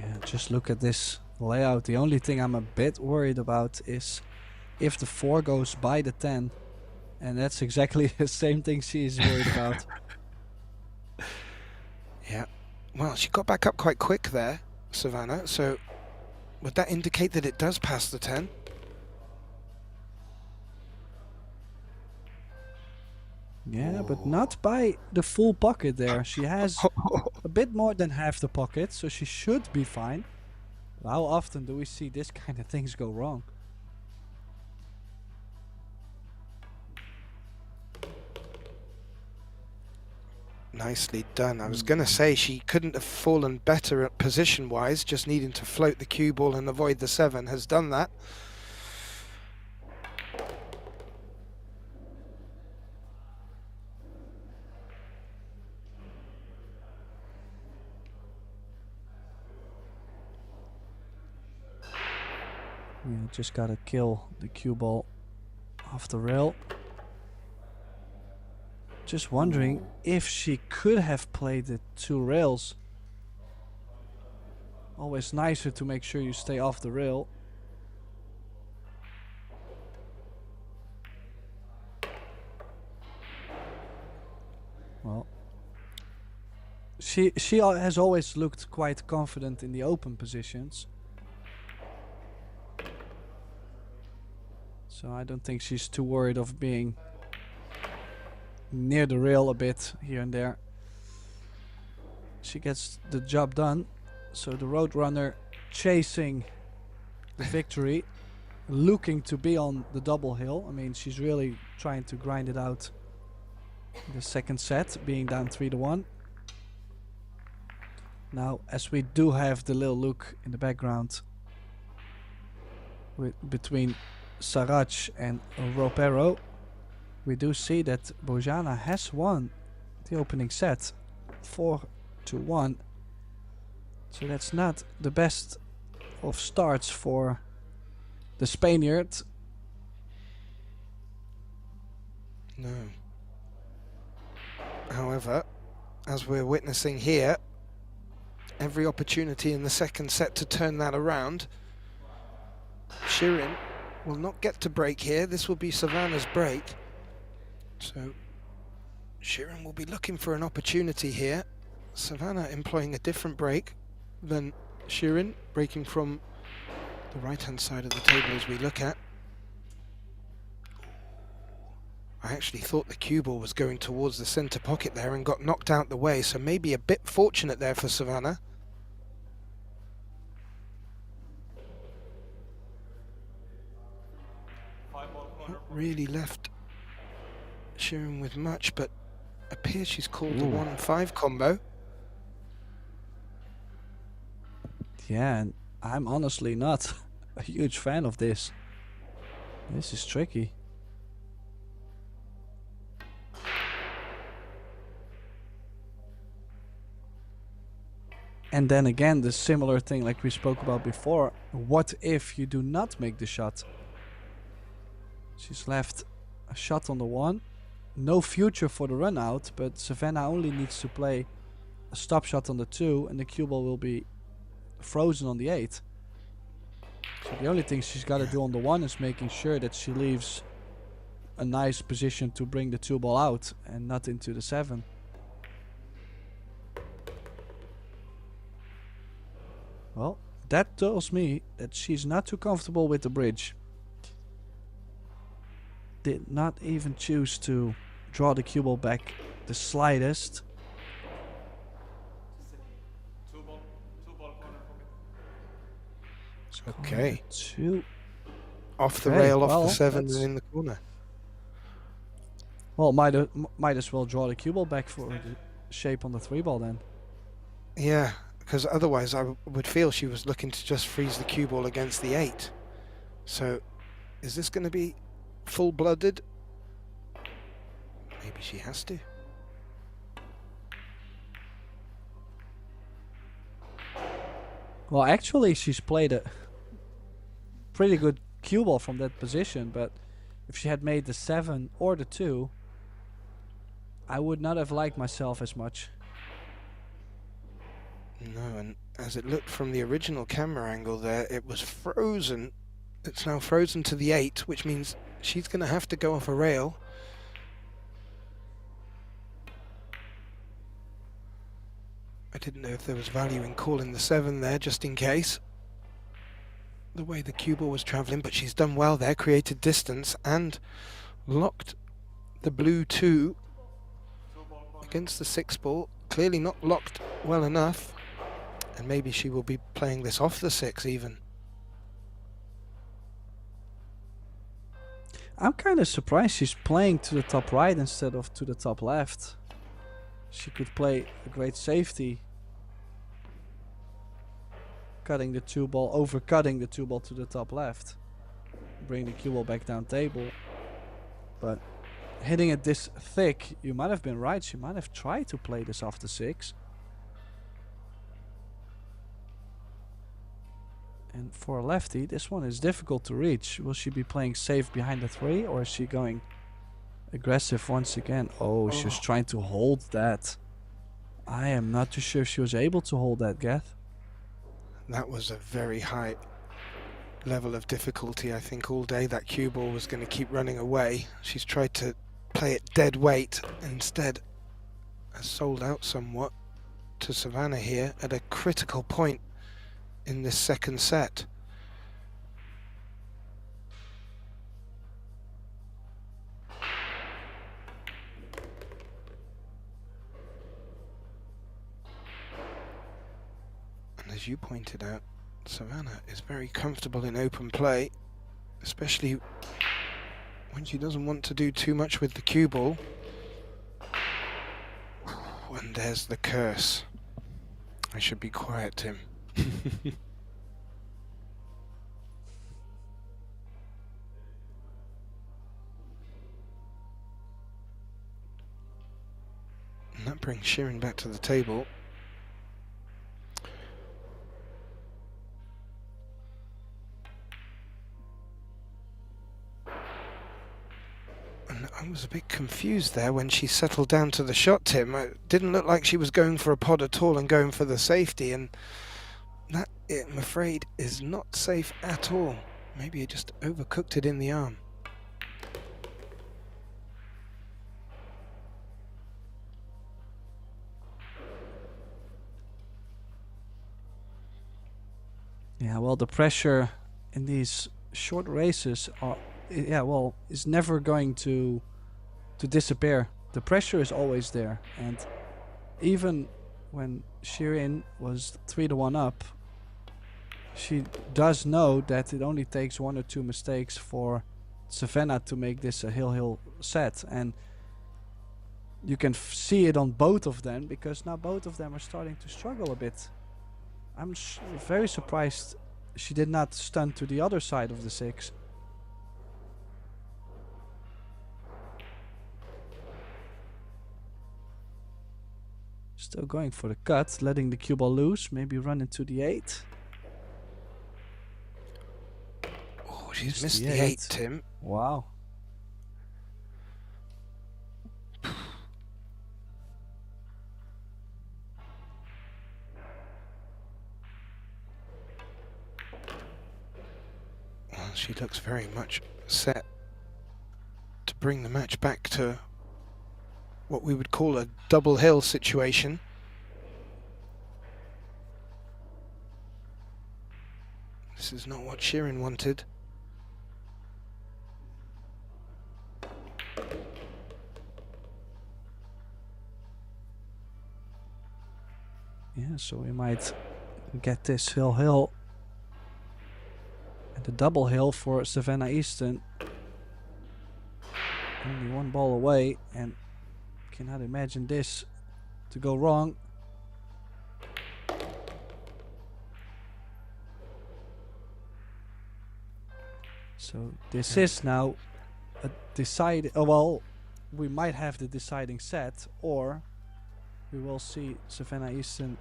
Yeah, just look at this layout. The only thing I'm a bit worried about is if the 4 goes by the 10, and that's exactly the same thing she is worried about. Yeah, well, she got back up quite quick there, Savannah, so would that indicate that it does pass the 10? Yeah, but not by the full pocket there. She has a bit more than half the pocket, so she should be fine. How often do we see this kind of things go wrong? Nicely done. I was going to say she couldn't have fallen better at position-wise, just needing to float the cue ball and avoid the 7. Has done that. Yeah, just gotta kill the cue ball off the rail. Just wondering if she could have played the 2 rails. Always nicer to make sure you stay off the rail. Well, she has always looked quite confident in the open positions. So I don't think she's too worried of being near the rail a bit here and there. She gets the job done. So the Roadrunner chasing the victory, looking to be on the double hill. I mean, she's really trying to grind it out in the second set, being down 3-1. Now, as we do have the little look in the background between Sarach and Ropero, we do see that Bojana has won the opening set 4-1. So that's not the best of starts for the Spaniard. No. However, as we're witnessing here, every opportunity in the second set to turn that around. Shirin will not get to break here. This will be Savannah's break. So Shirin will be looking for an opportunity here. Savannah employing a different break than Shirin, breaking from the right-hand side of the table as we look at. I actually thought the cue ball was going towards the centre pocket there and got knocked out the way, so maybe a bit fortunate there for Savannah. Not really left Shirin with much, but appears she's called the 1-5 combo. Yeah, and I'm honestly not a huge fan of this. This is tricky. And then again, the similar thing like we spoke about before. What if you do not make the shot? She's left a shot on the 1. No future for the run out, but Savannah only needs to play a stop shot on the 2 and the cue ball will be frozen on the 8. So the only thing she's got to do on the 1 is making sure that she leaves a nice position to bring the 2 ball out and not into the 7. Well, that tells me that she's not too comfortable with the bridge. Did not even choose to draw the cue ball back the slightest. Okay. 2. Off the Okay, rail, off well, the 7 that's- and in the corner. Well, might as well draw the cue ball back for the shape on the 3 ball then. Yeah, because otherwise I would feel she was looking to just freeze the cue ball against the 8. So is this going to be full-blooded? Maybe she has to. Well, actually, she's played a pretty good cue ball from that position, but if she had made the 7 or the 2, I would not have liked myself as much. No, and as it looked from the original camera angle there, it was frozen. It's now frozen to the 8, which means she's going to have to go off a rail. I didn't know if there was value in calling the 7 there, just in case. The way the cue ball was travelling, but she's done well there, created distance and locked the blue 2 against the 6 ball. Clearly not locked well enough, and maybe she will be playing this off the 6 even. I'm kind of surprised she's playing to the top right instead of to the top left. she could play a great safety, cutting the 2-ball, overcutting the 2-ball to the top left, bring the cue ball back down table. But hitting it this thick, you might have been right. She might have tried to play this off the 6. And for a lefty, this one is difficult to reach. Will she be playing safe behind the 3, or is she going aggressive once again? Oh, she was trying to hold that. I am not too sure if she was able to hold that, Gath. That was a very high level of difficulty. I think all day that cue ball was going to keep running away. She's tried to play it dead weight, instead has sold out somewhat to Savannah here at a critical point in this second set. And as you pointed out, Savannah is very comfortable in open play, especially when she doesn't want to do too much with the cue ball. And there's the curse. I should be quiet, Tim. And that brings Shirin back to the table. And I was a bit confused there when she settled down to the shot, Tim. It didn't look like she was going for a pod at all and going for the safety, and that, I'm afraid, is not safe at all. Maybe it just overcooked it in the arm. Yeah, well, the pressure in these short races is never going to disappear. The pressure is always there, and even when Shirin was 3-1 up, she does know that it only takes 1 or 2 mistakes for Savannah to make this a hill set, and you can see it on both of them, because now both of them are starting to struggle a bit. I'm very surprised she did not stun to the other side of the 6. Still going for the cut, letting the cue ball loose, maybe run into the 8. Oh, she's missed the 8, Tim. Wow. Well, she looks very much set to bring the match back to what we would call a double hill situation. This is not what Shirin wanted. Yeah, so we might get this hill and the double hill for Savannah Easton. Only 1 ball away, and cannot imagine this to go wrong. So this is now a well, we might have the deciding set, or we will see Savannah Easton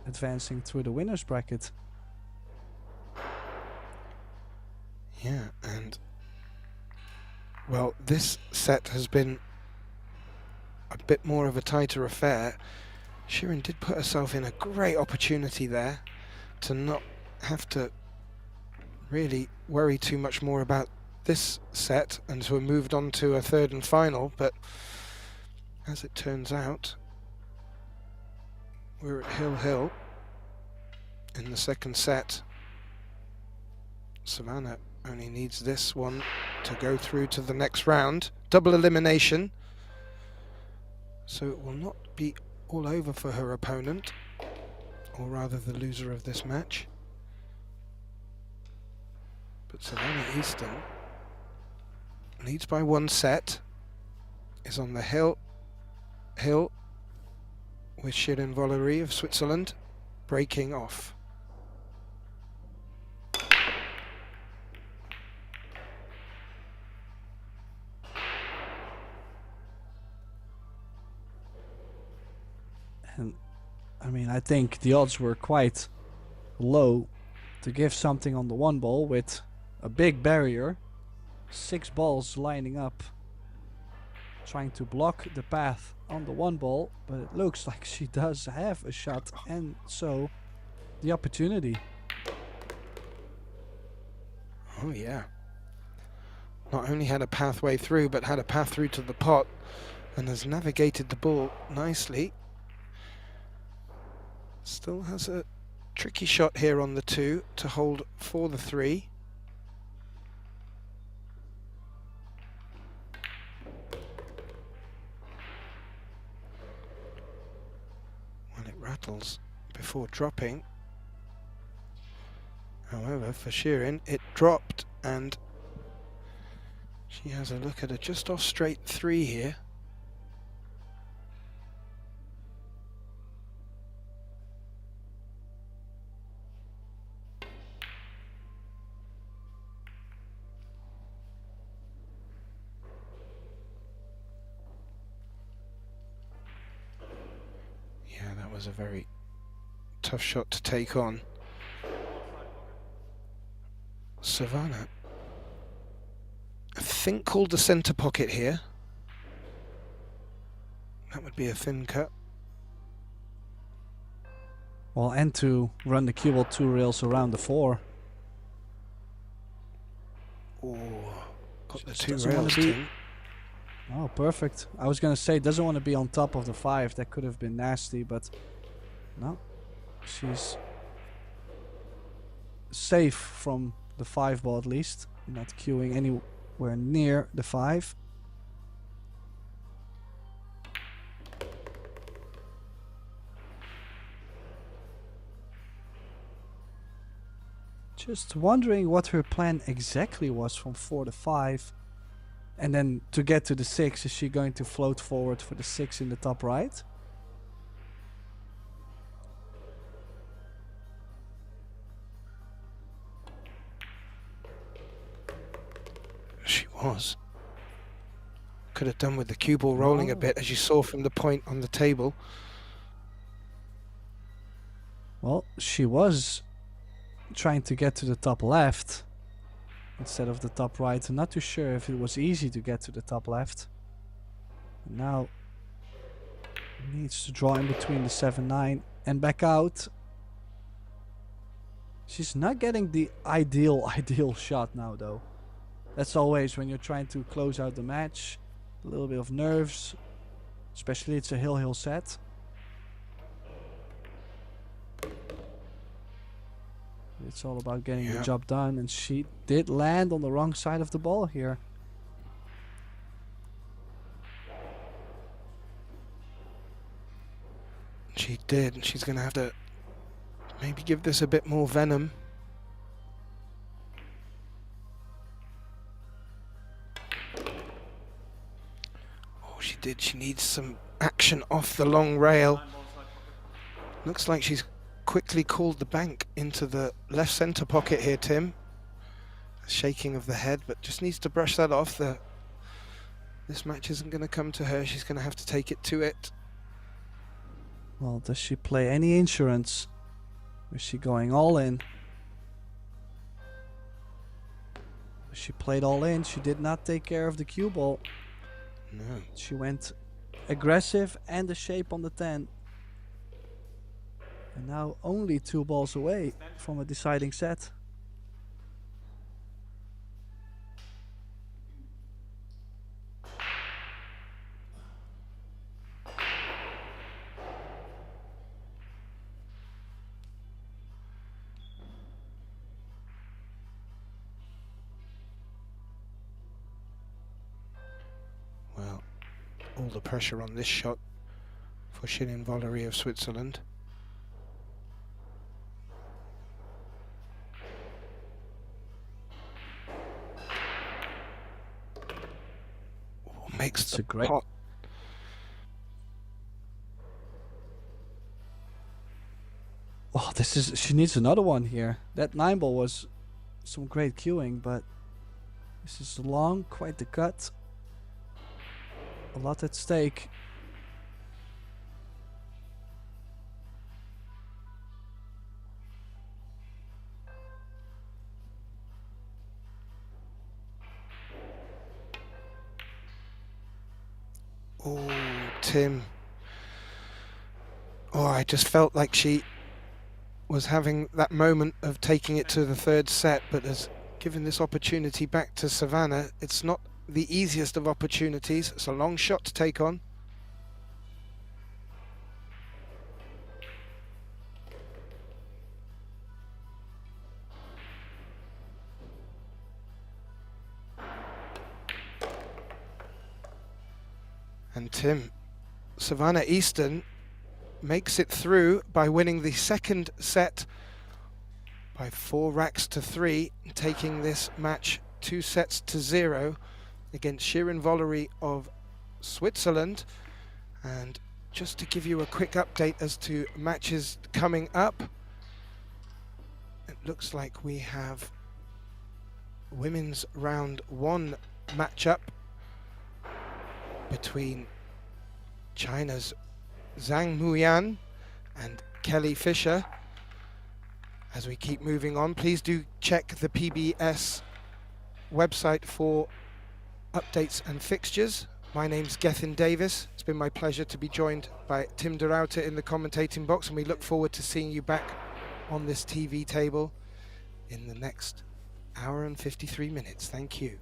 advancing through the winner's bracket. Yeah, and well, this set has been a bit more of a tighter affair. Shirin did put herself in a great opportunity there to not have to really worry too much more about this set and to have moved on to a third and final, but as it turns out, we're at hill in the second set. Savannah only needs this one to go through to the next round. Double elimination. So it will not be all over for her opponent, or rather the loser of this match. But Savannah Easton leads by 1 set, is on the hill, with Shirin Valerie of Switzerland breaking off. And I mean, I think the odds were quite low to give something on the one ball with a big barrier. 6 balls lining up, trying to block the path on the one ball, but it looks like she does have a shot, and so the opportunity. Oh yeah. Not only had a pathway through, but had a path through to the pot and has navigated the ball nicely. Still has a tricky shot here on the 2 to hold for the 3. Well, it rattles before dropping. However, for Shirin, it dropped and she has a look at a just off straight 3 here. Yeah, that was a very tough shot to take on. Savannah, I think, called the centre pocket here. That would be a thin cut. Well, and to run the cue ball 2 rails around the 4. Oh, got the Just 2 doesn't wanna rails, be- Tim. Oh, perfect. I was gonna say, doesn't want to be on top of the 5. That could have been nasty, but no. She's safe from the 5 ball at least. Not queuing anywhere near the 5. Just wondering what her plan exactly was from 4 to 5. And then to get to the 6, is she going to float forward for the 6 in the top right? She was. Could have done with the cue ball rolling a bit, as you saw from the point on the table. Well, she was trying to get to the top left instead of the top right. I'm not too sure if it was easy to get to the top left. Now needs to draw in between the 7-9 and back out. She's not getting the ideal shot now though. That's always when you're trying to close out the match. A little bit of nerves, especially it's a hill set. It's all about getting the job done, and she did land on the wrong side of the ball here. She did, and she's going to have to maybe give this a bit more venom. Oh, she did. She needs some action off the long rail. Looks like she's quickly called the bank into the left centre pocket here, Tim. A shaking of the head, but just needs to brush that off. This match isn't going to come to her. She's going to have to take it to it. Well, does she play any insurance? Is she going all in? She played all in. She did not take care of the cue ball. No. She went aggressive and the shape on the 10. And now only 2 balls away from a deciding set. Well, all the pressure on this shot for Shirin Valerie of Switzerland. Makes It's the a great pot. Oh, she needs another one here. That 9 ball was some great cueing, but this is long, quite the cut. A lot at stake. Oh, Tim. Oh, I just felt like she was having that moment of taking it to the third set, but has given this opportunity back to Savannah. It's not the easiest of opportunities. It's a long shot to take on. And Tim, Savannah Easton makes it through by winning the second set by 4 racks to 3, taking this match 2 sets to 0 against Shirin Valerie of Switzerland. And just to give you a quick update as to matches coming up, it looks like we have women's round 1 matchup between China's Zhang Muyan and Kelly Fisher. As we keep moving on, please do check the PBS website for updates and fixtures. My name's Gethin Davis. It's been my pleasure to be joined by Tim de Ruyter in the commentating box, and we look forward to seeing you back on this TV table in the next hour and 53 minutes. Thank you.